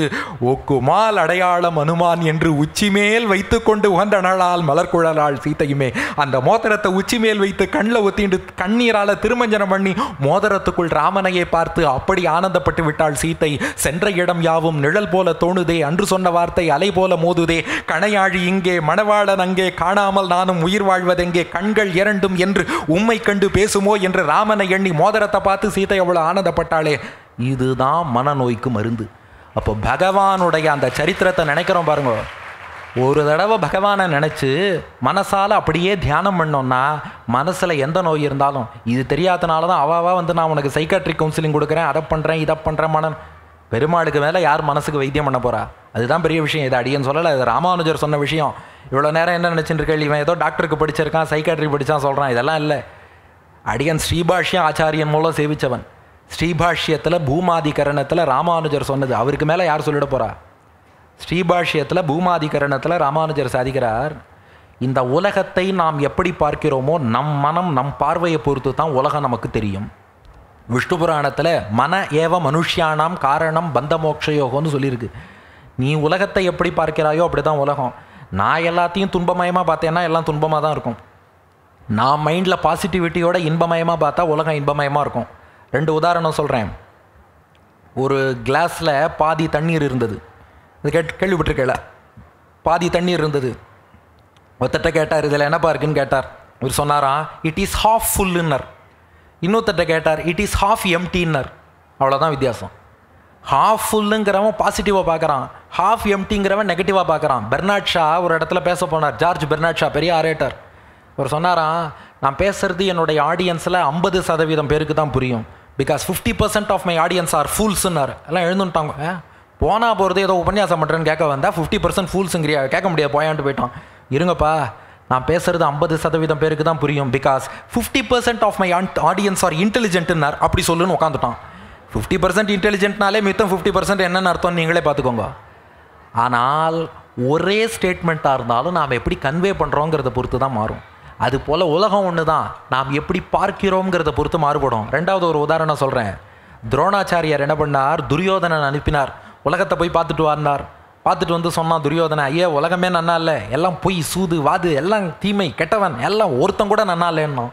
ஒக்குமால் அடையாளம் ஹனுமான் என்று உச்சிமேல் வைத்து கொண்டு உகந்த நாளால் மலர்குழலால் சீத்தையுமே. அந்த மோதிரத்தை உச்சி மேல் வைத்து கண்ணில் ஒத்திண்டு கண்ணீரால திருமஞ்சனம் பண்ணி மோதிரத்துக்குள் ராமனையை பார்த்து அப்படி ஆனந்தப்பட்டு விட்டாள் சீத்தை. சென்ற இடம் யாவும் நிழல் போல தோணுதே, அன்று சொன்ன வார்த்தை அலை போல மோதுதே, கணையாழி இங்கே மணவாளன் அங்கே காணாமல் நானும் உயிர் வாழ்வதெங்கே, கண்கள் இரண்டும் என்று உம்மை கண்டு பேசுமோ என்று ராமனை எண்ணி மோதிரத்தை பார்த்து சீதை அவ்வளவு ஆனந்தப்பட்டாளே. இதுதான் மனநோய்க்கு மருந்து. அப்போ பகவானுடைய அந்த சரித்திரத்தை நினைக்கிறோம் பாருங்க. ஒரு தடவை பகவானை நினச்சி மனசால் அப்படியே தியானம் பண்ணோம்னா மனசில் எந்த நோய் இருந்தாலும், இது தெரியாதனால தான் அவாவா வந்து நான் உனக்கு சைக்காட்ரிக் கவுன்சிலிங் கொடுக்குறேன், அதை பண்ணுறேன் இதை பண்ணுறேன். பெருமாளுக்கு மேலே யார் மனசுக்கு வைத்தியம் பண்ண போகிறா? அதுதான் பெரிய விஷயம். இது அடியன்னு சொல்லலை, இது ராமானுஜர் சொன்ன விஷயம். இவ்வளோ நேரம் என்ன நினச்சிட்டு இருக்கேன், இவன் ஏதோ டாக்டருக்கு படிச்சிருக்கான், சைக்காட்ரி படித்தான் சொல்கிறான். இதெல்லாம் இல்லை. அடியன் ஸ்ரீபாஷ்யம் ஆச்சாரியன் மூலம் சேவித்தவன். ஸ்ரீபாஷ்யத்தில் பூமாதிகரணத்தில் ராமானுஜர் சொன்னது அவருக்கு மேலே யார் சொல்லிட போகிறா? ஸ்ரீபாஷ்யத்தில் பூமாதிகரணத்தில் ராமானுஜர் சாதிக்கிறார், இந்த உலகத்தை நாம் எப்படி பார்க்கிறோமோ நம் மனம் நம் பார்வையை பொறுத்து தான் உலகம் நமக்கு தெரியும். விஷ்ணு புராணத்தில் மன ஏவ மனுஷியானாம் காரணம் பந்த மோக்ஷயோகம்னு சொல்லியிருக்கு. நீ உலகத்தை எப்படி பார்க்கிறாயோ அப்படி தான் உலகம். நான் எல்லாத்தையும் துன்பமயமாக பார்த்தேன்னா எல்லாம் துன்பமாக தான் இருக்கும். நான் மைண்டில் பாசிட்டிவிட்டியோட இன்பமயமாக பார்த்தா உலகம் இன்பமயமாக இருக்கும். 2 உதாரணம் சொல்கிறேன். ஒரு கிளாஸில் பாதி தண்ணீர் இருந்தது. இது கேள்விப்பட்டிருக்கல? பாதி தண்ணீர் இருந்தது. ஒருத்தட்ட கேட்டார், இதில் என்னப்பா இருக்குன்னு கேட்டார். இவர் சொன்னாராம், இட் இஸ் ஹாஃப் ஃபுல்லுன்னர். இன்னொருத்தட்ட கேட்டார், இட் இஸ் ஹாஃப் எம்டின்னர். அவ்வளோதான் வித்தியாசம். ஹாஃப் ஃபுல்லுங்கிறவன் பாசிட்டிவாக பார்க்குறான், ஹாஃப் எம்டிங்கிறவன் நெகட்டிவாக பார்க்குறான். பெர்னாட் ஷா ஒரு இடத்துல பேச போனார். ஜார்ஜ் பெர்னாட் ஷா பெரிய ஆரேட்டர். அவர் சொன்னாராம், நான் பேசுகிறது என்னுடைய ஆடியன்ஸில் 50% பேருக்கு தான் புரியும். Because 50% of my audience are ஃபூல்ஸுன்னார். எல்லாம் எழுந்துட்டாங்க. போனால் போகிறது ஏதோ உபன்யாசம் பண்ணுறேன்னு கேட்க வந்தால் 50% ஃபூல்ஸுங்கிறியா, கேட்க முடியாது போயான்ட்டு போயிட்டான். இருங்கப்பா, நான் பேசுகிறது 50% பேருக்கு தான் புரியும். Because 50% of my audience are இன்டெலிஜென்ட்னார். அப்படி சொல்லுன்னு உட்காந்துட்டான். 50% இன்டெலிஜென்ட்னாலே மித்தம் 50% என்னென்னு அர்த்தம் நீங்களே பார்த்துக்கோங்க. ஆனால் ஒரே ஸ்டேட்மெண்ட்டாக இருந்தாலும் நாம் எப்படி கன்வே பண்ணுறோங்கிறத பொறுத்து தான் மாறும். அதுபோல் உலகம் ஒன்று தான், நாம் எப்படி பார்க்கிறோங்கிறத பொறுத்து மாறுபடும். 2வது ஒரு உதாரணம் சொல்கிறேன். துரோணாச்சாரியார் என்ன பண்ணார், துரியோதனன் அனுப்பினார், உலகத்தை போய் பார்த்துட்டு வார்னார். பார்த்துட்டு வந்து சொன்னான் துரியோதனை, ஐயா உலகமே நன்னா இல்லை, எல்லாம் பொய் சூது வாது எல்லாம் தீமை கெட்டவன், எல்லாம் ஒருத்தன் கூட நன்னா இல்லைன்னோம்.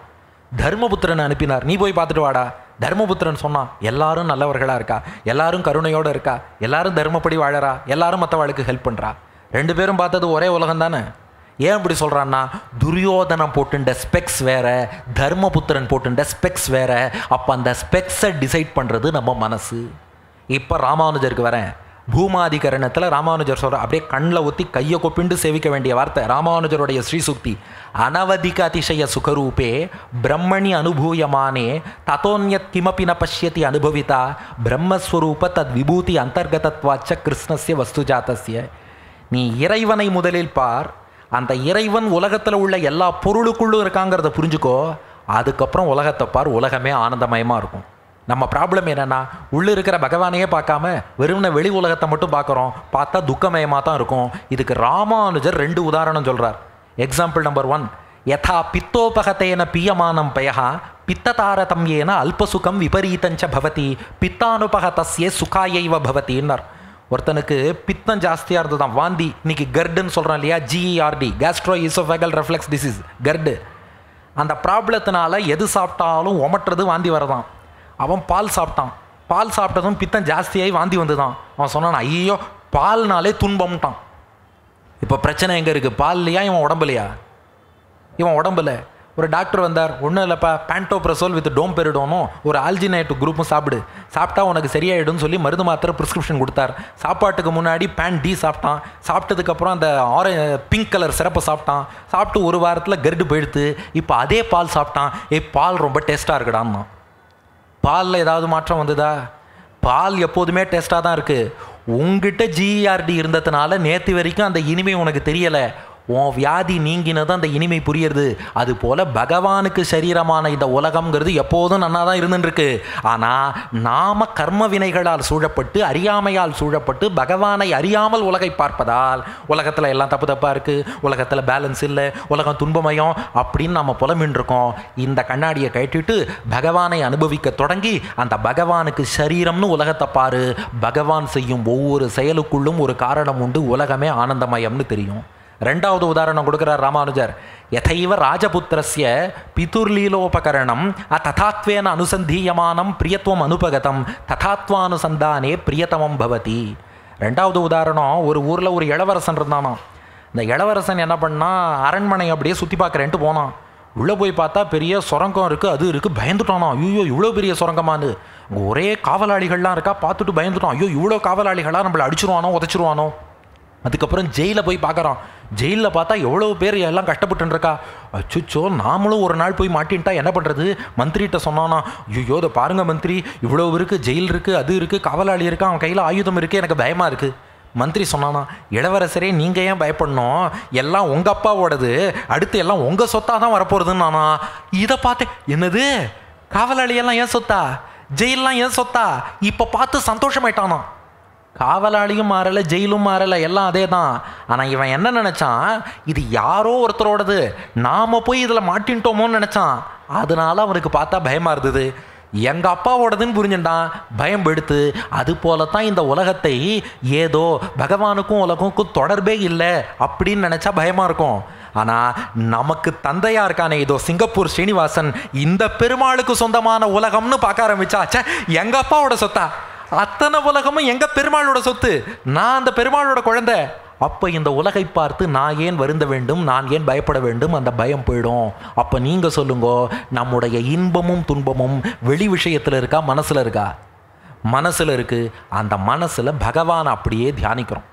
தர்மபுத்திரனை அனுப்பினார், நீ போய் பார்த்துட்டு வாடா. தர்மபுத்திரன் சொன்னான், எல்லாரும் நல்லவர்களாக இருக்கா, எல்லாரும் கருணையோடு இருக்கா, எல்லாரும் தர்மப்படி வாழறா, எல்லாரும் மற்றவாளுக்கு ஹெல்ப் பண்ணுறா. 2 பேரும் பார்த்தது ஒரே உலகம் தானே. ஏன் இப்படி சொல்கிறான்னா, துரியோதனம் போட்டுண்ட ஸ்பெக்ஸ் வேற, தர்மபுத்திரன் போட்டுண்ட ஸ்பெக்ஸ் வேற. அப்போ அந்த ஸ்பெக்ஸை டிசைட் பண்ணுறது நம்ம மனசு. இப்போ ராமானுஜருக்கு வரேன். பூமாதிகரணத்தில் ராமானுஜர் சொல்கிற அப்படியே கண்ணில் ஊற்றி கையை கொப்பிண்டு சேவிக்க வேண்டிய வார்த்தை ராமானுஜருடைய ஸ்ரீசுக்தி. அனவதிக அதிசய சுகரூபே பிரம்மணி அனுபூயமானே ததோன்யத் கிமபி ந பஷ்யதி அனுபவிதா பிரம்மஸ்வரூப தத் விபூதி அந்தர்கதத்வாச்ச கிருஷ்ணஸ்ய வஸ்துஜாதஸ்ய. நீ இறைவனை முதலில் பார், அந்த இறைவன் உலகத்தில் உள்ள எல்லா பொருளுக்குள்ளும் இருக்காங்கிறத புரிஞ்சுக்கோ, அதுக்கப்புறம் உலகத்தை பார், உலகமே ஆனந்தமயமாக இருக்கும். நம்ம ப்ராப்ளம் என்னென்னா, உள்ளே இருக்கிற பகவானையே பார்க்காம வெறும்ன வெளி உலகத்தை மட்டும் பார்க்குறோம், பார்த்தா துக்கமயமாக தான் இருக்கும். இதுக்கு ராமானுஜர் 2 உதாரணம் சொல்கிறார். எக்ஸாம்பிள் நம்பர் 1, யதா பித்தோபகத்தேன பீயமானம் பயஹா பித்ததாரதம்யேன அல்பசுகம் விபரீதஞ்ச பவதி பித்தானுபகதஸ்யே சுகாயைவ பவதின்னார். ஒருத்தனுக்கு பித்தம் ஜாஸ்தியாக இருந்தது தான், வாந்தி. இன்னைக்கு கர்டுன்னு சொல்கிறான் இல்லையா, GERD, gastro oesophageal reflux disease, GERD. அந்த ப்ராப்ளத்தினால எது சாப்பிட்டாலும் உமட்டுறது, வாந்தி வரதான். அவன் பால் சாப்பிட்டான், பால் சாப்பிட்டதும் பித்தம் ஜாஸ்தியாகி வாந்தி வந்து தான். அவன் சொன்னான், ஐயோ பால்னாலே துன்பம்ட்டான். இப்போ பிரச்சனை எங்கே இருக்குது, பால்லையா இவன் உடம்புலையா? இவன் உடம்புல. ஒரு டாக்டர் வந்தார், ஒன்றும் இல்லைப்பா, பேண்டோப்ரசோல் வித் டோம்பெரிடோனும் ஒரு ஆல்ஜினேட் குரூப்பும் சாப்பிட்டா உனக்கு சரியாயிடும்னு சொல்லி மருந்து மாத்திரை ப்ரிஸ்கிரிப்ஷன் கொடுத்தார். சாப்பாட்டுக்கு முன்னாடி PAN-D சாப்பிட்டான். சாப்பிட்டதுக்கப்புறம் அந்த பிங்க் கலர் சிறப்பை சாப்பிட்டான். சாப்பிட்டு 1 வாரத்தில் கர்டு போயிடுத்து. இப்போ அதே பால் சாப்பிட்டான். பால் ரொம்ப டேஸ்ட்டாக இருக்குடான்னா. பாலில் ஏதாவது மாற்றம் வந்ததா? பால் எப்போதுமே டேஸ்ட்டாக தான் இருக்குது. உங்ககிட்ட GERD இருந்ததுனால நேற்று வரைக்கும் அந்த இனிமை உனக்கு தெரியலை. உன் வியாதி நீங்கினதான் அந்த இனிமை புரியுறது. அது போல் பகவானுக்கு சரீரமான இந்த உலகம்ங்கிறது எப்போதும் நன்னா தான் இருந்துருக்கு. ஆனால் நாம் கர்ம வினைகளால் சூழப்பட்டு, அறியாமையால் சூழப்பட்டு, பகவானை அறியாமல் உலகை பார்ப்பதால் உலகத்தில் எல்லாம் தப்பு தப்பாக இருக்குது, உலகத்தில் பேலன்ஸ் இல்லை, உலகம் துன்பமயம் அப்படின்னு நம்ம புலம்பின்னு இருக்கோம். இந்த கண்ணாடியை கட்டிட்டு பகவானை அனுபவிக்க தொடங்கி அந்த பகவானுக்கு சரீரம்னு உலகத்தை பாரு. பகவான் செய்யும் ஒவ்வொரு செயலுக்குள்ளும் ஒரு காரணம் உண்டு, உலகமே ஆனந்தமயம்னு தெரியும். 2வது உதாரணம் கொடுக்கிறார் ராமானுஜர். யதைவ ராஜபுத்திரஸ்ய பிதுர்லீலோபகரணம் ததாத்வேன அனுசந்தீயமானம் பிரியத்துவம் அனுபகதம் ததாத்வானுசந்தானே பிரியதமம் பவதி. 2வது உதாரணம், ஒரு ஊரில் ஒரு இளவரசன் இருந்தானா. இந்த இளவரசன் என்ன பண்ணால், அரண்மனை அப்படியே சுற்றி பார்க்குறேன்ட்டு போனான். உள்ளே போய் பார்த்தா பெரிய சுரங்கம் இருக்குது, அது இருக்குது. பயந்துட்டானோ, ஐயோ இவ்வளோ பெரிய சுரங்கமானு. ஒரே காவலாளிகள்லாம் இருக்கா, பார்த்துட்டு பயந்துட்டான். ஐயோ இவ்வளோ காவலாளிகளாக நம்மளை அடிச்சிருவானோ, உதச்சிருவானோ. அதுக்கப்புறம் ஜெயிலில் போய் பார்க்குறான். ஜெயிலில் பார்த்தா எவ்வளோ பேர் எல்லாம் கஷ்டப்பட்டுருக்கா. அச்சுச்சோ, நாமளும் ஒரு நாள் போய் மாட்டின்ட்டா என்ன பண்ணுறது? மந்திரிகிட்ட சொன்னானா, ஐயோ இதை பாருங்கள் மந்திரி, இவ்வளோ இருக்குது, ஜெயில் இருக்குது, அது இருக்குது, காவலாளி இருக்கா, அவன் கையில் ஆயுதம் இருக்குது, எனக்கு பயமாக இருக்குது. மந்திரி சொன்னானா, இளவரசரே நீங்கள் ஏன் பயப்படணும், எல்லாம் உங்கள் அப்பாவோடது, அடுத்து எல்லாம் உங்கள் சொத்தாக தான் வரப்போகிறதுன்னு நானா. இதை பார்த்தேன், என்னது காவலாளியெல்லாம் ஏன் சொத்தா, ஜெயிலெலாம் ஏன் சொத்தா? இப்போ பார்த்து சந்தோஷமாயிட்டானா. காவலாளியும் மாறலை, ஜெயிலும் மாறலை, எல்லாம் அதே தான். ஆனால் இவன் என்ன நினச்சான், இது யாரோ ஒருத்தரோடது, நாம் போய் இதில் மாட்டின்ட்டோமோன்னு நினச்சான். அதனால அவனுக்கு பார்த்தா பயமாக இருந்தது. எங்கள் அப்பாவோடதுன்னு புரிஞ்சுட்டான், பயம் எடுத்து. அது போல தான் இந்த உலகத்தை ஏதோ பகவானுக்கும் உலகமுக்கும் தொடர்பே இல்லை அப்படின்னு நினச்சா பயமாக இருக்கும். ஆனால் நமக்கு தந்தையாக இருக்கானே, இதோ சிங்கப்பூர் ஸ்ரீனிவாசன், இந்த பெருமாளுக்கு சொந்தமான உலகம்னு பார்க்க ஆரம்பிச்சாச்சே, எங்கள் அப்பாவோட சொத்தா, அத்தனை உலகமும் எங்கள் பெருமாளோட சொத்து, நான் அந்த பெருமாளோட குழந்தை. அப்போ இந்த உலகை பார்த்து நான் ஏன் வருந்த வேண்டும், நான் ஏன் பயப்பட வேண்டும்? அந்த பயம் போயிடும். அப்போ நீங்கள் சொல்லுங்க, நம்முடைய இன்பமும் துன்பமும் வெளி விஷயத்தில் இருக்கா, மனசில் இருக்கா? மனசில் இருக்குது. அந்த மனசில் பகவானை அப்படியே தியானிக்கிறோம்.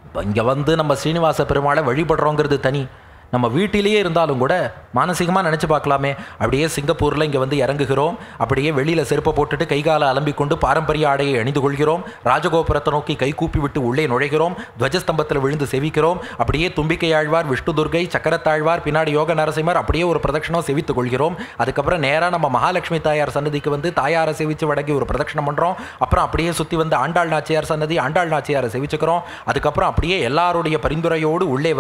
இப்போ இங்கே நம்ம ஸ்ரீனிவாச பெருமாளை வழிபடுறோங்கிறது தனி. நம்ம வீட்டிலேயே இருந்தாலும் கூட மானசீகமாக நினச்சி பார்க்கலாமே, அப்படியே சிங்கப்பூரில் இங்கே இறங்குகிறோம், அப்படியே வெளியில் செருப்பை போட்டுட்டு கைகாலை அலம்பிக் கொண்டு பாரம்பரிய ஆடையை அணிந்து கொள்கிறோம், ராஜகோபுரத்தை நோக்கி கை கூப்பி விட்டு உள்ளே நுழைகிறோம், துவஜஸ்தம்பத்தில் விழுந்து செவிக்கிறோம், அப்படியே தும்பிக்கை ஆழ்வார், விஷ்ணு துர்கை, சக்கரத்தாழ்வார், பின்னாடி யோக நரசிம்மர், அப்படியே ஒரு பிரதட்சணம் செவித்து கொள்கிறோம். அதுக்கப்புறம் நேராக நம்ம மகாலட்சுமி தாயார் சன்னதிக்கு தாயாரை செவிச்சு வடக்கி ஒரு பிரதட்சணம் பண்ணுறோம். அப்புறம் அப்படியே சுற்றி ஆண்டாள் நாச்சியார் சன்னதி, ஆண்டாள் நாச்சியாரை செவிச்சுக்கிறோம். அதுக்கப்புறம் அப்படியே எல்லாருடைய பரிந்துரையோடு உள்ளே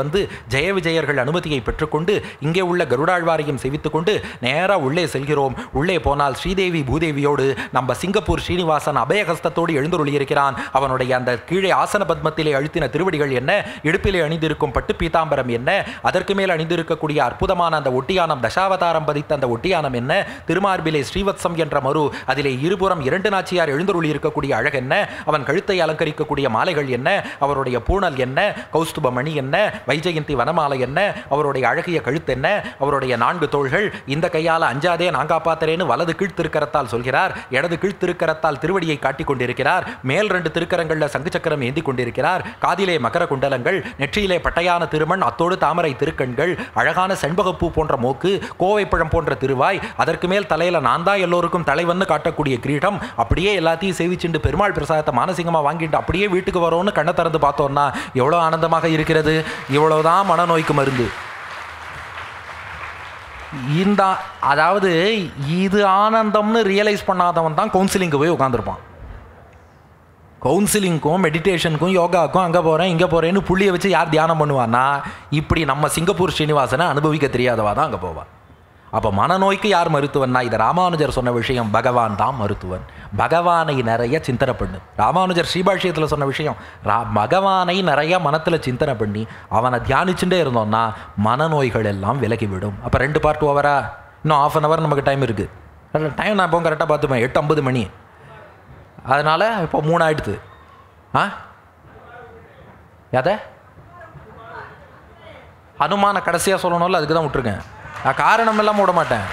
ஜெய விஜயர்கள் அனுமதி அனுமதியை பெற்றுக்கொண்டு இங்கே உள்ள கருடாழ்வாரையும் சேவித்துக் கொண்டு நேராக உள்ளே செல்கிறோம். உள்ளே போனால் ஸ்ரீதேவி பூதேவியோடு நம்ம சிங்கப்பூர் ஸ்ரீனிவாசன் அபயஹஸ்தத்தோடு எழுந்துருளியிருக்கிறான். அவனுடைய அந்த கீழே ஆசன பத்மத்திலே அழுத்தின திருவடிகள் என்ன, இடுப்பிலே அணிந்திருக்கும் பட்டு பீதாம்பரம் என்ன, அதற்கு மேல் அணிந்திருக்கக்கூடிய அற்புதமான அந்த ஒட்டியானம், தசாவதாரம் பதித்த அந்த ஒட்டியானம் என்ன, திருமார்பிலே ஸ்ரீவத்சம் என்ற மரு, அதிலே இருபுறம் 2 நாச்சியார் எழுந்துருளி இருக்கக்கூடிய அழகென்ன, அவன் கழுத்தை அலங்கரிக்கக்கூடிய மாலைகள் என்ன, அவருடைய பூணல் என்ன, கௌஸ்துபமணி என்ன, வைஜெயந்தி வனமாலை என்ன, அவருடைய அழகிய கழுத்து என்ன, அவருடைய 4 தோள்கள், இந்த கையால் அஞ்சாதே நான் காப்பாத்தரேன்னு வலது கீழ்த்திருக்கரத்தால் சொல்கிறார், இடது கீழ்த்திருக்கரத்தால் திருவடியை காட்டிக் கொண்டிருக்கிறார், மேல் 2 திருக்கரங்களில் சங்கு சக்கரம் ஏந்தி கொண்டிருக்கிறார், காதிலே மகர குண்டலங்கள், நெற்றியிலே பட்டையான திருமண், அத்தோடு தாமரை திருக்கண்கள், அழகான செண்பகப்பூ போன்ற மூக்கு, கோவைப்பழம் போன்ற திருவாய், அதற்கு மேல் தலையில நான் தான் எல்லோருக்கும் தலைவன்னு காட்டக்கூடிய கிரீடம், அப்படியே எல்லாத்தையும் சேவிச்சுண்டு பெருமாள் பிரசாதத்தை மானசீகமாக வாங்கிட்டு அப்படியே வீட்டுக்கு வரோன்னு கண்ணை திறந்து பார்த்தோம்னா எவ்வளோ ஆனந்தமாக இருக்கிறது. இவ்வளவுதான் மனநோய்க்கு மருந்து. இந்த அதாவது இது ஆனந்தம்னு ரியலைஸ் பண்ணாதவன் தான் கவுன்சிலிங்கு போய் உட்காந்துருப்பான். கவுன்சிலிங்க்கும் மெடிடேஷனுக்கும் யோகாவுக்கும் அங்கே போகிறேன் இங்கே போகிறேன்னு புள்ளியை வச்சு யார் தியானம் பண்ணுவான்னா இப்படி நம்ம சிங்கப்பூர் ஸ்ரீனிவாசனை அனுபவிக்க தெரியாதவா தான் அங்கே போவான். அப்போ மனநோய்க்கு யார் மருத்துவன்னா இது ராமானுஜர் சொன்ன விஷயம், பகவான் தான் மருத்துவன். பகவானை நிறைய சிந்தனை பண்ணு. ராமானுஜர் ஸ்ரீபாஷ்யத்தில் சொன்ன விஷயம், பகவானை நிறைய மனத்தில் சிந்தனை பண்ணி அவனை தியானிச்சுட்டே இருந்தோம்னா மனநோய்கள் எல்லாம் விலகிவிடும். அப்போ 2 பார்ட் ஓவரா, இன்னும் 1/2 hour நமக்கு டைம் இருக்குது. டைம் நான் இப்போ கரெக்டாக பார்த்துப்பேன், 8:50 மணி. அதனால் இப்போ 3 ஆயிடுது. எதை ஹனுமான கடைசியாக சொல்லணும்ல, அதுக்கு தான் விட்டுருக்கேன். நான் காரணம் எல்லாம் விட மாட்டேன்.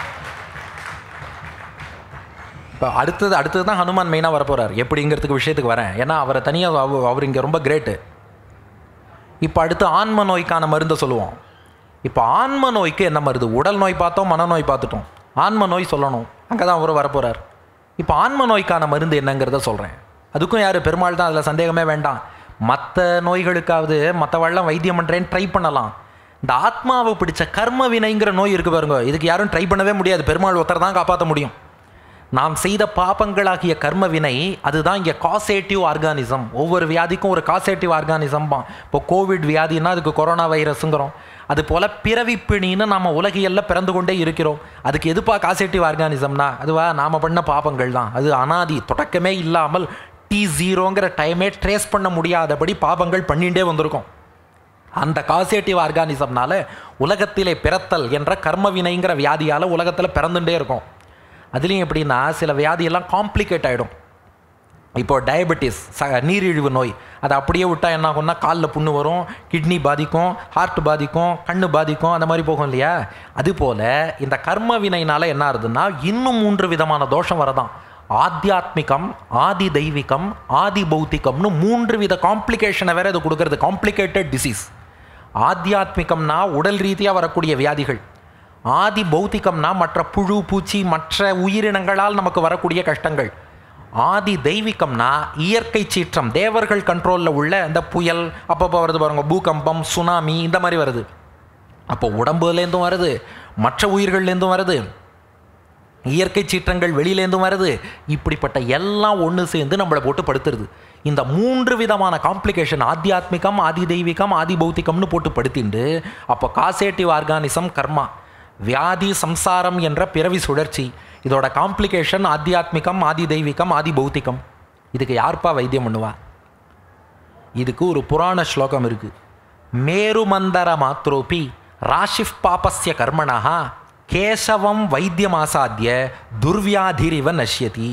இப்போ அடுத்தது தான் ஹனுமான் மெயினாக வரப்போகிறார். எப்படிங்கிறதுக்கு விஷயத்துக்கு வரேன். ஏன்னா அவரை தனியாக அவர் இங்கே ரொம்ப கிரேட்டு. இப்போ அடுத்து ஆன்ம நோய்க்கான மருந்தை சொல்லுவோம். இப்போ ஆன்ம நோய்க்கு என்ன மருந்து? உடல் நோய் பார்த்தோம், மனநோய் பார்த்துட்டோம், ஆன்ம நோய் சொல்லணும். அங்கே தான் அவர் வரப்போகிறார். இப்போ ஆன்ம நோய்க்கான மருந்து என்னங்கிறத சொல்கிறேன். அதுக்கும் யார்? பெருமாள் தான், அதில் சந்தேகமே வேண்டாம். மற்ற நோய்களுக்காவது மற்றவெல்லாம் வைத்தியம் பண்ணுறேன்னு ட்ரை பண்ணலாம். இந்த ஆத்மாவை பிடிச்ச கர்ம வினைங்கிற நோய் இருக்குது பாருங்க, இதுக்கு யாரும் ட்ரை பண்ணவே முடியாது. பெருமாள் ஒருத்தர் தான் காப்பாற்ற முடியும். நாம் செய்த பாப்பங்களாகிய கர்ம வினை, அதுதான் இங்கே காசேட்டிவ் ஆர்கானிசம். ஒவ்வொரு வியாதிக்கும் ஒரு காசேட்டிவ் ஆர்கானிசம் தான். இப்போ கோவிட் வியாதினா அதுக்கு கொரோனா வைரஸுங்கிறோம். அது போல் பிறவிப்பிணின்னு நம்ம உலகியல்ல பிறந்து கொண்டே இருக்கிறோம். அதுக்கு எதுப்பா காசேட்டிவ் ஆர்கானிசம்னா, அதுவா நாம் பண்ண பாப்பங்கள் தான். அது அனாதி, தொடக்கமே இல்லாமல் T0ங்கிற டைமே ட்ரேஸ் பண்ண முடியாதபடி பாபங்கள் பண்ணிகிட்டே வந்திருக்கோம். அந்த காசேட்டிவ் ஆர்கானிசம்னால உலகத்திலே பிறத்தல் என்ற கர்ம வினைங்கிற வியாதியால் உலகத்தில் பிறந்துட்டே இருக்கும். அதுலேயும் எப்படின்னா சில வியாதியெல்லாம் காம்ப்ளிகேட் ஆகிடும். இப்போது டயபெட்டிஸ், நீரிழிவு நோய், அதை அப்படியே விட்டால் என்ன ஆகும்னா காலில் புண்ணு வரும், கிட்னி பாதிக்கும், ஹார்ட் பாதிக்கும், கண்ணு பாதிக்கும், அந்த மாதிரி போகும் இல்லையா? அதுபோல் இந்த கர்ம வினைனால் என்ன ஆகுதுன்னா இன்னும் 3 விதமான தோஷம் வரதான். ஆத்தியாத்மிகம், ஆதி தெய்வீகம், ஆதி பௌத்திகம்னு 3 வித காம்ப்ளிகேஷனை வேறு இது கொடுக்கறது. Complicated disease. ஆத்தியாத்மிகம்னா உடல் ரீதியாக வரக்கூடிய வியாதிகள், ஆதி பௌத்திகம்னா மற்ற புழு பூச்சி மற்ற உயிரினங்களால் நமக்கு வரக்கூடிய கஷ்டங்கள், ஆதி தெய்வீகம்னா இயற்கை சீற்றம், தேவர்கள் கண்ட்ரோலில் உள்ள இந்த புயல் அப்பப்போ வருது பாருங்க, பூகம்பம், சுனாமி, இந்த மாதிரி வருது. அப்போ உடம்புலேருந்தும் வருது, மற்ற உயிர்கள்லேருந்தும் வருது, இயற்கை சீற்றங்கள் வெளியிலேருந்தும் வருது. இப்படிப்பட்ட எல்லாம் ஒன்று சேர்ந்து நம்மளை போட்டு படுத்துருது. இந்த 3 விதமான காம்ப்ளிகேஷன், ஆத்தியாத்மிகம், ஆதி தெய்வீகம், ஆதி பௌத்திகம்னு போட்டு படுத்திண்டு அப்போ காசேட்டிவ் ஆர்கானிசம் கர்மா, வியாதி, சம்சாரம் என்ற பிறவி சுழற்சி, இதோட காம்ப்ளிகேஷன் ஆத்தியாத்மிகம், ஆதி தெய்வீகம், ஆதி பௌத்திகம். இதுக்கு யார்ப்பா வைத்தியம் பண்ணுவா? இதுக்கு ஒரு புராண ஸ்லோகம் இருக்குது. மேருமந்தர மாத்ரோபி ராஷிஃப் பாபஸ்ய கர்மணா கேசவம் வைத்தியமாசாத்திய துர்வியாதிரிவ நஷ்யதி.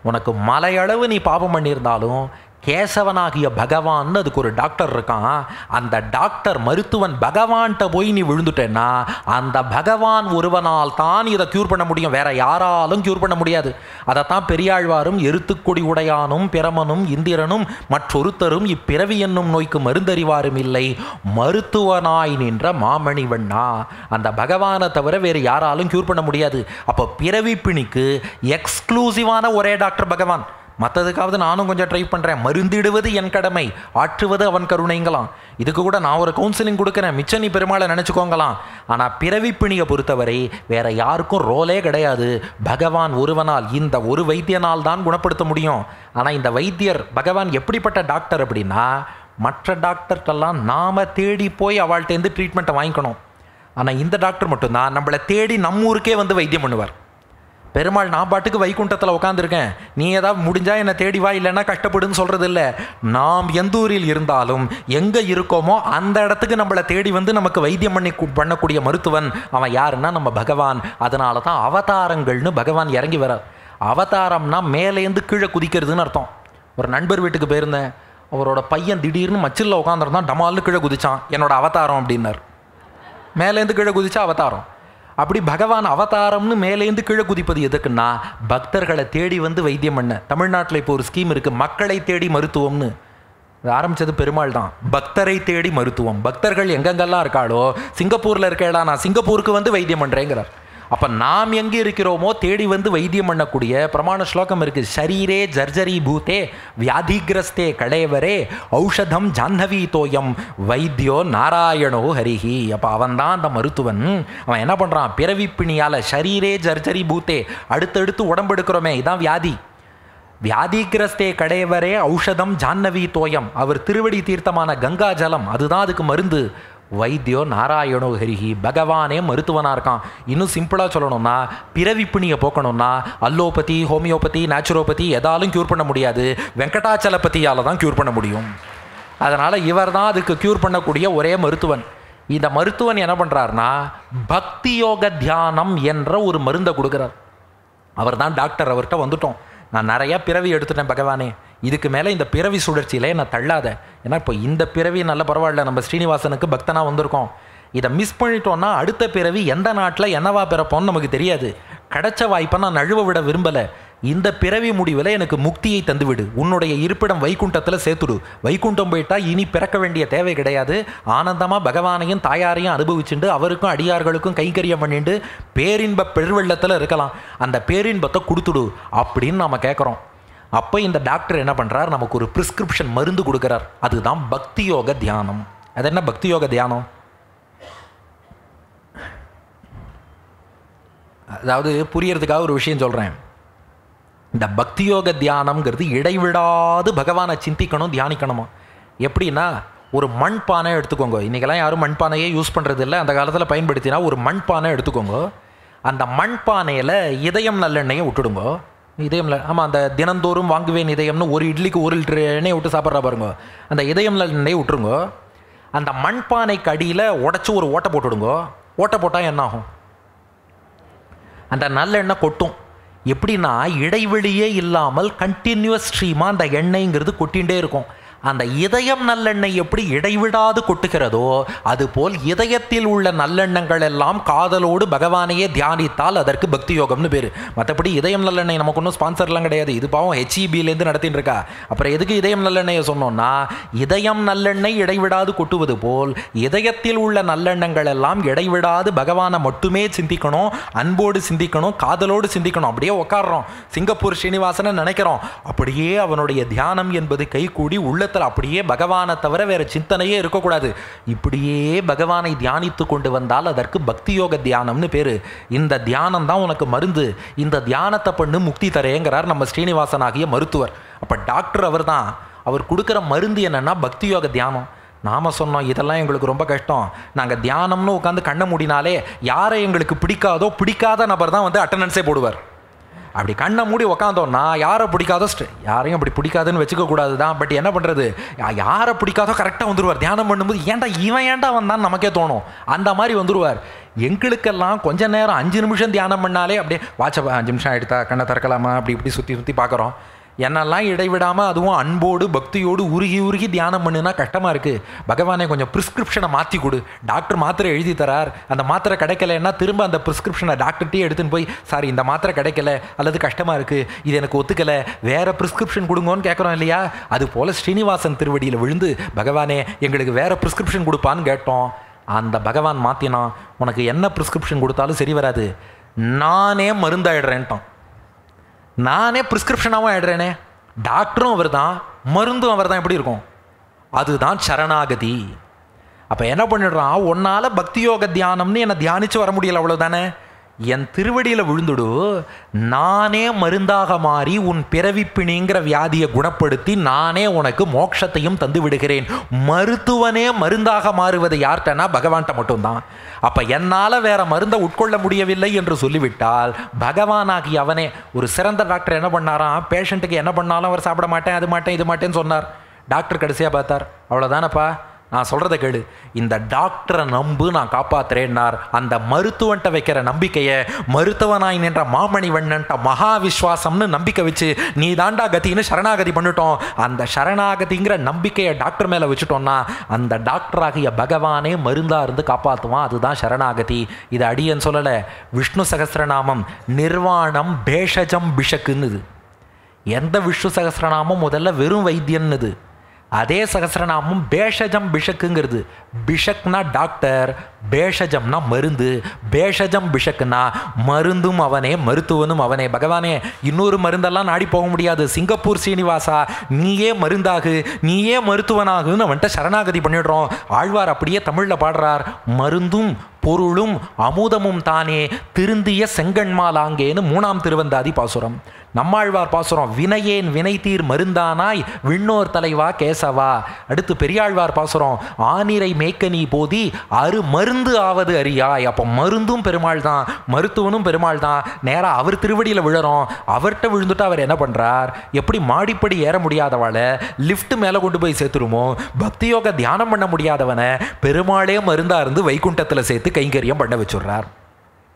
உனக்கு மலையளவு நீ பாபம் பண்ணியிருந்தாலும் கேசவனாகிய பகவான் அதுக்கு ஒரு டாக்டர் இருக்கான். அந்த டாக்டர் மருத்துவன் பகவான்கிட்ட போய் நீ விழுந்துட்டேன்னா அந்த பகவான் ஒருவனால் தான் இதை க்யூர் பண்ண முடியும், வேற யாராலும் க்யூர் பண்ண முடியாது. அதைத்தான் பெரியாழ்வாரும் எருத்துக்கொடி உடையானும் பிரமனும் இந்திரனும் மற்றொருத்தரும் இப்பிறவி என்னும் நோய்க்கு மருந்தறிவாரும் இல்லை, மருத்துவனாய் நின்ற மாமணிவண்ணா. அந்த பகவானை தவிர வேறு யாராலும் க்யூர் பண்ண முடியாது. அப்போ பிறவி பிணிக்கு எக்ஸ்க்ளூசிவான ஒரே டாக்டர் பகவான். மற்றதுக்காவது நானும் கொஞ்சம் ட்ரை பண்ணுறேன். மருந்திடுவது என் கடமை, ஆற்றுவது அவன் கருணைங்களாம். இதுக்கு கூட நான் ஒரு கவுன்சிலிங் கொடுக்குறேன், மிச்சம் நீ பெருமாளை நினச்சிக்கோங்களாம். ஆனால் பிறவிப்பிணியை பொறுத்தவரை வேற யாருக்கும் ரோலே கிடையாது. பகவான் ஒருவனால், இந்த ஒரு வைத்தியனால் தான் குணப்படுத்த முடியும். ஆனால் இந்த வைத்தியர் பகவான் எப்படிப்பட்ட டாக்டர் அப்படின்னா, மற்ற டாக்டர்கிட்டெல்லாம் நாம் தேடி போய் அவள்கிட்டேருந்து ட்ரீட்மெண்ட்டை வாங்கிக்கணும். ஆனால் இந்த டாக்டர் மட்டும்தான் நம்மளை தேடி நம்ம ஊருக்கே வந்து வைத்தியம் பண்ணுவார். பெருமாள் நான் பாட்டுக்கு வைகுண்டத்தில் உட்காந்துருக்கேன், நீ ஏதாவது முடிஞ்சால் என்னை தேடி வா, இல்லைன்னா கஷ்டப்படுன்னு சொல்கிறது இல்லை. நாம் எந்த ஊரில் இருந்தாலும் எங்கே இருக்கோமோ அந்த இடத்துக்கு நம்மளை தேடி வந்து நமக்கு வைத்தியம் பண்ணக்கூடிய மருத்துவன் அவன் யாருன்னா நம்ம பகவான். அதனால தான் அவதாரங்கள்னு பகவான் இறங்கி வரார். அவதாரம்னா மேலேருந்து கீழே குதிக்கிறதுன்னு அர்த்தம். ஒரு நண்பர் வீட்டுக்கு போயிருந்தேன், அவரோட பையன் திடீர்னு மச்சில் உட்காந்துருந்தான், டமால்னு கீழே குதிச்சான், என்னோட அவதாரம் அப்படின்னார். மேலேருந்து கீழே குதிச்சா அவதாரம். அப்படி பகவான் அவதாரம்னு மேலேருந்து கீழே குதிப்பது எதுக்குன்னா பக்தர்களை தேடி வந்து வைத்தியம் பண்ண. தமிழ்நாட்டில் இப்போ ஒரு ஸ்கீம் இருக்குது, மக்களை தேடி மருத்துவம்னு. ஆரம்பித்தது பெருமாள் தான். பக்தரை தேடி மருத்துவம். பக்தர்கள் எங்கெங்கெல்லாம் இருக்காளோ, சிங்கப்பூரில் இருக்கேடா நான் சிங்கப்பூருக்கு வந்து வைத்தியம் பண்ணுறேங்கிறார். அப்போ நாம் எங்கே இருக்கிறோமோ தேடி வந்து வைத்தியம் பண்ணக்கூடிய பிரமாண ஸ்லோகம் இருக்குது. ஷரீரே ஜர்ஜரி பூத்தே வியாதிகிரஸ்தே கடைவரே ஔஷதம் ஜாஹ்னவி தோயம் வைத்தியோ நாராயணோ ஹரிஹி. அப்போ அவன் தான் அந்த மருத்துவன். அவன் என்ன பண்ணுறான், பிறவிப்பிணியால் ஷரீரே ஜர்ஜரி பூத்தே அடுத்தடுத்து உடம்பு எடுக்கிறோமே, இதான் வியாதி. வியாதிகிரஸ்தே கடைவரே ஔஷதம் ஜாஹ்னவி தோயம், அவர் திருவடி தீர்த்தமான கங்கா ஜலம் அதுதான் அதுக்கு மருந்து. வைத்தியோ நாராயணோ ஹரிஹி, பகவானே மருத்துவனாக இருக்கான். இன்னும் சிம்பிளாக சொல்லணும்னா பிறவிப்பிணியை போக்கணும்னா அல்லோபதி, ஹோமியோபதி, நேச்சுரோபதி எதாலும் க்யூர் பண்ண முடியாது, வெங்கடாச்சலபதியால் தான் க்யூர் பண்ண முடியும். அதனால் இவர் தான் அதுக்கு க்யூர் பண்ணக்கூடிய ஒரே மருத்துவன். இந்த மருத்துவன் என்ன பண்ணுறாருனா பக்தி யோக தியானம் என்ற ஒரு மருந்தை கொடுக்குறார். அவர் தான் டாக்டர். அவர்கிட்ட வந்துட்டோம், நான் நிறையா பிறவி எடுத்துட்டேன் பகவானே, இதுக்கு மேலே இந்த பிறவி சுழற்சியிலே நான் தள்ளாத. ஏன்னா இப்போ இந்த பிறவி நல்ல பரவாயில்ல, நம்ம ஸ்ரீனிவாசனுக்கு பக்தனாக வந்திருக்கோம். இதை மிஸ் பண்ணிட்டோன்னா அடுத்த பிறவி எந்த நாட்டில் என்னவா பிறப்போன்னு நமக்கு தெரியாது. கிடைச்ச வாய்ப்பை நான் நழுவ விட விரும்பலை. இந்த பிறவி முடிவில் எனக்கு முக்தியை தந்துவிடு, உன்னுடைய இருப்பிடம் வைகுண்டத்தில் சேர்த்துடு. வைகுண்டம் போயிட்டா இனி பிறக்க வேண்டிய தேவை கிடையாது, ஆனந்தமாக பகவானையும் தாயாரையும் அனுபவிச்சுட்டு அவருக்கும் அடியார்களுக்கும் கைங்கரியம் பண்ணிட்டு பேரின்ப பெருவெள்ளத்தில் இருக்கலாம். அந்த பேரின்பத்தை கொடுத்துடு அப்படின்னு நாம் கேட்குறோம். அப்போ இந்த டாக்டர் என்ன பண்ணுறார், நமக்கு ஒரு ப்ரிஸ்கிரிப்ஷன் மருந்து கொடுக்குறார். அதுதான் பக்தி யோக தியானம். அது என்ன பக்தி யோக தியானம்? அதாவது புரியறதுக்காக ஒரு விஷயம் சொல்கிறேன். இந்த பக்தி யோக தியானம்ங்கிறது இடைவிடாது பகவானை சிந்திக்கணும், தியானிக்கணுமா. எப்படின்னா ஒரு மண்பானை எடுத்துக்கோங்க. இன்றைக்கெல்லாம் யாரும் மண்பானையே யூஸ் பண்ணுறது இல்லை, அந்த காலத்தில் பயன்படுத்தினா ஒரு மண்பானை எடுத்துக்கோங்க. அந்த மண்பானையில் இதயம் நல்லெண்ணெயை விட்டுடுங்க. இதயம் ஆமாம், அந்த தினந்தோறும் வாங்குவேன் இதயம்னு ஒரு இட்லிக்கு 1 லிட்டர் எண்ணெயை விட்டு சாப்பிட்றா பாருங்க. அந்த இதயம் நல்லெண்ணெயை விட்டுருங்க. அந்த மண்பானைக்கு அடியில் உடச்சி ஒரு ஓட்டை போட்டுடுங்க. ஓட்டை போட்டால் என்ன ஆகும், அந்த நல்லெண்ணெய் கொட்டும். எப்படின்னா இடைவெளியே இல்லாமல் கண்டினியூஸ் ஸ்ட்ரீமாக அந்த எண்ணெய்ங்கிறது கொட்டிகிட்டே இருக்கும். அந்த இதயம் நல்லெண்ணெய் எப்படி இடைவிடாது கொட்டுகிறதோ அதுபோல் இதயத்தில் உள்ள நல்லெண்ணங்கள் எல்லாம் காதலோடு பகவானையே தியானித்தால் அதற்கு பக்தி யோகம்னு பேர். மற்றபடி இதயம் நல்லெண்ணெய் நமக்கு ஒன்றும் ஸ்பான்சர்லாம் கிடையாது, இது பாவம் HEBலேருந்து நடத்தின்னு இருக்கா. அப்புறம் எதுக்கு இதயம் நல்லெண்ணெயை சொன்னோம்னா, இதயம் நல்லெண்ணெய் இடைவிடாது கொட்டுவது போல் இதயத்தில் உள்ள நல்லெண்ணங்கள் எல்லாம் இடைவிடாது பகவானை மட்டுமே சிந்திக்கணும், அன்போடு சிந்திக்கணும், காதலோடு சிந்திக்கணும். அப்படியே உட்காடுறோம், சிங்கப்பூர் ஸ்ரீனிவாசனை நினைக்கிறோம், அப்படியே அவனுடைய தியானம் என்பது கைகூடி உள்ளத்தில் அப்படியே பகவானை தவிர வேற சிந்தனையே இருக்கக்கூடாது. இப்படியே பகவானை தியானித்து கொண்டு வந்தால் அதற்கு பக்தி யோக தியானம்னு பேரு. இந்த தியானம் தான் உனக்கு மருந்து, இந்த தியானத்தை பண்ணு முக்தி தரேங்கிறார் நம்ம ஸ்ரீனிவாசன் ஆகிய மருத்துவர். அப்ப டாக்டர் அவர் தான். அவர் கொடுக்குற மருந்து என்னன்னா பக்தி யோக தியானம். நாம் சொன்னோம் இதெல்லாம் எங்களுக்கு ரொம்ப கஷ்டம், நாங்கள் தியானம்னு உட்காந்து கண்ணை மூடினாலே யாரை எங்களுக்கு பிடிக்காதோ பிடிக்காத நபர் தான் வந்து அட்டண்டன்ஸே போடுவார். அப்படி கண்ணை மூடி உக்காந்தோன்னா யாரை பிடிக்காதோ யாரையும் அப்படி பிடிக்காதுன்னு வச்சுக்கக்கூடாது தான். பட் என்ன பண்ணுறது, யாரை பிடிக்காதோ கரெக்டாக வந்துடுவார். தியானம் பண்ணும்போது ஏன்டா இவன் ஏன்டா வந்தான்னு நமக்கே தோணும், அந்த மாதிரி வந்துடுவார். எங்களுக்கெல்லாம் கொஞ்ச நேரம் 5 நிமிஷம் தியானம் பண்ணாலே அப்படியே வாட்ச 5 நிமிஷம் ஆகிடுதா, கண்ணை திறக்கலாமா, அப்படி இப்படி சுற்றி சுற்றி பார்க்குறோம். என்னெல்லாம் இடைவிடாமல் அதுவும் அன்போடு பக்தியோடு உருகி உருகி தியானம் பண்ணுனா கஷ்டமாக இருக்குது. பகவானே கொஞ்சம் ப்ரிஸ்கிரிப்ஷனை மாற்றி கொடு. டாக்டர் மாத்திரை எழுதி தரார், அந்த மாத்திரை கிடைக்கலன்னா திரும்ப அந்த ப்ரிஸ்கிரிப்ஷனை டாக்டர்கிட்டே எடுத்துன்னு போய் சாரி இந்த மாத்திரை கிடைக்கல அல்லது கஷ்டமாக இருக்குது, இது எனக்கு ஒத்துக்கலை, வேறு ப்ரிஸ்கிரிப்ஷன் கொடுங்கன்னு கேட்குறோம் இல்லையா. அதுபோல் ஸ்ரீனிவாசன் திருவடியில் விழுந்து பகவானே எங்களுக்கு வேறு ப்ரிஸ்கிரிப்ஷன் கொடுப்பான்னு கேட்டோம். அந்த பகவான் மாற்றினான், உனக்கு என்ன ப்ரிஸ்கிரிப்ஷன் கொடுத்தாலும் சரி வராது, நானே மருந்தாயிடுறேன்ட்டான். நானே ப்ரிஸ்கிரிப்ஷனாகவும் ஆயிடுறேனே. டாக்டரும் அவர் தான், மருந்தும் அவர் தான். எப்படி இருக்கும், அதுதான் சரணாகதி. அப்போ என்ன பண்ணிடுறான், உன்னால் பக்தி யோக தியானம்னு என்னை தியானித்து வர முடியல, அவ்வளோதானே. என் திருவடியில் விழுந்துடு, நானே மருந்தாக மாறி உன் பிறவிப்பிணிங்கிற வியாதியை குணப்படுத்தி நானே உனக்கு மோட்சத்தையும் தந்து விடுகிறேன். மருத்துவனே மருந்தாக மாறுவது யார்கிட்டனா பகவான்கிட்ட மட்டும்தான். அப்போ என்னால் வேற மருந்தை உட்கொள்ள முடியவில்லை என்று சொல்லிவிட்டால் பகவானாகி அவனே. ஒரு சிறந்த டாக்டர் என்ன பண்ணாராம், பேஷண்ட்டுக்கு என்ன பண்ணாலும் அவர் சாப்பிட மாட்டேன், அது மாட்டேன், இது மாட்டேன்னு சொன்னார். டாக்டர் கடைசியாக பார்த்தார், அவ்வளோதானப்பா, நான் சொல்கிறத கேளு, இந்த டாக்டரை நம்பு, நான் காப்பாற்றுறேன்னார். அந்த மருத்துவன்ட்ட வைக்கிற நம்பிக்கையை மருத்துவனாய் நின்ற மாமணிவண்ணன்ட்ட மகா விஸ்வாசம்னு நம்பிக்கை வச்சு நீ தாண்டா கத்தின்னு சரணாகதி பண்ணிட்டோம். அந்த சரணாகதிங்கிற நம்பிக்கையை டாக்டர் மேலே வச்சுட்டோம்னா அந்த டாக்டராகிய பகவானே மருந்தாக இருந்து காப்பாற்றுவான். அதுதான் சரணாகதி. இது அடியன் சொல்லலை, விஷ்ணு சகஸ்ரநாமம் நிர்வாணம் பேஷஜம் பிஷக்குன்னுது. எந்த விஷ்ணு சகஸ்ரநாமம் முதல்ல வெறும் வைத்தியன்னுது, அதே சகஸ்ரநாமம் பேஷஜம் பிஷக்குங்கிறது. பிஷக்னா டாக்டர், பேஷஜம்னா மருந்து. பேஷஜம் பிஷக்குனா மருந்தும் அவனே மருத்துவனும் அவனே. பகவானே, இன்னொரு மருந்தெல்லாம் நாடி போக முடியாது, சிங்கப்பூர் சீனிவாசா நீயே மருந்தாகு, நீயே மருத்துவனாகுன்னு அவன்கிட்ட சரணாகதி பண்ணிடுறோம். ஆழ்வார் அப்படியே தமிழில் பாடுறார், மருந்தும் பொருளும் அமுதமும் தானே திருந்திய செங்கண்மாலாங்கேன்னு 3ஆம் திருவந்தாதி பாசுரம். நம்மாழ்வார் பாசுரம், வினையேன் வினைதீர் மருந்தானாய் விண்ணோர் தலைவா கேசவா. அடுத்து பெரியாழ்வார் பாசுரம், ஆனிரை மேய்க்கனி போதி அரு மருந்து ஆவது அறியாய். அப்போ மருந்தும் பெருமாள் தான், மருத்துவனும் பெருமாள் தான். நேராக அவர் திருவடியில் விழுறோம். அவர்கிட்ட விழுந்துட்டு அவர் என்ன பண்ணுறார், எப்படி மாடிப்படி ஏற முடியாதவளை லிஃப்ட் மேலே கொண்டு போய் சேர்த்துருமோ, பக்தியோக தியானம் பண்ண முடியாதவனை பெருமாளே மருந்தாக இருந்து வைகுண்டத்தில் சேர்த்து கைங்கரியம் பண்ண வச்சுடுறார்.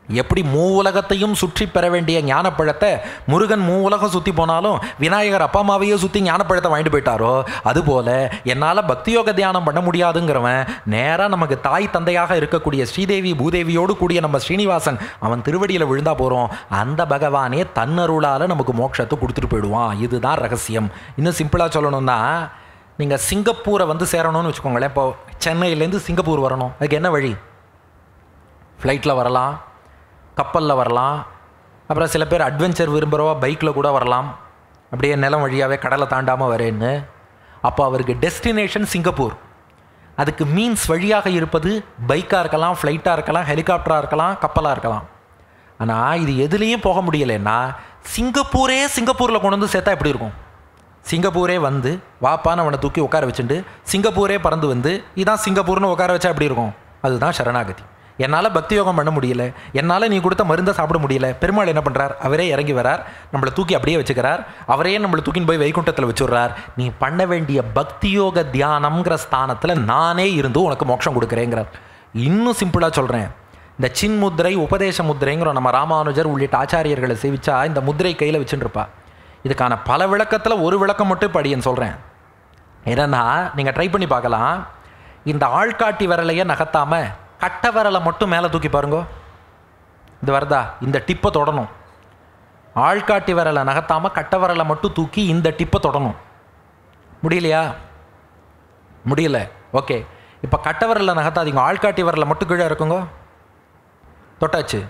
எப்படி மூவுலகத்தையும் சுற்றி பெற வேண்டிய ஞானப்பழத்தை முருகன் மூவுலகம் சுற்றி போனாலும் விநாயகர் அப்பா அம்மாவையே சுற்றி ஞானப்பழத்தை வாங்கிட்டு போயிட்டாரோ, அதுபோல் என்னால் பக்தியோக தியானம் பண்ண முடியாதுங்கிறவன் நேராக நமக்கு தாய் தந்தையாக இருக்கக்கூடிய ஸ்ரீதேவி பூதேவியோடு கூடிய நம்ம ஸ்ரீனிவாசன் அவன் திருவடியில் விழுந்தா போகிறோம். அந்த பகவானே தன்னருளால் நமக்கு மோட்சத்தை கொடுத்துட்டு போயிடுவான். இதுதான் ரகசியம். இன்னும் சிம்பிளாக சொல்லணும்னா, நீங்கள் சிங்கப்பூரை வந்து சேரணும்னு வச்சுக்கோங்களேன். இப்போ சென்னையிலேருந்து சிங்கப்பூர் வரணும், அதுக்கு என்ன வழி? ஃப்ளைட்டில் வரலாம், கப்பலில் வரலாம், அப்புறம் சில பேர் அட்வென்ச்சர் விரும்புகிறவா பைக்கில் கூட வரலாம், அப்படியே நிலம் வழியாகவே கடலை தாண்டாமல் வரேன்னு. அப்போ அவருக்கு டெஸ்டினேஷன் சிங்கப்பூர். அதுக்கு மீன்ஸ் வழியாக இருப்பது பைக்காக இருக்கலாம், ஃப்ளைட்டாக இருக்கலாம், ஹெலிகாப்டராக இருக்கலாம், கப்பலாக இருக்கலாம். ஆனால் இது எதுலேயும் போக முடியலைன்னா சிங்கப்பூரில் கொண்டு வந்து சேர்த்தா எப்படி இருக்கும்? சிங்கப்பூரே வந்து வாப்பான்னு அவனை தூக்கி உட்கார வச்சுட்டு சிங்கப்பூரே பறந்து வந்து இதான் சிங்கப்பூர்னு உட்கார வச்சா எப்படி இருக்கும்? அதுதான் சரணாகதி. என்னால் பக்தி யோகம் பண்ண முடியல, என்னால் நீ கொடுத்த மருந்தை சாப்பிட முடியல. பெருமாள் என்ன பண்ணுறார், அவரே இறங்கி வரார், நம்மளை தூக்கி அப்படியே வச்சுக்கிறார், அவரே நம்மளை தூக்கின்னு போய் வைகுண்டத்தில் வச்சுடுறார். நீ பண்ண வேண்டிய பக்தி யோக தியானம்ங்கிற ஸ்தானத்தில் நானே இருந்து உனக்கு மோட்சம் கொடுக்குறேங்கிறார். இன்னும் சிம்பிளாக சொல்கிறேன், இந்த சின்முத்திரை உபதேச முத்திரைங்கிற நம்ம ராமானுஜர் உள்ளிட்ட ஆச்சாரியர்களை சேவிச்சா இந்த முத்திரை கையில் வச்சுட்டுருப்பா. இதுக்கான பல விளக்கத்தில் ஒரு விளக்கம் மட்டும் படியன்னு சொல்கிறேன். என்னென்னா, நீங்கள் ட்ரை பண்ணி பார்க்கலாம். இந்த ஆள்காட்டி விரலையே நகர்த்தாமல் கட்டை விரலை மட்டும் மேலே தூக்கி பாருங்க. இது வருதா? இந்த டிப்பை தொடணும். ஆள்காட்டி விரலை நகர்த்தாமல் கட்டை விரலை மட்டும் தூக்கி இந்த டிப்பை தொடணும். முடியலையா? முடியல. ஓகே, இப்போ கட்டை விரலை நகர்த்தாதீங்க, ஆள்காட்டி விரலை மட்டும் கீழே இருக்குங்க. தொட்டாச்சு.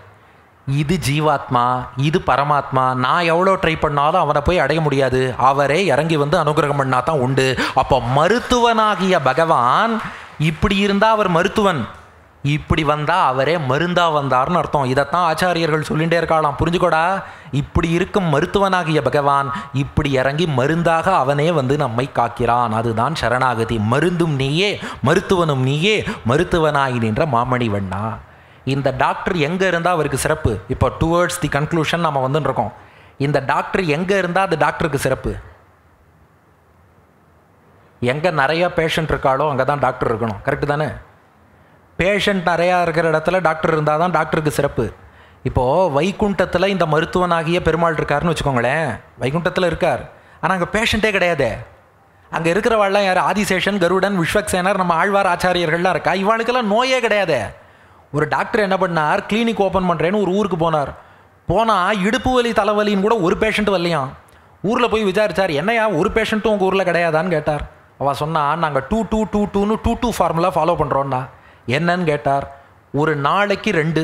இது ஜீவாத்மா, இது பரமாத்மா. நான் எவ்வளோ ட்ரை பண்ணாலும் அவனை போய் அடைய முடியாது. அவரே இறங்கி வந்து அனுகிரகம் பண்ணா தான் உண்டு. அப்போ மருத்துவனாகிய பகவான் இப்படி இருந்தால் அவர் மருத்துவன், இப்படி வந்தால் அவரே மருந்தா வந்தார்னு அர்த்தம். இதைத்தான் ஆச்சாரியர்கள் சொல்லிகிட்டே இருக்கலாம். புரிஞ்சுக்கோடா, இப்படி இருக்கும் மருத்துவனாகிய பகவான் இப்படி இறங்கி மருந்தாக அவனே வந்து நம்மை காக்கிறான். அதுதான் சரணாகதி. மருந்தும் நீயே மருத்துவனும் நீயே மருத்துவனாய் நின்ற மாமணி வண்ணா. இந்த டாக்டர் எங்கே இருந்தால் அவருக்கு சிறப்பு? இப்போ டுவர்ட்ஸ் தி கன்க்ளூஷன் நம்ம வந்துருக்கோம். இந்த டாக்டர் எங்கே இருந்தால் அது டாக்டருக்கு சிறப்பு? எங்கே நிறையா பேஷண்ட் இருக்காளோ அங்கே தான் டாக்டர் இருக்கணும். கரெக்டு தானே? பேஷண்ட் நிறையா இருக்கிற இடத்துல டாக்டர் இருந்தால் தான் டாக்டருக்கு சிறப்பு. இப்போது வைகுண்டத்தில் இந்த மருத்துவனாகிய பெருமாள் இருக்காருன்னு வச்சுக்கோங்களேன். வைகுண்டத்தில் இருக்கார், ஆனால் அங்கே பேஷண்ட்டே கிடையாது. அங்கே இருக்கிறவாள்லாம் யார்? ஆதிசேஷன், கருடன், விஸ்வக்சேனர், நம்ம ஆழ்வார் ஆச்சாரியர்கள்லாம் இருக்கா. இவாளுக்கெல்லாம் நோயே கிடையாது. ஒரு டாக்டர் என்ன பண்ணார், கிளினிக் ஓப்பன் பண்ணுறேன்னு ஒரு ஊருக்கு போனார். போனால் இடுப்பு வலி தலைவலின்னு கூட ஒரு பேஷண்ட் வரலையாம். ஊரில் போய் விசாரிச்சார், என்னையா ஒரு பேஷண்ட்டும் உங்கள் ஊரில் கிடையாதான்னு கேட்டார். அவள் சொன்னால், நாங்கள் 2-2-2-2ன்னு 2-2 ஃபார்முலா ஃபாலோ பண்ணுறோன்னா. என்னன்னு கேட்டார். ஒரு நாளைக்கு 2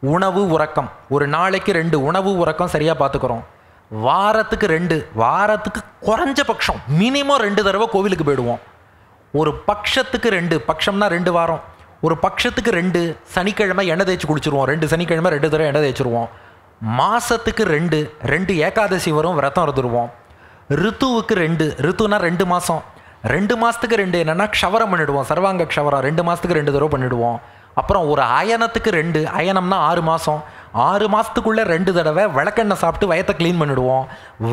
உணவு உறக்கம், ஒரு நாளைக்கு 2 உணவு உறக்கம் சரியாக பார்த்துக்கிறோம். வாரத்துக்கு 2, வாரத்துக்கு குறைஞ்சபட்சம் மினிமம் 2 தடவை கோவிலுக்கு போயிடுவோம். ஒரு பட்சத்துக்கு 2, பட்சம்னா 2 வாரம், ஒரு பட்சத்துக்கு 2 சனிக்கிழமை எண்ணெய் தேய்ச்சி குளிச்சுருவோம், 2 சனிக்கிழமை 2 தடவை எண்ணெய் தேய்ச்சிருவோம். மாதத்துக்கு 2 ஏகாதசி வரும், விரதம் இருந்துருவோம். ரித்துவுக்கு 2, ரித்துனா 2 மாதம், 2 மாதத்துக்கு 2 என்னென்னா க்ஷவரம் பண்ணிவிடுவோம், சர்வாங்க க்ஷவரம் 2 மாதத்துக்கு 2 தடவை பண்ணிவிடுவோம். அப்புறம் ஒரு அயனத்துக்கு 2, அயனம்னா 6 மாதம், 6 மாதத்துக்குள்ளே 2 தடவை விளக்கெண்ணெய் சாப்பிட்டு வயத்தை க்ளீன் பண்ணிவிடுவோம்.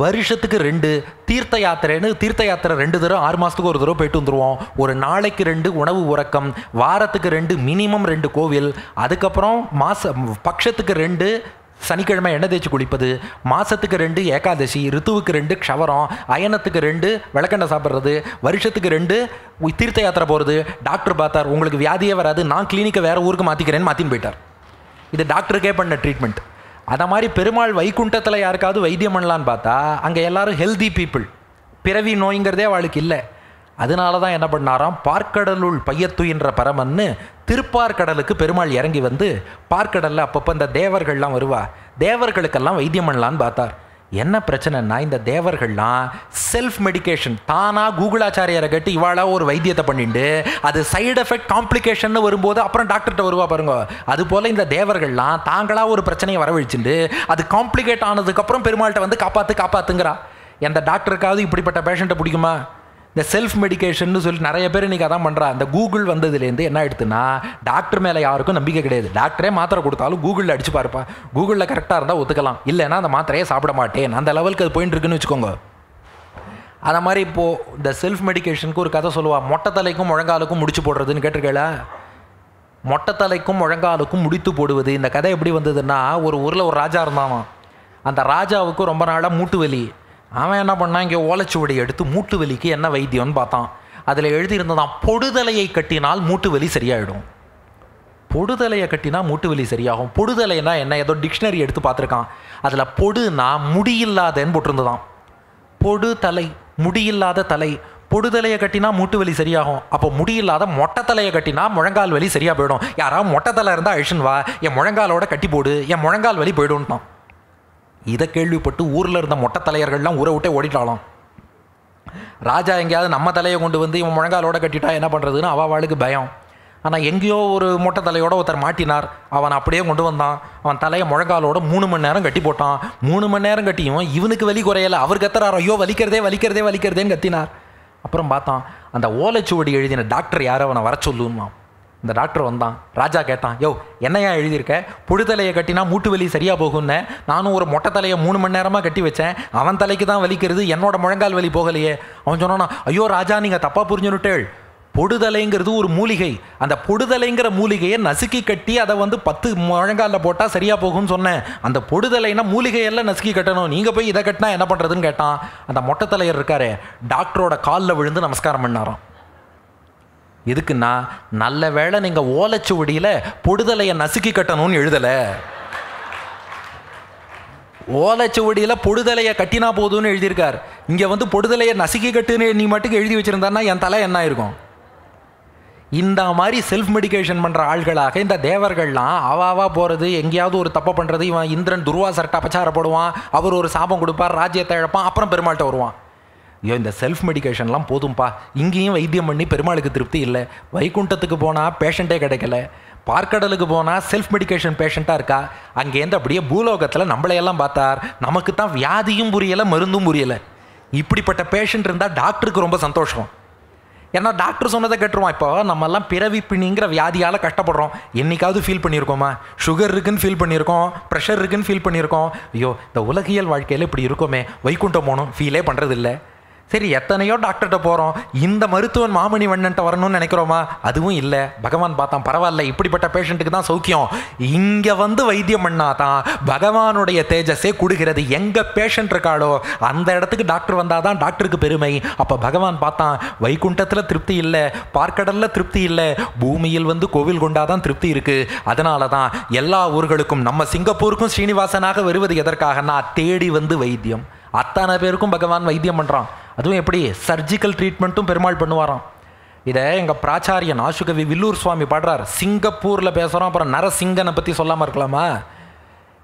வருஷத்துக்கு 2 தீர்த்த யாத்திரைன்னு தீர்த்த யாத்திரை 2 தடவை 6 மாதத்துக்கு ஒரு தடவை போயிட்டு வந்துடுவோம். ஒரு நாளைக்கு 2 உணவு உறக்கம், வாரத்துக்கு 2 மினிமம் 2 கோவில். அதுக்கப்புறம் பட்சத்துக்கு 2 சனிக்கிழமை எண்ணெய் தேய்ச்சி குளிப்பது, மாதத்துக்கு 2 ஏகாதசி, ரித்துவுக்கு 2 க்ஷவரம், அயனத்துக்கு 2 விளக்கெண்ணெய் சாப்பிட்றது, வருஷத்துக்கு 2 தீர்த்த யாத்திரை போகிறது. டாக்டர் பார்த்தார், உங்களுக்கு வியாதியே வராது, நான் கிளினிக்கை வேறு ஊருக்கு மாற்றிக்கிறேன்னு மாற்றின்னு போயிட்டார். இது டாக்டருக்கே பண்ண ட்ரீட்மெண்ட். அதை மாதிரி பெருமாள் வைகுண்டத்தில் யாருக்காவது வைத்தியம் பண்ணலான்னு பார்த்தா அங்கே எல்லாரும் ஹெல்தி பீப்புள், பிறவி நோய்ங்கிறதே அவளுக்கு இல்லை. அதனால தான் என்ன பண்ணாராம், பார்க்கடலுள் பையத்துயின்ற பரமன்னு திருப்பார்கடலுக்கு பெருமாள் இறங்கி வந்து பார்க்கடலில் அப்பப்போ இந்த தேவர்கள்லாம் வருவா, தேவர்களுக்கெல்லாம் வைத்தியம் பண்ணலான்னு பார்த்தார். என்ன பிரச்சனைன்னா இந்த தேவர்கள்லாம் செல்ஃப் மெடிக்கேஷன், தானாக கூகுளாச்சாரியரை கட்டி இவாளாக ஒரு வைத்தியத்தை பண்ணிட்டு அது சைடு எஃபெக்ட் காம்ப்ளிகேஷன் வரும்போது அப்புறம் டாக்டர்கிட்ட வருவா பாருங்க. அதுபோல் இந்த தேவர்கள்லாம் தாங்களாக ஒரு பிரச்சனையை வரவழிச்சுட்டு அது காம்ப்ளிகேட் ஆனதுக்கப்புறம் பெருமாள்கிட்ட வந்து காப்பாற்றுங்கிறா. எந்த டாக்டருக்காவது இப்படிப்பட்ட பேஷண்ட்டை பிடிக்குமா? இந்த செல்ஃப் மெடிக்கேஷன் சொல்லி நிறைய பேர் இன்றைக்கி அதான் பண்ணுறா. இந்த கூகுள் வந்ததுலேருந்து என்ன ஆயிடுத்துன்னா டாக்டர் மேலே யாருக்கும் நம்பிக்கை கிடையாது. டாக்டரே மாத்திரை கொடுத்தாலும் கூகுளில் அடிச்சு பார்ப்பா, கூகுளில் கரெக்டாக இருந்தால் ஒத்துக்கலாம், இல்லைன்னா அந்த மாத்திரையே சாப்பிட மாட்டேன், அந்த லெவலுக்கு அது போயிட்டு இருக்குன்னு வச்சுக்கோங்க. அதை மாதிரி இப்போது இந்த செல்ஃப் மெடிக்கேஷனுக்கு ஒரு கதை சொல்லுவாள், மொட்டை தலைக்கும் முழங்காலுக்கும் முடிச்சு போடுறதுன்னு கேட்டிருக்கேள. மொட்டை தலைக்கும் முழங்காலுக்கும் முடித்து போடுவது, இந்த கதை எப்படி வந்ததுன்னா, ஒரு ஊரில் ஒரு ராஜா இருந்தான். அந்த ராஜாவுக்கு ரொம்ப நாளாக மூட்டு வலி. அவன் என்ன பண்ணான், இங்கே ஓலைச்சுவடி எடுத்து மூட்டு வலிக்கு என்ன வைத்தியம்னு பார்த்தான். அதில் எழுதியிருந்ததான், பொடுதலையை கட்டினால் மூட்டு வலி சரியாயிடும். பொடுதலையை கட்டினா மூட்டு வலி சரியாகும். பொடுதலைன்னா என்ன, ஏதோ டிக்ஷனரி எடுத்து பார்த்துருக்கான். அதில் பொடுனா முடியில்லாதன்னு போட்டிருந்ததான். பொடு தலை, முடியில்லாத தலை. பொடுதலையை கட்டினா மூட்டு வலி சரியாகும். அப்போ முடியில்லாத மொட்டை தலையை கட்டினா முழங்கால் வலி சரியாக போயிடும். யாராவது மொட்டை தலை இருந்தால் அழிச்சுன்னு வா, என் முழங்காலோட கட்டி போடு, என் முழங்கால் வலி போய்டும்ட்டான். இதை கேள்விப்பட்டு ஊரில் இருந்த மொட்டை தலையர்கள்லாம் ஊரை விட்டே ஓடிட்டாலும். ராஜா எங்கேயாவது நம்ம தலையை கொண்டு வந்து இவன் முழங்காலோட கட்டிட்டா என்ன பண்ணுறதுன்னு அவளுக்கு பயம். ஆனால் எங்கேயோ ஒரு மொட்டை தலையோட ஒருத்தர் மாட்டினார், அவன் அப்படியே கொண்டு வந்தான். அவன் தலையை முழங்காலோட 3 மணி நேரம் கட்டி போட்டான். 3 மணி நேரம் கட்டியும் இவனுக்கு வலி குறையலை. அவர் கத்துறாரோ, ஐயோ வலிக்கிறதேன்னு கத்தினார். அப்புறம் பார்த்தான், அந்த ஓலைச்சுவடி எழுதின டாக்டர் யார், அவனை வர சொல்லுன்னா. இந்த டாக்டர் வந்தான். ராஜா கேட்டான், யோ என்னையா எழுதியிருக்க, பொடுதலையை கட்டினா மூட்டு வலி சரியாக போகும்னு. நானும் ஒரு மொட்டை தலையை 3 மணி நேரமாக கட்டி வச்சேன், அவன் தலைக்கு தான் வலிக்கிறது, என்னோட முழங்கால் வலி போகலையே. அவன் சொன்னானா, ஐயோ ராஜா நீங்கள் தப்பாக புரிஞ்சுன்னுட்டேள், பொடுதலைங்கிறது ஒரு மூலிகை, அந்த பொடுதலைங்கிற மூலிகையை நசுக்கி கட்டி அதை வந்து 10 முழங்காலில் போட்டால் சரியாக போகும்னு சொன்னேன். அந்த பொடுதலைனா மூலிகையெல்லாம் நசுக்கி கட்டணும், நீங்கள் போய் இதை கட்டினா என்ன பண்ணுறதுன்னு கேட்டான். அந்த மொட்டை தலையர் இருக்காரு, டாக்டரோட காலில் விழுந்து நமஸ்காரம் பண்ணாராம். எதுக்குன்னா, நல்ல வேளை நீங்கள் ஓலைச்சுவடியில் பொடுதலையை நசுக்கி கட்டணும்னு எழுதலை, ஓலைச்சுவடியில் பொடுதலையை கட்டினா போதும்னு எழுதியிருக்கார். இங்கே வந்து பொடுதலையை நசுக்கி கட்டுன்னு நீ மட்டுக்கு எழுதி வச்சுருந்தான்னா என் தலை என்ன இருக்கும்? இந்த மாதிரி செல்ஃப் மெடிக்கேஷன் பண்ணுற ஆள்களாக இந்த தேவர்கள்லாம் அவாவா போகிறது, எங்கேயாவது ஒரு தப்பை பண்ணுறது. இவன் இந்திரன் துர்வாசர்ட்ட அபச்சாரப்படுவான், அவர் ஒரு சாபம் கொடுப்பார், ராஜ்யத்தை இழப்பான், அப்புறம் பெருமாள்கிட்ட வருவான். ஐயோ இந்த செல்ஃப் மெடிக்கேஷன்லாம் போதும்பா, இங்கேயும் வைத்தியம் பண்ணி பெருமாளுக்கு திருப்தி இல்லை. வைகுண்டத்துக்கு போனால் பேஷண்ட்டே கிடைக்கல, பார்க்கடலுக்கு போனால் செல்ஃப் மெடிக்கேஷன் பேஷண்ட்டாக இருக்கா. அங்கேருந்து அப்படியே பூலோகத்தில் நம்மளையெல்லாம் பார்த்தார், நமக்கு தான் வியாதியும் புரியலை மருந்தும் புரியலை. இப்படிப்பட்ட பேஷண்ட் இருந்தால் டாக்டருக்கு ரொம்ப சந்தோஷம். ஏன்னா டாக்டர் சொன்னதை கேட்டுருவோம். இப்போ நம்மெல்லாம் பிறவி பிணிங்கிற வியாதியால் கஷ்டப்படுறோம். என்றைக்காவது ஃபீல் பண்ணியிருக்கோமா? சுகர் இருக்குன்னு ஃபீல் பண்ணியிருக்கோம், ப்ரெஷர் இருக்குன்னு ஃபீல் பண்ணியிருக்கோம். ஐயோ இந்த உலகியல் வாழ்க்கையில் இப்படி இருக்கோமே, வைகுண்டம் போகணும் ஃபீலே பண்ணுறதில்லை. சரி எத்தனையோ டாக்டர்கிட்ட போகிறோம், இந்த மருத்துவன் மாமணி வண்ணன்ட்ட வரணும்னு நினைக்கிறோமா? அதுவும் இல்லை. பகவான் பார்த்தான், பரவாயில்ல இப்படிப்பட்ட பேஷண்ட்டுக்கு தான் சௌக்கியம், இங்கே வந்து வைத்தியம் பண்ணாதான் பகவானுடைய தேஜஸே கூடுகிறது. எங்கே பேஷண்ட் இருக்காளோ அந்த இடத்துக்கு டாக்டர் வந்தால் தான் டாக்டருக்கு பெருமை. அப்போ பகவான் பார்த்தான், வைகுண்டத்தில் திருப்தி இல்லை, பார்க்கடலில் திருப்தி இல்லை, பூமியில் வந்து கோவில் கொண்டாதான் திருப்தி இருக்குது. அதனால தான் எல்லா ஊர்களுக்கும் நம்ம சிங்கப்பூருக்கும் ஸ்ரீனிவாசனாக வருவது எதற்காகனா தேடி வந்து வைத்தியம். அத்தனை பேருக்கும் பகவான் வைத்தியம் பண்ணுறான். அதுவும் எப்படி, சர்ஜிக்கல் ட்ரீட்மெண்ட்டும் பெருமாள் பண்ணுவாராம். இதை எங்கள் பிராச்சாரியன் ஆசுகவி வில்லூர் சுவாமி பாடுறார். சிங்கப்பூரில் பேசுகிறோம், அப்புறம் நரசிங்கனை பற்றி சொல்லாமல் இருக்கலாமா?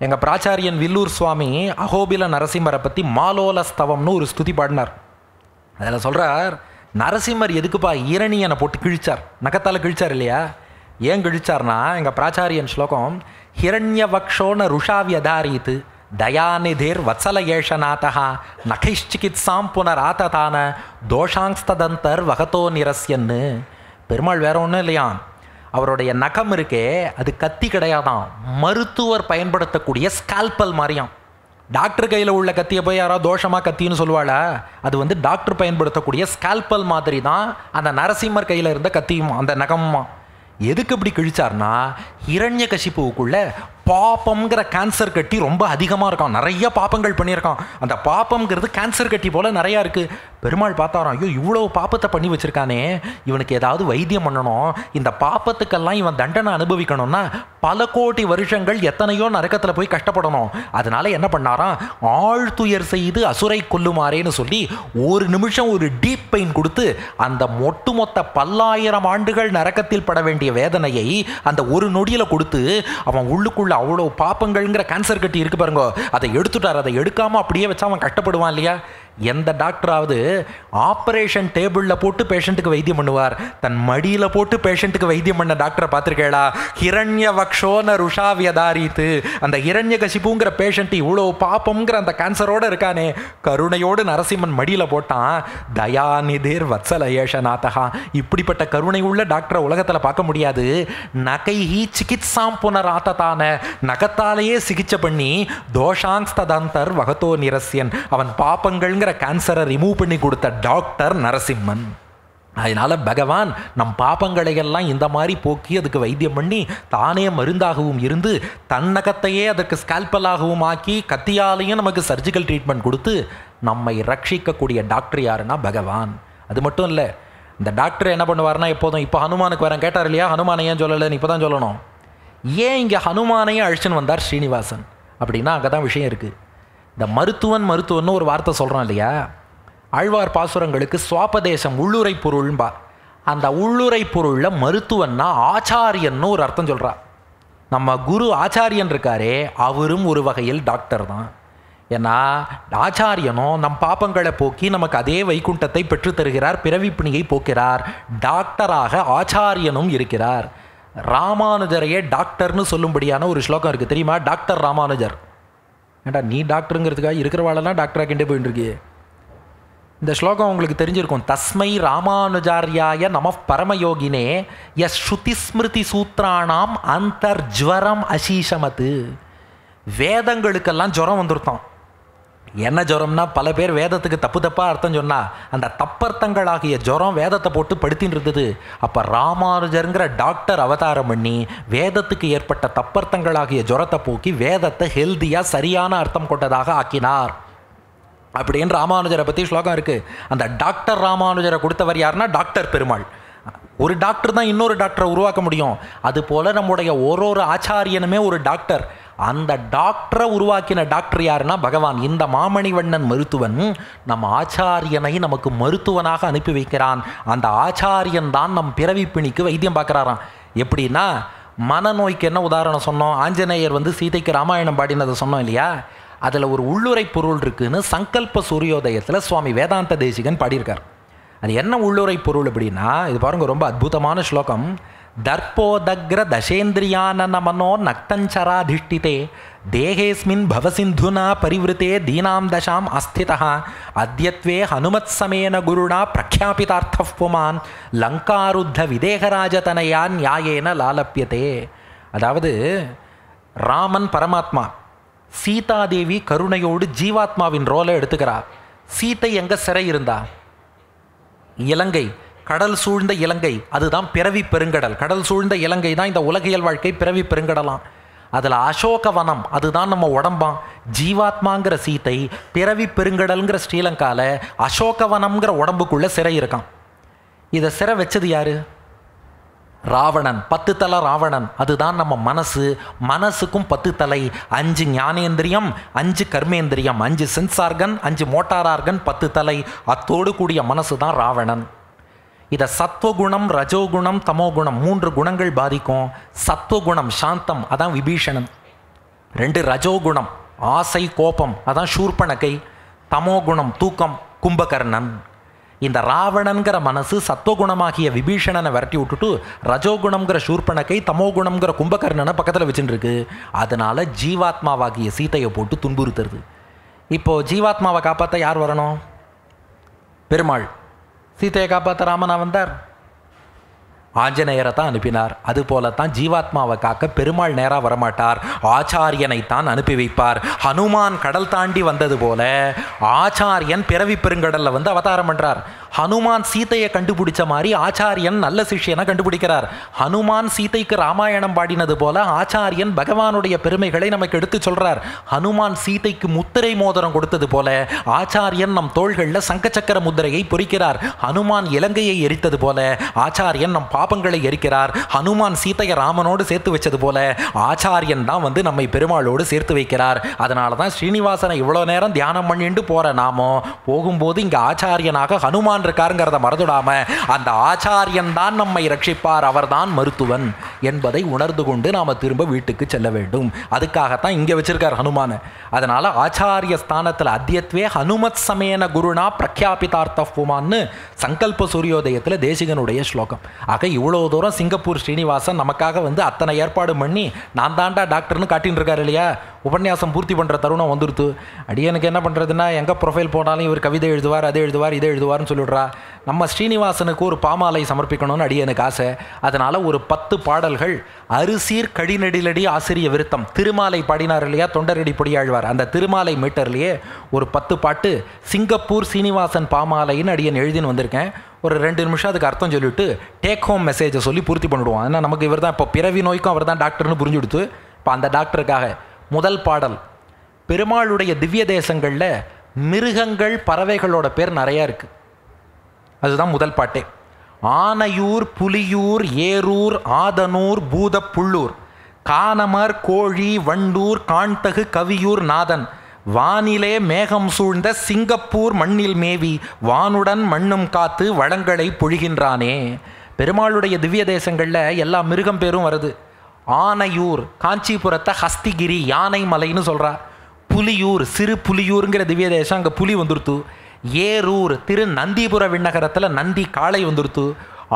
எங்கள் பிராச்சாரியன் வில்லூர் சுவாமி அகோபில நரசிம்மரை பற்றி மாலோல ஸ்தவம்னு ஒரு ஸ்துதி பாடினார். அதில் சொல்கிறார், நரசிம்மர் எதுக்குப்பா இரணியனை போட்டு கிழிச்சார், நகத்தால் கிழிச்சார் இல்லையா? ஏன் கிழிச்சார்னா எங்கள் பிராச்சாரியன் ஸ்லோகம் ஹிரண்யவக்ஷோன ருஷாவியதாரீத்து தயாநிதிர் வத்சல ஏஷநாதா நகைஷ்சிகித்சாம் புனராததான தோஷாங்ஸ்ததந்தர் வகத்தோ நிரஸ்யன்னு. பெருமாள் வேற ஒன்றும் இல்லையா, அவருடைய நகம் இருக்கே அது கத்தி கிடையாதான், மருத்துவர் பயன்படுத்தக்கூடிய ஸ்கால்பல் மாதிரியாம். டாக்டர் கையில் உள்ள கத்தியை போய் யாராவது தோஷமாக கத்தின்னு சொல்லுவாளா? அது டாக்டர் பயன்படுத்தக்கூடிய ஸ்கால்பல் மாதிரி தான் அந்த நரசிம்மர் கையில் இருந்த கத்தியுமா அந்த நகமுமா. எதுக்கு இப்படி கிழிச்சார்னா, ஹிரண்யகசிப்புவுக்குள்ள பாப்பம்ங்கிற கேன்சர் கட்டி ரொம்ப அதிகமாக இருக்கான், நிறைய பாப்பங்கள் பண்ணியிருக்கான். அந்த பாப்பம்ங்கிறது கேன்சர் கட்டி போல் நிறையா இருக்குது. பெருமாள் பார்த்தாராம், ஐயோ இவ்வளோ பாப்பத்தை பண்ணி வச்சுருக்கானே, இவனுக்கு ஏதாவது வைத்தியம் பண்ணணும், இந்த பாப்பத்துக்கெல்லாம் இவன் தண்டனை அனுபவிக்கணும்னா பல கோடி வருஷங்கள் எத்தனையோ நரக்கத்தில் போய் கஷ்டப்படணும். அதனால என்ன பண்ணாராம், ஆழ்துயர் செய்து அசுரை கொல்லுமாறேன்னு சொல்லி ஒரு நிமிஷம் ஒரு டீப் பெயின் கொடுத்து அந்த ஒட்டுமொத்த பல்லாயிரம் ஆண்டுகள் நரக்கத்தில் பட வேண்டிய வேதனையை அந்த ஒரு நொடியில் கொடுத்து அவன் உள்ளுக்குள்ள அவ்வளோ பாப்பங்கள்ங்கிற கேன்சர் கட்டி இருக்கு பாருங்க, அதை எடுத்துட்டார். அதை எடுக்காமல் அப்படியே வச்சா அவன் கஷ்டப்படுவான் இல்லையா? எந்த டாக்டராவது ஆப்ரேஷன் டேபிளில் போட்டு பேஷண்ட்டுக்கு வைத்தியம் பண்ணுவார்? தன் மடியில் போட்டு பேஷண்ட்டுக்கு வைத்தியம் பண்ண டாக்டரை பார்த்துருக்கேளா? ஹிரண்யவக்ஷோன ருஷாவியதாரீத்து. அந்த ஹிரண்யகசிப்புங்கிற பேஷண்ட் இவ்வளோ பாப்பம்ங்கிற அந்த கேன்சரோடு இருக்கானே, கருணையோடு நரசிம்மன் மடியில் போட்டான். தயாநிதிர் வத்சல ஏஷநாதா. இப்படிப்பட்ட கருணை உள்ள டாக்டரை உலகத்தில் பார்க்க முடியாது. நகைஹி சிகித்சாம் புனராததான, நகத்தாலேயே சிகிச்சை பண்ணி தோஷாங்ஸ்ததந்தர் வகத்தோ நிரஸ்யன், அவன் பாப்பங்கள் கேன்சரை ரிமூவ் பண்ணி கொடுத்த டாக்டர் நரசிம்மன். அதனால பகவான் நம் பாப்பங்களை எல்லாம் இந்த மாதிரி போக்கி அதுக்கு வைத்தியம் பண்ணி தானே மருந்தாகவும் இருந்து தன்னகத்தையே அதற்கு ஸ்கால்பலாகவும் ஆக்கி கத்தியாலையும் நமக்கு சர்ஜிக்கல் ட்ரீட்மெண்ட் கொடுத்து நம்மை ரட்சிக்கக்கூடிய டாக்டர் யாருன்னா பகவான். அது மட்டும் இல்லை, இந்த டாக்டர் என்ன பண்ணுவார்னா எப்போதும், இப்போ ஹனுமானுக்கு வரேன் கேட்டார் இல்லையா, ஹனுமானை ஏன் சொல்லலைன்னு இப்போ தான் சொல்லணும். ஏன் இங்கே ஹனுமானையும் அழிச்சுன்னு வந்தார் ஸ்ரீனிவாசன் அப்படின்னா அங்கே தான் விஷயம் இருக்குது. இந்த மருத்துவன்னு ஒரு வார்த்தை சொல்கிறோம் இல்லையா, ஆழ்வார் பாசுரங்களுக்கு சுவாபதேசம் உள்ளுரை பொருள்பா. அந்த உள்ளுரை பொருளில் மருத்துவன்னா ஆச்சாரியன்னு ஒரு அர்த்தம் சொல்கிறா. நம்ம குரு ஆச்சாரியன் இருக்காரே அவரும் ஒரு வகையில் டாக்டர் தான். ஏன்னா ஆச்சாரியனும் நம் பாப்பங்களை போக்கி நமக்கு அதே வைகுண்டத்தை பெற்று தருகிறார், பிறவிப்பிணியை போக்கிறார். டாக்டராக ஆச்சாரியனும் இருக்கிறார். ராமானுஜரையே டாக்டர்னு சொல்லும்படியான ஒரு ஸ்லோகம் இருக்குது தெரியுமா? டாக்டர் ராமானுஜர். ஏண்டா நீ டாக்டருங்கிறதுக்காக இருக்கிறவாளெல்லாம் டாக்டராக கிண்டே போயிட்டு இருக்கு. இந்த ஸ்லோகம் உங்களுக்கு தெரிஞ்சிருக்கும். தஸ்மை ராமானுஜாரியாய நம பரமயோகினே எஸ் ஸ்ருதி ஸ்மிருதி சூத்ராணாம் அந்தர்ஜ்வரம் அசீஷமத்து. வேதங்களுக்கெல்லாம் ஜுரம் வந்துருத்தான். என்ன ஜுரம்னா, பல பேர் வேதத்துக்கு தப்பு தப்பாக அர்த்தம் சொன்னால் அந்த தப்பர்த்தங்களாகிய ஜுரம் வேதத்தை போட்டு படுத்தின்னு இருந்தது. அப்போ ராமானுஜருங்கிற டாக்டர் அவதாரம் பண்ணி வேதத்துக்கு ஏற்பட்ட தப்பர்த்தங்களாகிய ஜுரத்தை போக்கி வேதத்தை ஹெல்தியாக சரியான அர்த்தம் கொண்டதாக ஆக்கினார் அப்படின்னு ராமானுஜரை பற்றி ஸ்லோகம் இருக்குது. அந்த டாக்டர் ராமானுஜரை கொடுத்தவர் யாருன்னா டாக்டர் பெருமாள். ஒரு டாக்டர் தான் இன்னொரு டாக்டரை உருவாக்க முடியும். அதுபோல் நம்முடைய ஒரு ஆச்சாரியனுமே ஒரு டாக்டர். அந்த டாக்டரை உருவாக்கின டாக்டர் யாருன்னா பகவான். இந்த மாமணிவண்ணன் மருத்துவன் நம் ஆச்சாரியனை நமக்கு மருத்துவனாக அனுப்பி வைக்கிறான். அந்த ஆச்சாரியன் தான் நம் பிறவிப்பிணிக்கு வைத்தியம் பார்க்குறாராம். எப்படின்னா, மனநோய்க்கு என்ன உதாரணம் சொன்னோம்? ஆஞ்சநேயர் சீதைக்கு ராமாயணம் பாடினதை சொன்னோம் இல்லையா? அதில் ஒரு உள்ளுரை பொருள் இருக்குன்னு சங்கல்ப சூரியோதயத்தில் சுவாமி வேதாந்த தேசிகன் பாடியிருக்கார். அது என்ன உள்ளுரை பொருள் அப்படின்னா, இது பாருங்க, ரொம்ப அற்புதமான ஸ்லோகம். தர்ப்போதக்ர தசேந்திரியான மனோ நக்தஞ்சராதிஷ்டிதே தேகேஸ்மின் பவசிந்துனா பரிவிருத்தே தீனாம் தசாம் அஸ்திதா அத்யத்வே ஹனுமத் சமேன குருணா பிரக்யாபிதார்த்தப் புமான் லங்காருத்த விதேகராஜதனையா நியாயேன லாலப்பியதே. அதாவது ராமன் பரமாத்மா, சீதாதேவி கருணையோடு ஜீவாத்மாவின் ரோலை எடுத்துக்கிறார். சீத்தை எங்கே சிறை இருந்தா? இலங்கை, கடல் சூழ்ந்த இலங்கை. அதுதான் பிறவி பெருங்கடல். கடல் சூழ்ந்த இலங்கை தான் இந்த உலகியல் வாழ்க்கை பிறவி பெருங்கடலாம். அதில் அசோகவனம் அதுதான் நம்ம உடம்பான். ஜீவாத்மாங்கிற சீத்தை பிறவி பெருங்கடல்ங்கிற ஸ்ரீலங்காவில் அசோகவனம்ங்கிற உடம்புக்குள்ளே சிறை இருக்கான். இதை சிறை வச்சது யாரு? ராவணன், 10 தலை ராவணன். அதுதான் நம்ம மனசு. மனசுக்கும் 10 தலை, 5 ஞானேந்திரியம், 5 கர்மேந்திரியம், 5 சென்சார்கன், 5 மோட்டார் ஆர்கன், 10 தலை. அத்தோடு கூடிய மனசு தான் ராவணன். இதை சத்வகுணம், ரஜோகுணம், தமோகுணம் 3 குணங்கள் பாதிக்கும். சத்வகுணம் சாந்தம், அதான் விபீஷணன். 2 ரஜோகுணம் ஆசை கோபம், அதான் சூர்பனகை. தமோகுணம் தூக்கம், கும்பகர்ணன். இந்த ராவணன்கிற மனசு சத்துவகுணமாகிய விபீஷணனை விரட்டி விட்டுட்டு ரஜோகுணம்ங்கிற சூர்பனகை தமோகுணம்ங்கிற கும்பகர்ணனை பக்கத்தில் வச்சுட்டு இருக்கு. அதனால ஜீவாத்மாவாகிய சீதையை போட்டு துன்புறுத்துறது. இப்போது ஜீவாத்மாவை காப்பாற்ற யார் வரணும்? பெருமாள். சீதையை காப்பாற்ற ராமனா வந்தார்? ஆஞ்சநேயரை தான் அனுப்பினார். அதுபோலத்தான் ஜீவாத்மாவை காக்க பெருமாள் நேராக வரமாட்டார், ஆச்சாரியனைத்தான் அனுப்பி வைப்பார். ஹனுமான் கடல் தாண்டி வந்தது போல ஆச்சாரியன் பிறவி பெருங்கடலில் வந்து அவதாரம் பண்ணுறார். ஹனுமான் சீதையை கண்டுபிடிச்ச மாதிரி ஆச்சாரியன் நல்ல சிஷ்யனை கண்டுபிடிக்கிறார். ஹனுமான் சீதைக்கு ராமாயணம் பாடினது போல ஆச்சாரியன் பகவானுடைய பெருமைகளை நமக்கு எடுத்து சொல்கிறார். ஹனுமான் சீதைக்கு முத்திரை மோதிரம் கொடுத்தது போல ஆச்சாரியன் நம் தோள்களில் சங்கச்சக்கர முத்திரையை பொறிக்கிறார். ஹனுமான் இலங்கையை எரித்தது போல ஆச்சாரியன் நம் பாபங்களை எரிக்கிறார். ஹனுமான் சீதையை ராமனோடு சேர்த்து வச்சது போல ஆச்சாரியன் தான் வந்து நம்மை பெருமாளோடு சேர்த்து வைக்கிறார். அதனால தான் ஸ்ரீனிவாசனை இவ்வளோ நேரம் தியானம் பண்ணிட்டு போகிற நாமோ போகும்போது இங்கே ஆச்சாரியனாக ஹனுமான் இருக்காருங்கிறத மறந்துடாம அந்த ஆச்சாரியன் தான் நம்மை ரட்சிப்பார், அவர்தான் மருத்துவன் என்பதை உணர்ந்து கொண்டு நாம திரும்ப வீட்டுக்கு செல்ல வேண்டும். அதுக்காகத்தான் இங்கே வச்சிருக்கார் ஹனுமான. அதனால ஆச்சாரிய ஸ்தானத்தில் அத்தியத்வே ஹனுமத் சமேன குருனா பிரக்யாபிதார்த்த புமான்னு சங்கல்ப சூரியோதயத்தில் தேசிகனுடைய ஸ்லோகம். ஆக இவ்வளோ தூரம் சிங்கப்பூர் ஸ்ரீனிவாசன் நமக்காக வந்து அத்தனை ஏற்பாடு பண்ணி நான் தாண்டா டாக்டர்னு காட்டின்னு இருக்காரு இல்லையா. உபன்யாசம் பூர்த்தி பண்ணுற தருணம் வந்துடுத்து. அடியனுக்கு என்ன பண்ணுறதுன்னா எங்கே ப்ரொஃபைல் போனாலும் இவர் கவிதை எழுதுவார், அதை எழுதுவார், இதை எழுதுவார்னு சொல்லிடுறா. நம்ம ஸ்ரீனிவாசனுக்கு ஒரு பாமாலை சமர்ப்பிக்கணும்னு அடியனுக்கு ஆசை. அதனால் ஒரு 10 பாடல்கள் அரிசீர் கடிநெடிலடி ஆசிரிய விருத்தம் திருமாலை பாடினார் இல்லையா தொண்டரடி பொடியாழ்வார். அந்த திருமாலை மீட்டர்லேயே ஒரு 10 பாட்டு சிங்கப்பூர் சீனிவாசன் பாமாலைன்னு அடியன் எழுதின்னு வந்திருக்கேன். ஒரு 2 நிமிஷம் அதுக்கு அர்த்தம் சொல்லிவிட்டு டேக் ஹோம் மெசேஜை சொல்லி பூர்த்தி பண்ணிவிடுவோம். ஏன்னா நமக்கு இவர் தான் இப்போ பிறவி நோய்க்கும் அவர் தான் டாக்டர்னு புரிஞ்சுடுத்து. இப்போ அந்த டாக்டருக்காக முதல் பாடல். பெருமாளுடைய திவ்ய தேசங்களில் மிருகங்கள் பறவைகளோட பேர் நிறையா இருக்குது. அதுதான் முதல் பாட்டே. ஆனையூர், புலியூர், ஏரூர், ஆதனூர், பூதப்புள்ளூர், கானமர், கோழி, வண்டூர், காண்தகு, கவியூர், நாதன், வானிலே மேகம் சூழ்ந்த சிங்கப்பூர் மண்ணில் மேவி வானுடன் மண்ணும் காத்து வளங்களை பொழிகின்றானே. பெருமாளுடைய திவ்ய தேசங்களில் எல்லா மிருகம் பேரும் வருது. ஆனையூர் காஞ்சிபுரத்தை ஹஸ்திகிரி யானை மலைன்னு சொல்கிறா. புலியூர் சிறு புலியூருங்கிற திவ்ய தேசம், அங்கே புலி வந்துருத்து. ஏரூர் திரு நந்திபுர விண்ணகரத்தில் நந்தி காளை வந்துருத்து.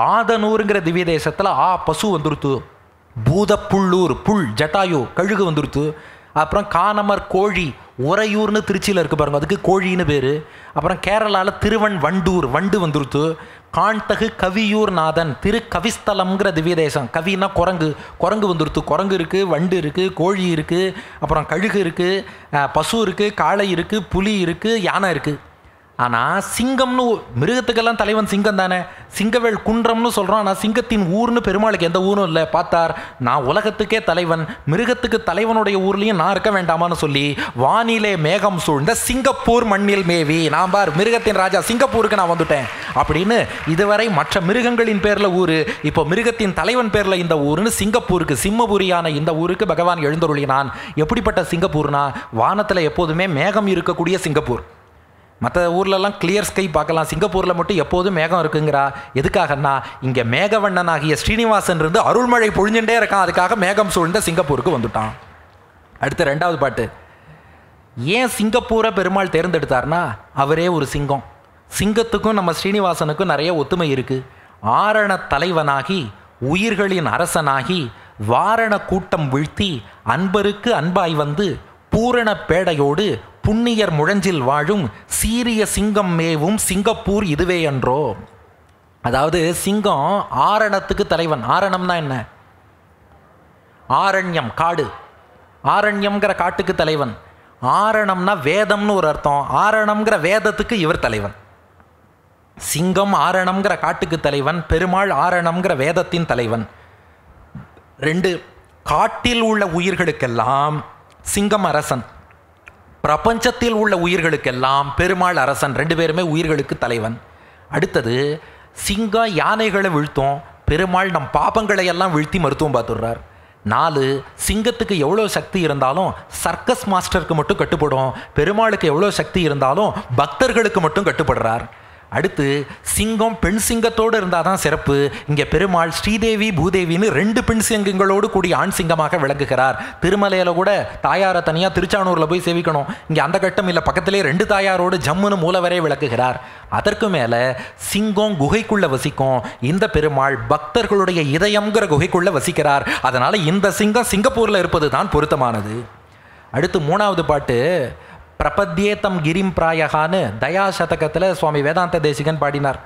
ஆதனூருங்கிற திவ்ய தேசத்தில் பசு வந்துருத்து. பூதப்புள்ளூர் புல் ஜட்டாயு கழுகு வந்துருத்து. அப்புறம் கானமர் கோழி உறையூர்னு திருச்சியில் இருக்குது பாருங்க, அதுக்கு கோழின்னு பேர். அப்புறம் கேரளாவில் திருவன் வண்டூர் வண்டு வந்துருத்து. காண்தகு கவியூர் நாதன் திரு கவிஸ்தலம்ங்கிற திவ்ய தேசம், கவின்னா குரங்கு, குரங்கு வந்துருத்து. குரங்கு இருக்குது, வண்டு இருக்குது, கோழி இருக்குது, அப்புறம் கழுகு இருக்குது, பசு இருக்குது, காளை இருக்குது, புலி இருக்குது, யானை இருக்குது. ஆனால் சிங்கம்னு மிருகத்துக்கெல்லாம் தலைவன் சிங்கம் தானே. சிங்கவேல் குன்றம்னு சொல்கிறோம். ஆனால் சிங்கத்தின் ஊர்னு பெருமாளுக்கு எந்த ஊரும் இல்லை. பார்த்தார், நான் உலகத்துக்கே தலைவன், மிருகத்துக்கு தலைவனுடைய ஊர்லேயும் நான் இருக்க வேண்டாமான்னு சொல்லி வானிலே மேகம் சூழ்ந்த சிங்கப்பூர் மண்ணில் மேவி, நான் பார் மிருகத்தின் ராஜா சிங்கப்பூருக்கு நான் வந்துட்டேன் அப்படின்னு இதுவரை மற்ற மிருகங்களின் பேரில் ஊர், இப்போ மிருகத்தின் தலைவன் பேரில் இந்த ஊருன்னு சிங்கப்பூருக்கு, சிம்மபுரியான இந்த ஊருக்கு பகவான் எழுந்தருளினான். எப்படிப்பட்ட சிங்கப்பூர்னா வானத்தில் எப்போதுமே மேகம் இருக்கக்கூடிய சிங்கப்பூர். மற்ற ஊர்லெல்லாம் கிளியர் ஸ்கை பார்க்கலாம், சிங்கப்பூரில் மட்டும் எப்போதும் மேகம் இருக்குங்கிறா. எதுக்காகன்னா இங்கே மேகவண்ணனாகிய ஸ்ரீனிவாசன் இருந்து அருள்மழை பொழிஞ்சுட்டே இருக்கான். அதுக்காக மேகம் சூழ்ந்த சிங்கப்பூருக்கு வந்துட்டான். அடுத்த 2வது பாட்டு. ஏன் சிங்கப்பூரை பெருமாள் தேர்ந்தெடுத்தார்னா அவரே ஒரு சிங்கம். சிங்கத்துக்கும் நம்ம ஸ்ரீனிவாசனுக்கும் நிறைய ஒத்துமை இருக்குது. ஆரண தலைவனாகி உயிர்களின் அரசனாகி வாரண கூட்டம் வீழ்த்தி அன்பருக்கு அன்பாய் வந்து பூரண பேடையோடு புண்ணியர் முழஞ்சில் வாழும் சீரிய சிங்கம் மேவும் சிங்கப்பூர் இதுவே என்றோ. அதாவது சிங்கம் ஆரணத்துக்கு தலைவன். ஆரணம்னா என்ன? ஆரண்யம் காடு. ஆரண்யம்ங்கிற காட்டுக்கு தலைவன். ஆரணம்னா வேதம்னு ஒரு அர்த்தம். ஆரணம்ங்கிற வேதத்துக்கு இவர் தலைவன். சிங்கம் ஆரணம்ங்கிற காட்டுக்கு தலைவன், பெருமாள் ஆரணம்ங்கிற வேதத்தின் தலைவன். 2, காட்டில் உள்ள உயிர்களுக்கெல்லாம் சிங்கம் அரசன், பிரபஞ்சத்தில் உள்ள உயிர்களுக்கெல்லாம் பெருமாள் அரசன். 2 பேருமே உயிர்களுக்கு தலைவன். அடுத்தது சிங்கம் யானைகளை வீழ்த்தும், பெருமாள் நம் பாபங்களை எல்லாம் வீழ்த்தி மருத்துவம் பார்த்துடுறார். 4, சிங்கத்துக்கு எவ்வளோ சக்தி இருந்தாலும் சர்க்கஸ் மாஸ்டருக்கு மட்டும் கட்டுப்படும், பெருமாளுக்கு எவ்வளோ சக்தி இருந்தாலும் பக்தர்களுக்கு மட்டும் கட்டுப்படுறார். அடுத்து சிங்கம் பெண் சிங்கத்தோடு இருந்தால் தான் சிறப்பு. இங்கே பெருமாள் ஸ்ரீதேவி பூதேவின்னு 2 பெண் சிங்கங்களோடு கூடிய ஆண் சிங்கமாக விளங்குகிறார். திருமலையில் கூட தாயாரை தனியாக திருச்சானூரில் போய் சேவிக்கணும். இங்கே அந்த கட்டம் இல்லை, பக்கத்திலே 2 தாயாரோடு ஜம்முன்னு மூலவரே விளக்குகிறார். அதற்கு மேலே சிங்கம் குகைக்குள்ளே வசிக்கும். இந்த பெருமாள் பக்தர்களுடைய இதயம்ங்கிற குகைக்குள்ளே வசிக்கிறார். அதனால் இந்த சிங்கம் சிங்கப்பூரில் இருப்பது தான் பொருத்தமானது. அடுத்து 3வது பாட்டு பிரபத்யேதம் கிரிம் பிராயகான்னு தயா சதகத்தில் சுவாமி வேதாந்த தேசிகன் பாடினார்.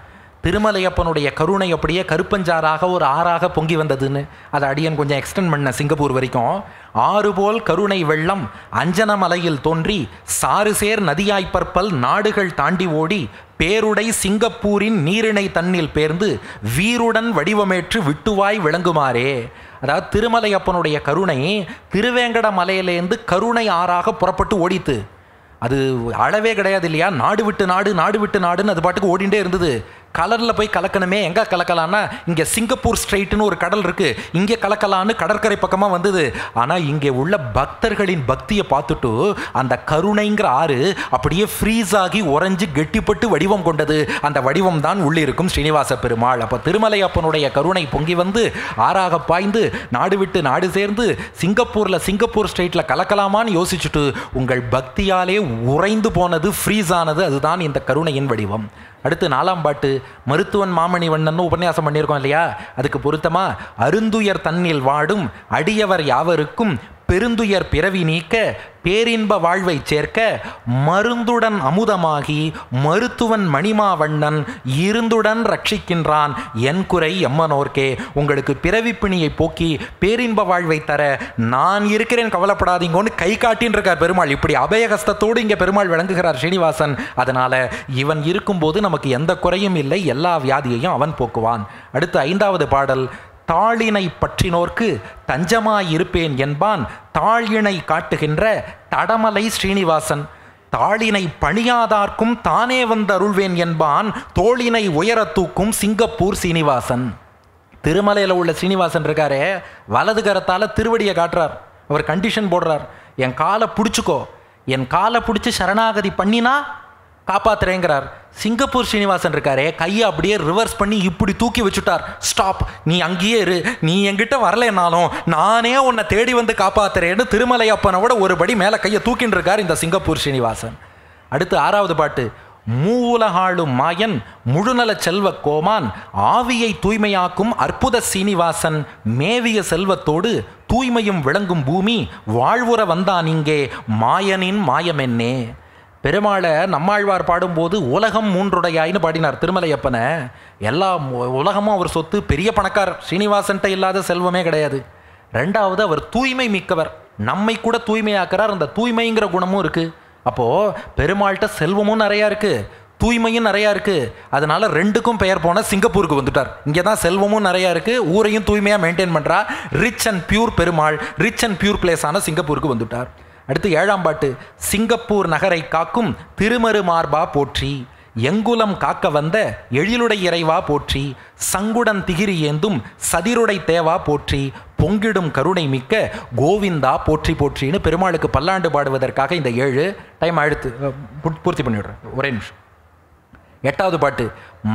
திருமலையப்பனுடைய கருணை அப்படியே கருப்பஞ்சாராக ஒரு ஆறாக பொங்கி வந்ததுன்னு அதை அடியன் கொஞ்சம் எக்ஸ்டெண்ட் பண்ண சிங்கப்பூர் வரைக்கும். ஆறு போல் கருணை வெள்ளம் அஞ்சன மலையில் தோன்றி சாறுசேர் நதியாய்ப்பற்பல் நாடுகள் தாண்டி ஓடி பேருடை சிங்கப்பூரின் நீரிணை தன்னில் பேர்ந்து வீருடன் வடிவமேற்று விட்டுவாய் விளங்குமாறே. அதாவது திருமலையப்பனுடைய கருணை திருவேங்கட மலையிலேருந்து கருணை ஆறாக புறப்பட்டு ஓடித்து. அது அளவே கிடையாது இல்லையா, நாடு விட்டு நாடு நாடு விட்டு நாடுன்னு அது பாட்டுக்கு ஓடிண்டே இருந்தது. கடலில் போய் கலக்கணுமே, எங்கே கலக்கலான்னா இங்கே சிங்கப்பூர் ஸ்ட்ரெயிட்னு ஒரு கடல் இருக்குது, இங்கே கலக்கலான்னு கடற்கரை பக்கமாக வந்தது. ஆனால் இங்கே உள்ள பக்தர்களின் பக்தியை பார்த்துட்டு அந்த கருணைங்கிற ஆறு அப்படியே ஃப்ரீஸ் ஆகி உறைஞ்சு கெட்டிப்பட்டு வடிவம் கொண்டது. அந்த வடிவம் தான் உள்ளே இருக்கும் ஸ்ரீனிவாச பெருமாள். அப்போ திருமலையப்பனுடைய கருணை பொங்கி வந்து ஆறாக பாய்ந்து நாடு விட்டு நாடு சேர்ந்து சிங்கப்பூர் ஸ்ட்ரெயிட்டில் கலக்கலாமான்னு யோசிச்சுட்டு உங்கள் பக்தியாலே உறைந்து போனது, ஃப்ரீஸ் ஆனது, அதுதான் இந்த கருணையின் வடிவம். அடுத்து 4ஆம் பாட்டு மருத்துவன் மாமணி வண்ணன்னு உபன்யாசம் பண்ணியிருக்கோம் இல்லையா, அதுக்கு பொருத்தமா அருந்துயர் தன்னில் வாடும் அடியவர் யாவருக்கும் பெருந்துயர் பிறவி நீக்க பேரின்ப வாழ்வை சேர்க்க மருந்துடன் அமுதமாகி மருத்துவன் மணிமாவண்ணன் இருந்துடன் ரட்சிக்கின்றான் என் குறை எம்மனோர்க்கே. உங்களுக்கு பிறவி பிணியை போக்கி பேரின்ப வாழ்வை தர நான் இருக்கிறேன், கவலைப்படாதீங்கன்னு கை காட்டின்னு இருக்கார் பெருமாள். இப்படி அபயகஸ்தத்தோடு இங்கே பெருமாள் விளங்குகிறார் ஸ்ரீனிவாசன். அதனால இவன் இருக்கும்போது நமக்கு எந்த குறையும் இல்லை, எல்லா வியாதியையும் அவன் போக்குவான். அடுத்து 5வது பாடல் தாளினை பற்றினோர்க்கு தஞ்சமாயிருப்பேன் என்பான் தாழினை காட்டுகின்ற தடமலை ஸ்ரீனிவாசன். தாளினை பணியாதார்க்கும் தானே வந்து அருள்வேன் என்பான் தோளினை உயர தூக்கும் சிங்கப்பூர் சீனிவாசன். திருமலையில் உள்ள ஸ்ரீனிவாசன் இருக்காரே, வலது கரத்தால் திருவடியை காட்டுறார். அவர் கண்டிஷன் போடுறார், என் காலை பிடிச்சிக்கோ, என் காலை பிடிச்சி சரணாகதி பண்ணினா காப்பாத்துறேங்கிறார். சிங்கப்பூர் ஸ்ரீனிவாசன் இருக்காரே, கையை அப்படியே ரிவர்ஸ் பண்ணி இப்படி தூக்கி வச்சுட்டார். ஸ்டாப், நீ அங்கேயே இரு, நீ என்கிட்ட வரலைன்னாலும் நானே உன்னை தேடி வந்து காப்பாத்துறேன்னு திருமலையப்பனோட ஒரு படி மேலே கையை தூக்கின்னு இருக்கார் இந்த சிங்கப்பூர் ஸ்ரீனிவாசன். அடுத்து 6வது பாட்டு மூவுலகாளும் மாயன் முழுநல செல்வ கோமான் ஆவியை தூய்மையாக்கும் அற்புத சீனிவாசன் மேவிய செல்வத்தோடு தூய்மையும் விளங்கும் பூமி வாழ்வுற வந்தான் இங்கே மாயனின் மாயமென்னே. பெருமாளை நம்மாழ்வார் பாடும்போது உலகம் மூன்றுடையாயின்னு பாடினார் திருமலையப்பனை. எல்லா உலகமும் அவர் சொத்து, பெரிய பணக்காரர், ஸ்ரீனிவாசன்ட்ட இல்லாத செல்வமே கிடையாது. 2வது அவர் தூய்மை மிக்கவர், நம்மை கூட தூய்மையாக்குறார். அந்த தூய்மைங்கிற குணமும் இருக்குது. அப்போது பெருமாள்கிட்ட செல்வமும் நிறையா இருக்குது, தூய்மையும் நிறையா இருக்குது. அதனால் 2க்கும் பெயர் போன சிங்கப்பூருக்கு வந்துட்டார். இங்கே தான் செல்வமும் நிறையா இருக்குது, ஊரையும் தூய்மையாக மெயின்டைன் பண்ணுறா. Rich and pure Perumal, rich and pure பிளேஸான சிங்கப்பூருக்கு வந்துட்டார். அடுத்து 7ஆம் பாட்டு சிங்கப்பூர் நகரை காக்கும் திருமரு மார்பா போற்றி எங்குலம் காக்க வந்த எழிலுடை இறைவா போற்றி சங்குடன் திகிரி ஏந்தும் சதிருடை தேவா போற்றி பொங்கிடும் கருணை மிக்க கோவிந்தா போற்றி போற்றின்னு பெருமாளுக்கு பல்லாண்டு பாடுவதற்காக இந்த 7 டைம் அழுத்து பூர்த்தி பண்ணிவிடுறேன், ஒரே நிமிஷம். 8வது பாட்டு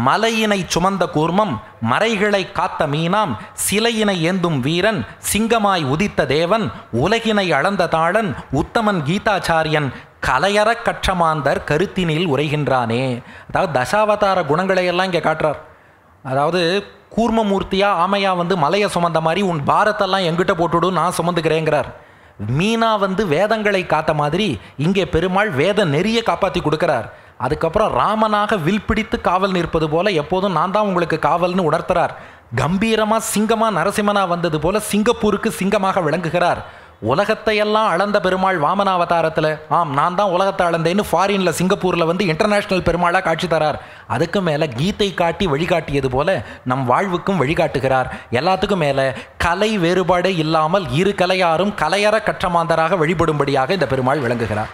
மலையினை சுமந்த கூர்மம் மறைகளை காத்த மீனாம் சிலையினை ஏந்தும் வீரன் சிங்கமாய் உதித்த தேவன் உலகினை அளந்த தாளன் உத்தமன் கீதாச்சாரியன் கலையற கற்றமாந்தர் கருத்தினில் உரைகின்றானே. அதாவது தசாவதார குணங்களை எல்லாம் இங்கே காட்டுறார். அதாவது கூர்மமூர்த்தியா ஆமையா வந்து மலையை சுமந்த மாதிரி உன் பாரத்தெல்லாம் எங்கிட்ட போட்டுவிடும், நான் சுமந்துக்கிறேங்கிறார். மீனா வந்து வேதங்களை காத்த மாதிரி இங்கே பெருமாள் வேத நெறியை காப்பாற்றி கொடுக்கிறார். அதுக்கப்புறம் ராமனாக வில் பிடித்து காவல் நிற்பது போல எப்போதும் நான் தான் உங்களுக்கு காவல்னு உணர்த்துறார். கம்பீரமாக சிங்கமாக நரசிம்மனாக வந்தது போல சிங்கப்பூருக்கு சிங்கமாக விளங்குகிறார். உலகத்தையெல்லாம் அளந்த பெருமாள் வாமனாவதாரத்தில் நான் தான் உலகத்தை அளந்தேன்னு ஃபாரினில் சிங்கப்பூரில் வந்து இன்டர்நேஷ்னல் பெருமாளாக காட்சி தரார். அதுக்கு மேலே கீதை காட்டி வழிகாட்டியது போல நம் வாழ்வுக்கும் வழிகாட்டுகிறார். எல்லாத்துக்கும் மேலே கலை வேறுபாடு இல்லாமல் இரு கலையாரும் கலையற கற்றமாந்தராக வழிபடும்படியாக இந்த பெருமாள் விளங்குகிறார்.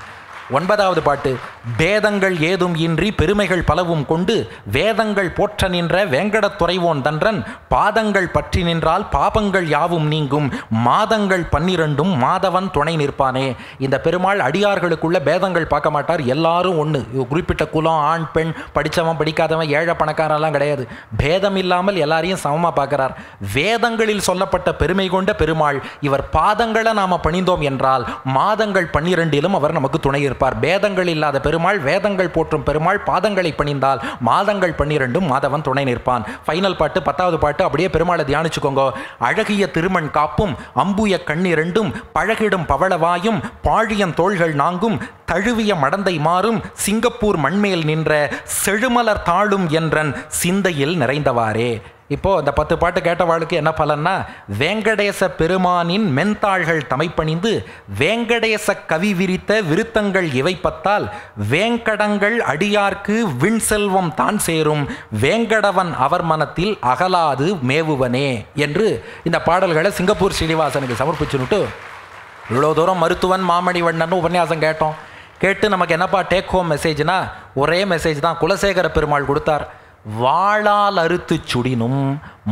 9வது பாட்டு, பேதங்கள் ஏதும் இன்றி பெருமைகள் பலவும் கொண்டு வேதங்கள் போற்ற நின்ற வேங்கடத்துறைவோன் தன்றன் பாதங்கள் பற்றி நின்றால் பாபங்கள் யாவும் நீங்கும் மாதங்கள் 12 மாதவன் துணை நிற்பானே. இந்த பெருமாள் அடியார்களுக்குள்ள பேதங்கள் பார்க்க மாட்டார், எல்லாரும் ஒன்று. குறிப்பிட்ட குலம், ஆண் பெண், படித்தவன் படிக்காதவன், ஏழை பணக்காரெல்லாம் கிடையாது. பேதம் இல்லாமல் எல்லாரையும் சமமாக பார்க்கிறார். வேதங்களில் சொல்லப்பட்ட பெருமை கொண்ட பெருமாள் இவர் பாதங்களை நாம் பணிந்தோம் என்றால் மாதங்கள் 12 அவர் நமக்கு துணை இருப்பார். பேதங்கள் இல்லாத பெருமாள், வேதங்கள் போற்றும் பெருமாள் பாதங்களை பணிந்தால் மாதங்கள் 12 மாதவன் துணை நிற்பான். ஃபைனல் பாட்டு 10வது பாட்டு அப்படியே பெருமாளை தியானிச்சுக்கோங்க. அழகிய திருமண் காப்பும் அம்புய கண்ணிரண்டும் பழகிடும் பவளவாயும் பாழியன் தோள்கள் நான்கும் தழுவிய மடந்தை மாறும் சிங்கப்பூர் மண்மேல் நின்ற செழுமலர் தாழும் என்றன் சிந்தையில் நிறைந்தவாறே. இப்போ இந்த 10 பாட்டு கேட்டவாளுக்கு என்ன பலன்னா, வேங்கடேச பெருமானின் மென்தாள்கள் தமைப்பணிந்து வேங்கடேச கவி விரித்த விருத்தங்கள் இவை 10ஆல் வேங்கடங்கள் அடியார்க்கு விண் செல்வம் தான் சேரும் வேங்கடவன் அவர் மனத்தில் அகலாது மேவுவனே என்று இந்த பாடல்களை சிங்கப்பூர் ஸ்ரீனிவாசனுக்கு சமர்ப்பிச்சுட்டு இவ்வளோ தூரம் மருத்துவன் மாமணிவண்ணன் உபன்யாசம் கேட்டோம். கேட்டு நமக்கு என்னப்பா டேக் ஹோம் மெசேஜ்னா ஒரே மெசேஜ் தான் குலசேகர பெருமாள் கொடுத்தார். வாளால் அறுத்து சுடினும்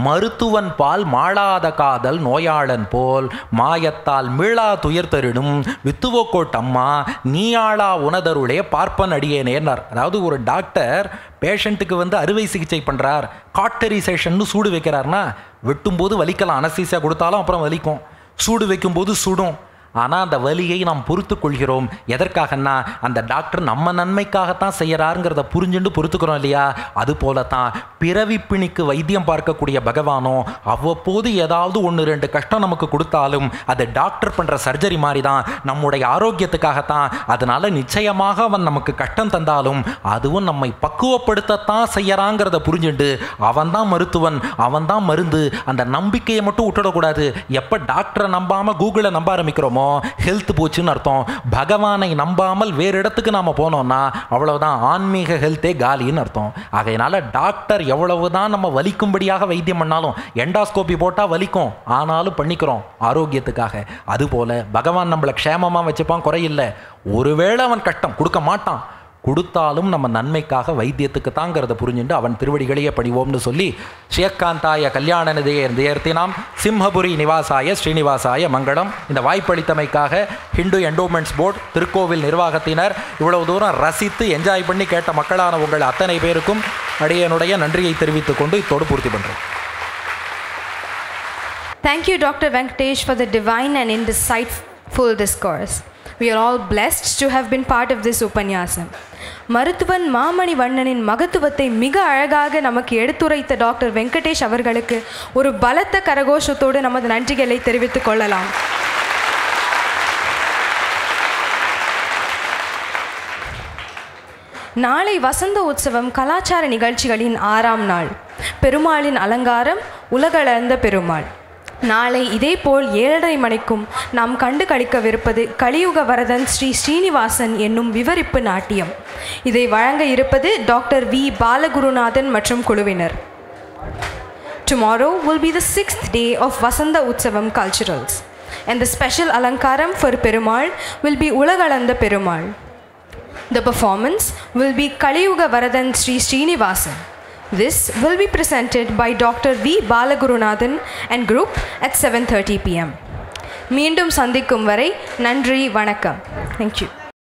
மருத்துவன் பால் மாளாத காதல் நோயாளன் போல் மாயத்தால் மீளா துயர்த்தரிடும் வித்துவோக்கோட்டம்மா நீயாளா உனதருளே பார்ப்பன் அடியேனேன்னார். அதாவது ஒரு டாக்டர் பேஷண்ட்டுக்கு அறுவை சிகிச்சை பண்ணுறார், காட்டரிசேஷன் சூடு வைக்கிறார்னா வெட்டும்போது வலிக்கலாம், அனஸ்தீசியா கொடுத்தாலும் அப்புறம் வலிக்கும், சூடு வைக்கும்போது சுடும். ஆனால் அந்த வலியை நாம் பொறுத்து கொள்கிறோம். எதற்காகன்னா அந்த டாக்டர் நம்ம நன்மைக்காகத்தான் செய்யறாருங்கிறத புரிஞ்சுட்டு பொறுத்துக்கிறோம் இல்லையா? அது போலத்தான் பிறவி பிணிக்கு வைத்தியம் பார்க்கக்கூடிய பகவானோ அவ்வப்போது ஏதாவது 1-2 கஷ்டம் நமக்கு கொடுத்தாலும் அது டாக்டர் பண்ணுற சர்ஜரி மாதிரி தான், நம்முடைய ஆரோக்கியத்துக்காகத்தான். அதனால நிச்சயமாக அவன் நமக்கு கஷ்டம் தந்தாலும் அதுவும் நம்மை பக்குவப்படுத்தத்தான் செய்யறாங்கிறத புரிஞ்சுட்டு அவன் தான் மருத்துவன், அவன் தான் மருந்து, அந்த நம்பிக்கையை மட்டும் விட்டுடக்கூடாது. எப்போ டாக்டரை நம்பாமல் கூகுளை நம்ப ஆரம்பிக்கிறோமோ ஹெல்த் போச்சுன்னு அர்த்தம். பகவானை நம்பாமல் வேறு இடத்துக்கு நாம் போனோம்னா அவ்வளவுதான், ஆன்மீக ஹெல்த்தே காலின்னு அர்த்தம். ஆகையினால டாக்டர் எவ்வளவுதான் நம்ம வலிக்கும்படியாக வைத்தியம் பண்ணாலும், எண்டாஸ்கோபி போட்டால் வலிக்கும், ஆனாலும் பண்ணிக்கிறோம் ஆரோக்கியத்துக்காக. அதுபோல பகவான் நம்மளை க்ஷேமமாக வச்சுப்பான், குறையில்லை. ஒருவேளை அவன் கஷ்டம் கொடுக்க மாட்டான், கொடுத்தாலும் நம்ம நன்மைக்காக வைத்தியத்துக்கு தாங்கிறத புரிஞ்சுட்டு அவன் திருவடிகளையே பணிவோம்னு சொல்லி ஸ்ரீகாந்தாய கல்யாண நிதியர்த்தினாம் சிம்ஹபுரி நிவாசாய ஸ்ரீனிவாசாய மங்களம். இந்த வாய்ப்பளித்தமைக்காக ஹிந்து என்டோமெண்ட்ஸ் போர்டு, திருக்கோவில் நிர்வாகத்தினர், இவ்வளவு தூரம் ரசித்து என்ஜாய் பண்ணி கேட்ட மக்களான உங்கள் அத்தனை பேருக்கும் அடியனுடைய நன்றியை தெரிவித்துக் கொண்டு இத்தோடு பூர்த்தி பண்ணுறேன். Thank you, Dr. Venkatesh, for the divine and insightful discourse. We are all blessed to have been part of this Upanyasam. மருத்துவன் மாமணி வண்ணனின் மகத்துவத்தை மிக அழகாக நமக்கு எடுத்துரைத்த டாக்டர் வெங்கடேஷ் அவர்களுக்கு ஒரு பலத்த கரகோஷத்தோடு நமது நன்றிகளை தெரிவித்துக் கொள்ளலாம். நாளை வசந்த உற்சவம் கலாச்சார நிகழ்ச்சிகளின் 6ஆம் நாள். பெருமாளின் அலங்காரம் உலகளந்த பெருமாள். நாளை இதேபோல் 7:30 மணிக்கும் நாம் கண்டு கழிக்கவிருப்பது கலியுக வரதன் ஸ்ரீ ஸ்ரீனிவாசன் என்னும் விவரிப்பு நாட்டியம். இதை வழங்க இருப்பது டாக்டர் வி பாலகுருநாதன் மற்றும் குழுவினர். Tomorrow will be the 6th day of Vasanta Utsavam culturals and the special alankaram for Perumal will be Ulagalanda Perumal. The performance will be Kaliyuga Varadan Sri Srinivasan. This will be presented by Dr. V. Balagurunathan and group at 7:30 p.m. மீண்டும் சந்திக்கும் வரை நன்றி, வணக்கம். Thank you.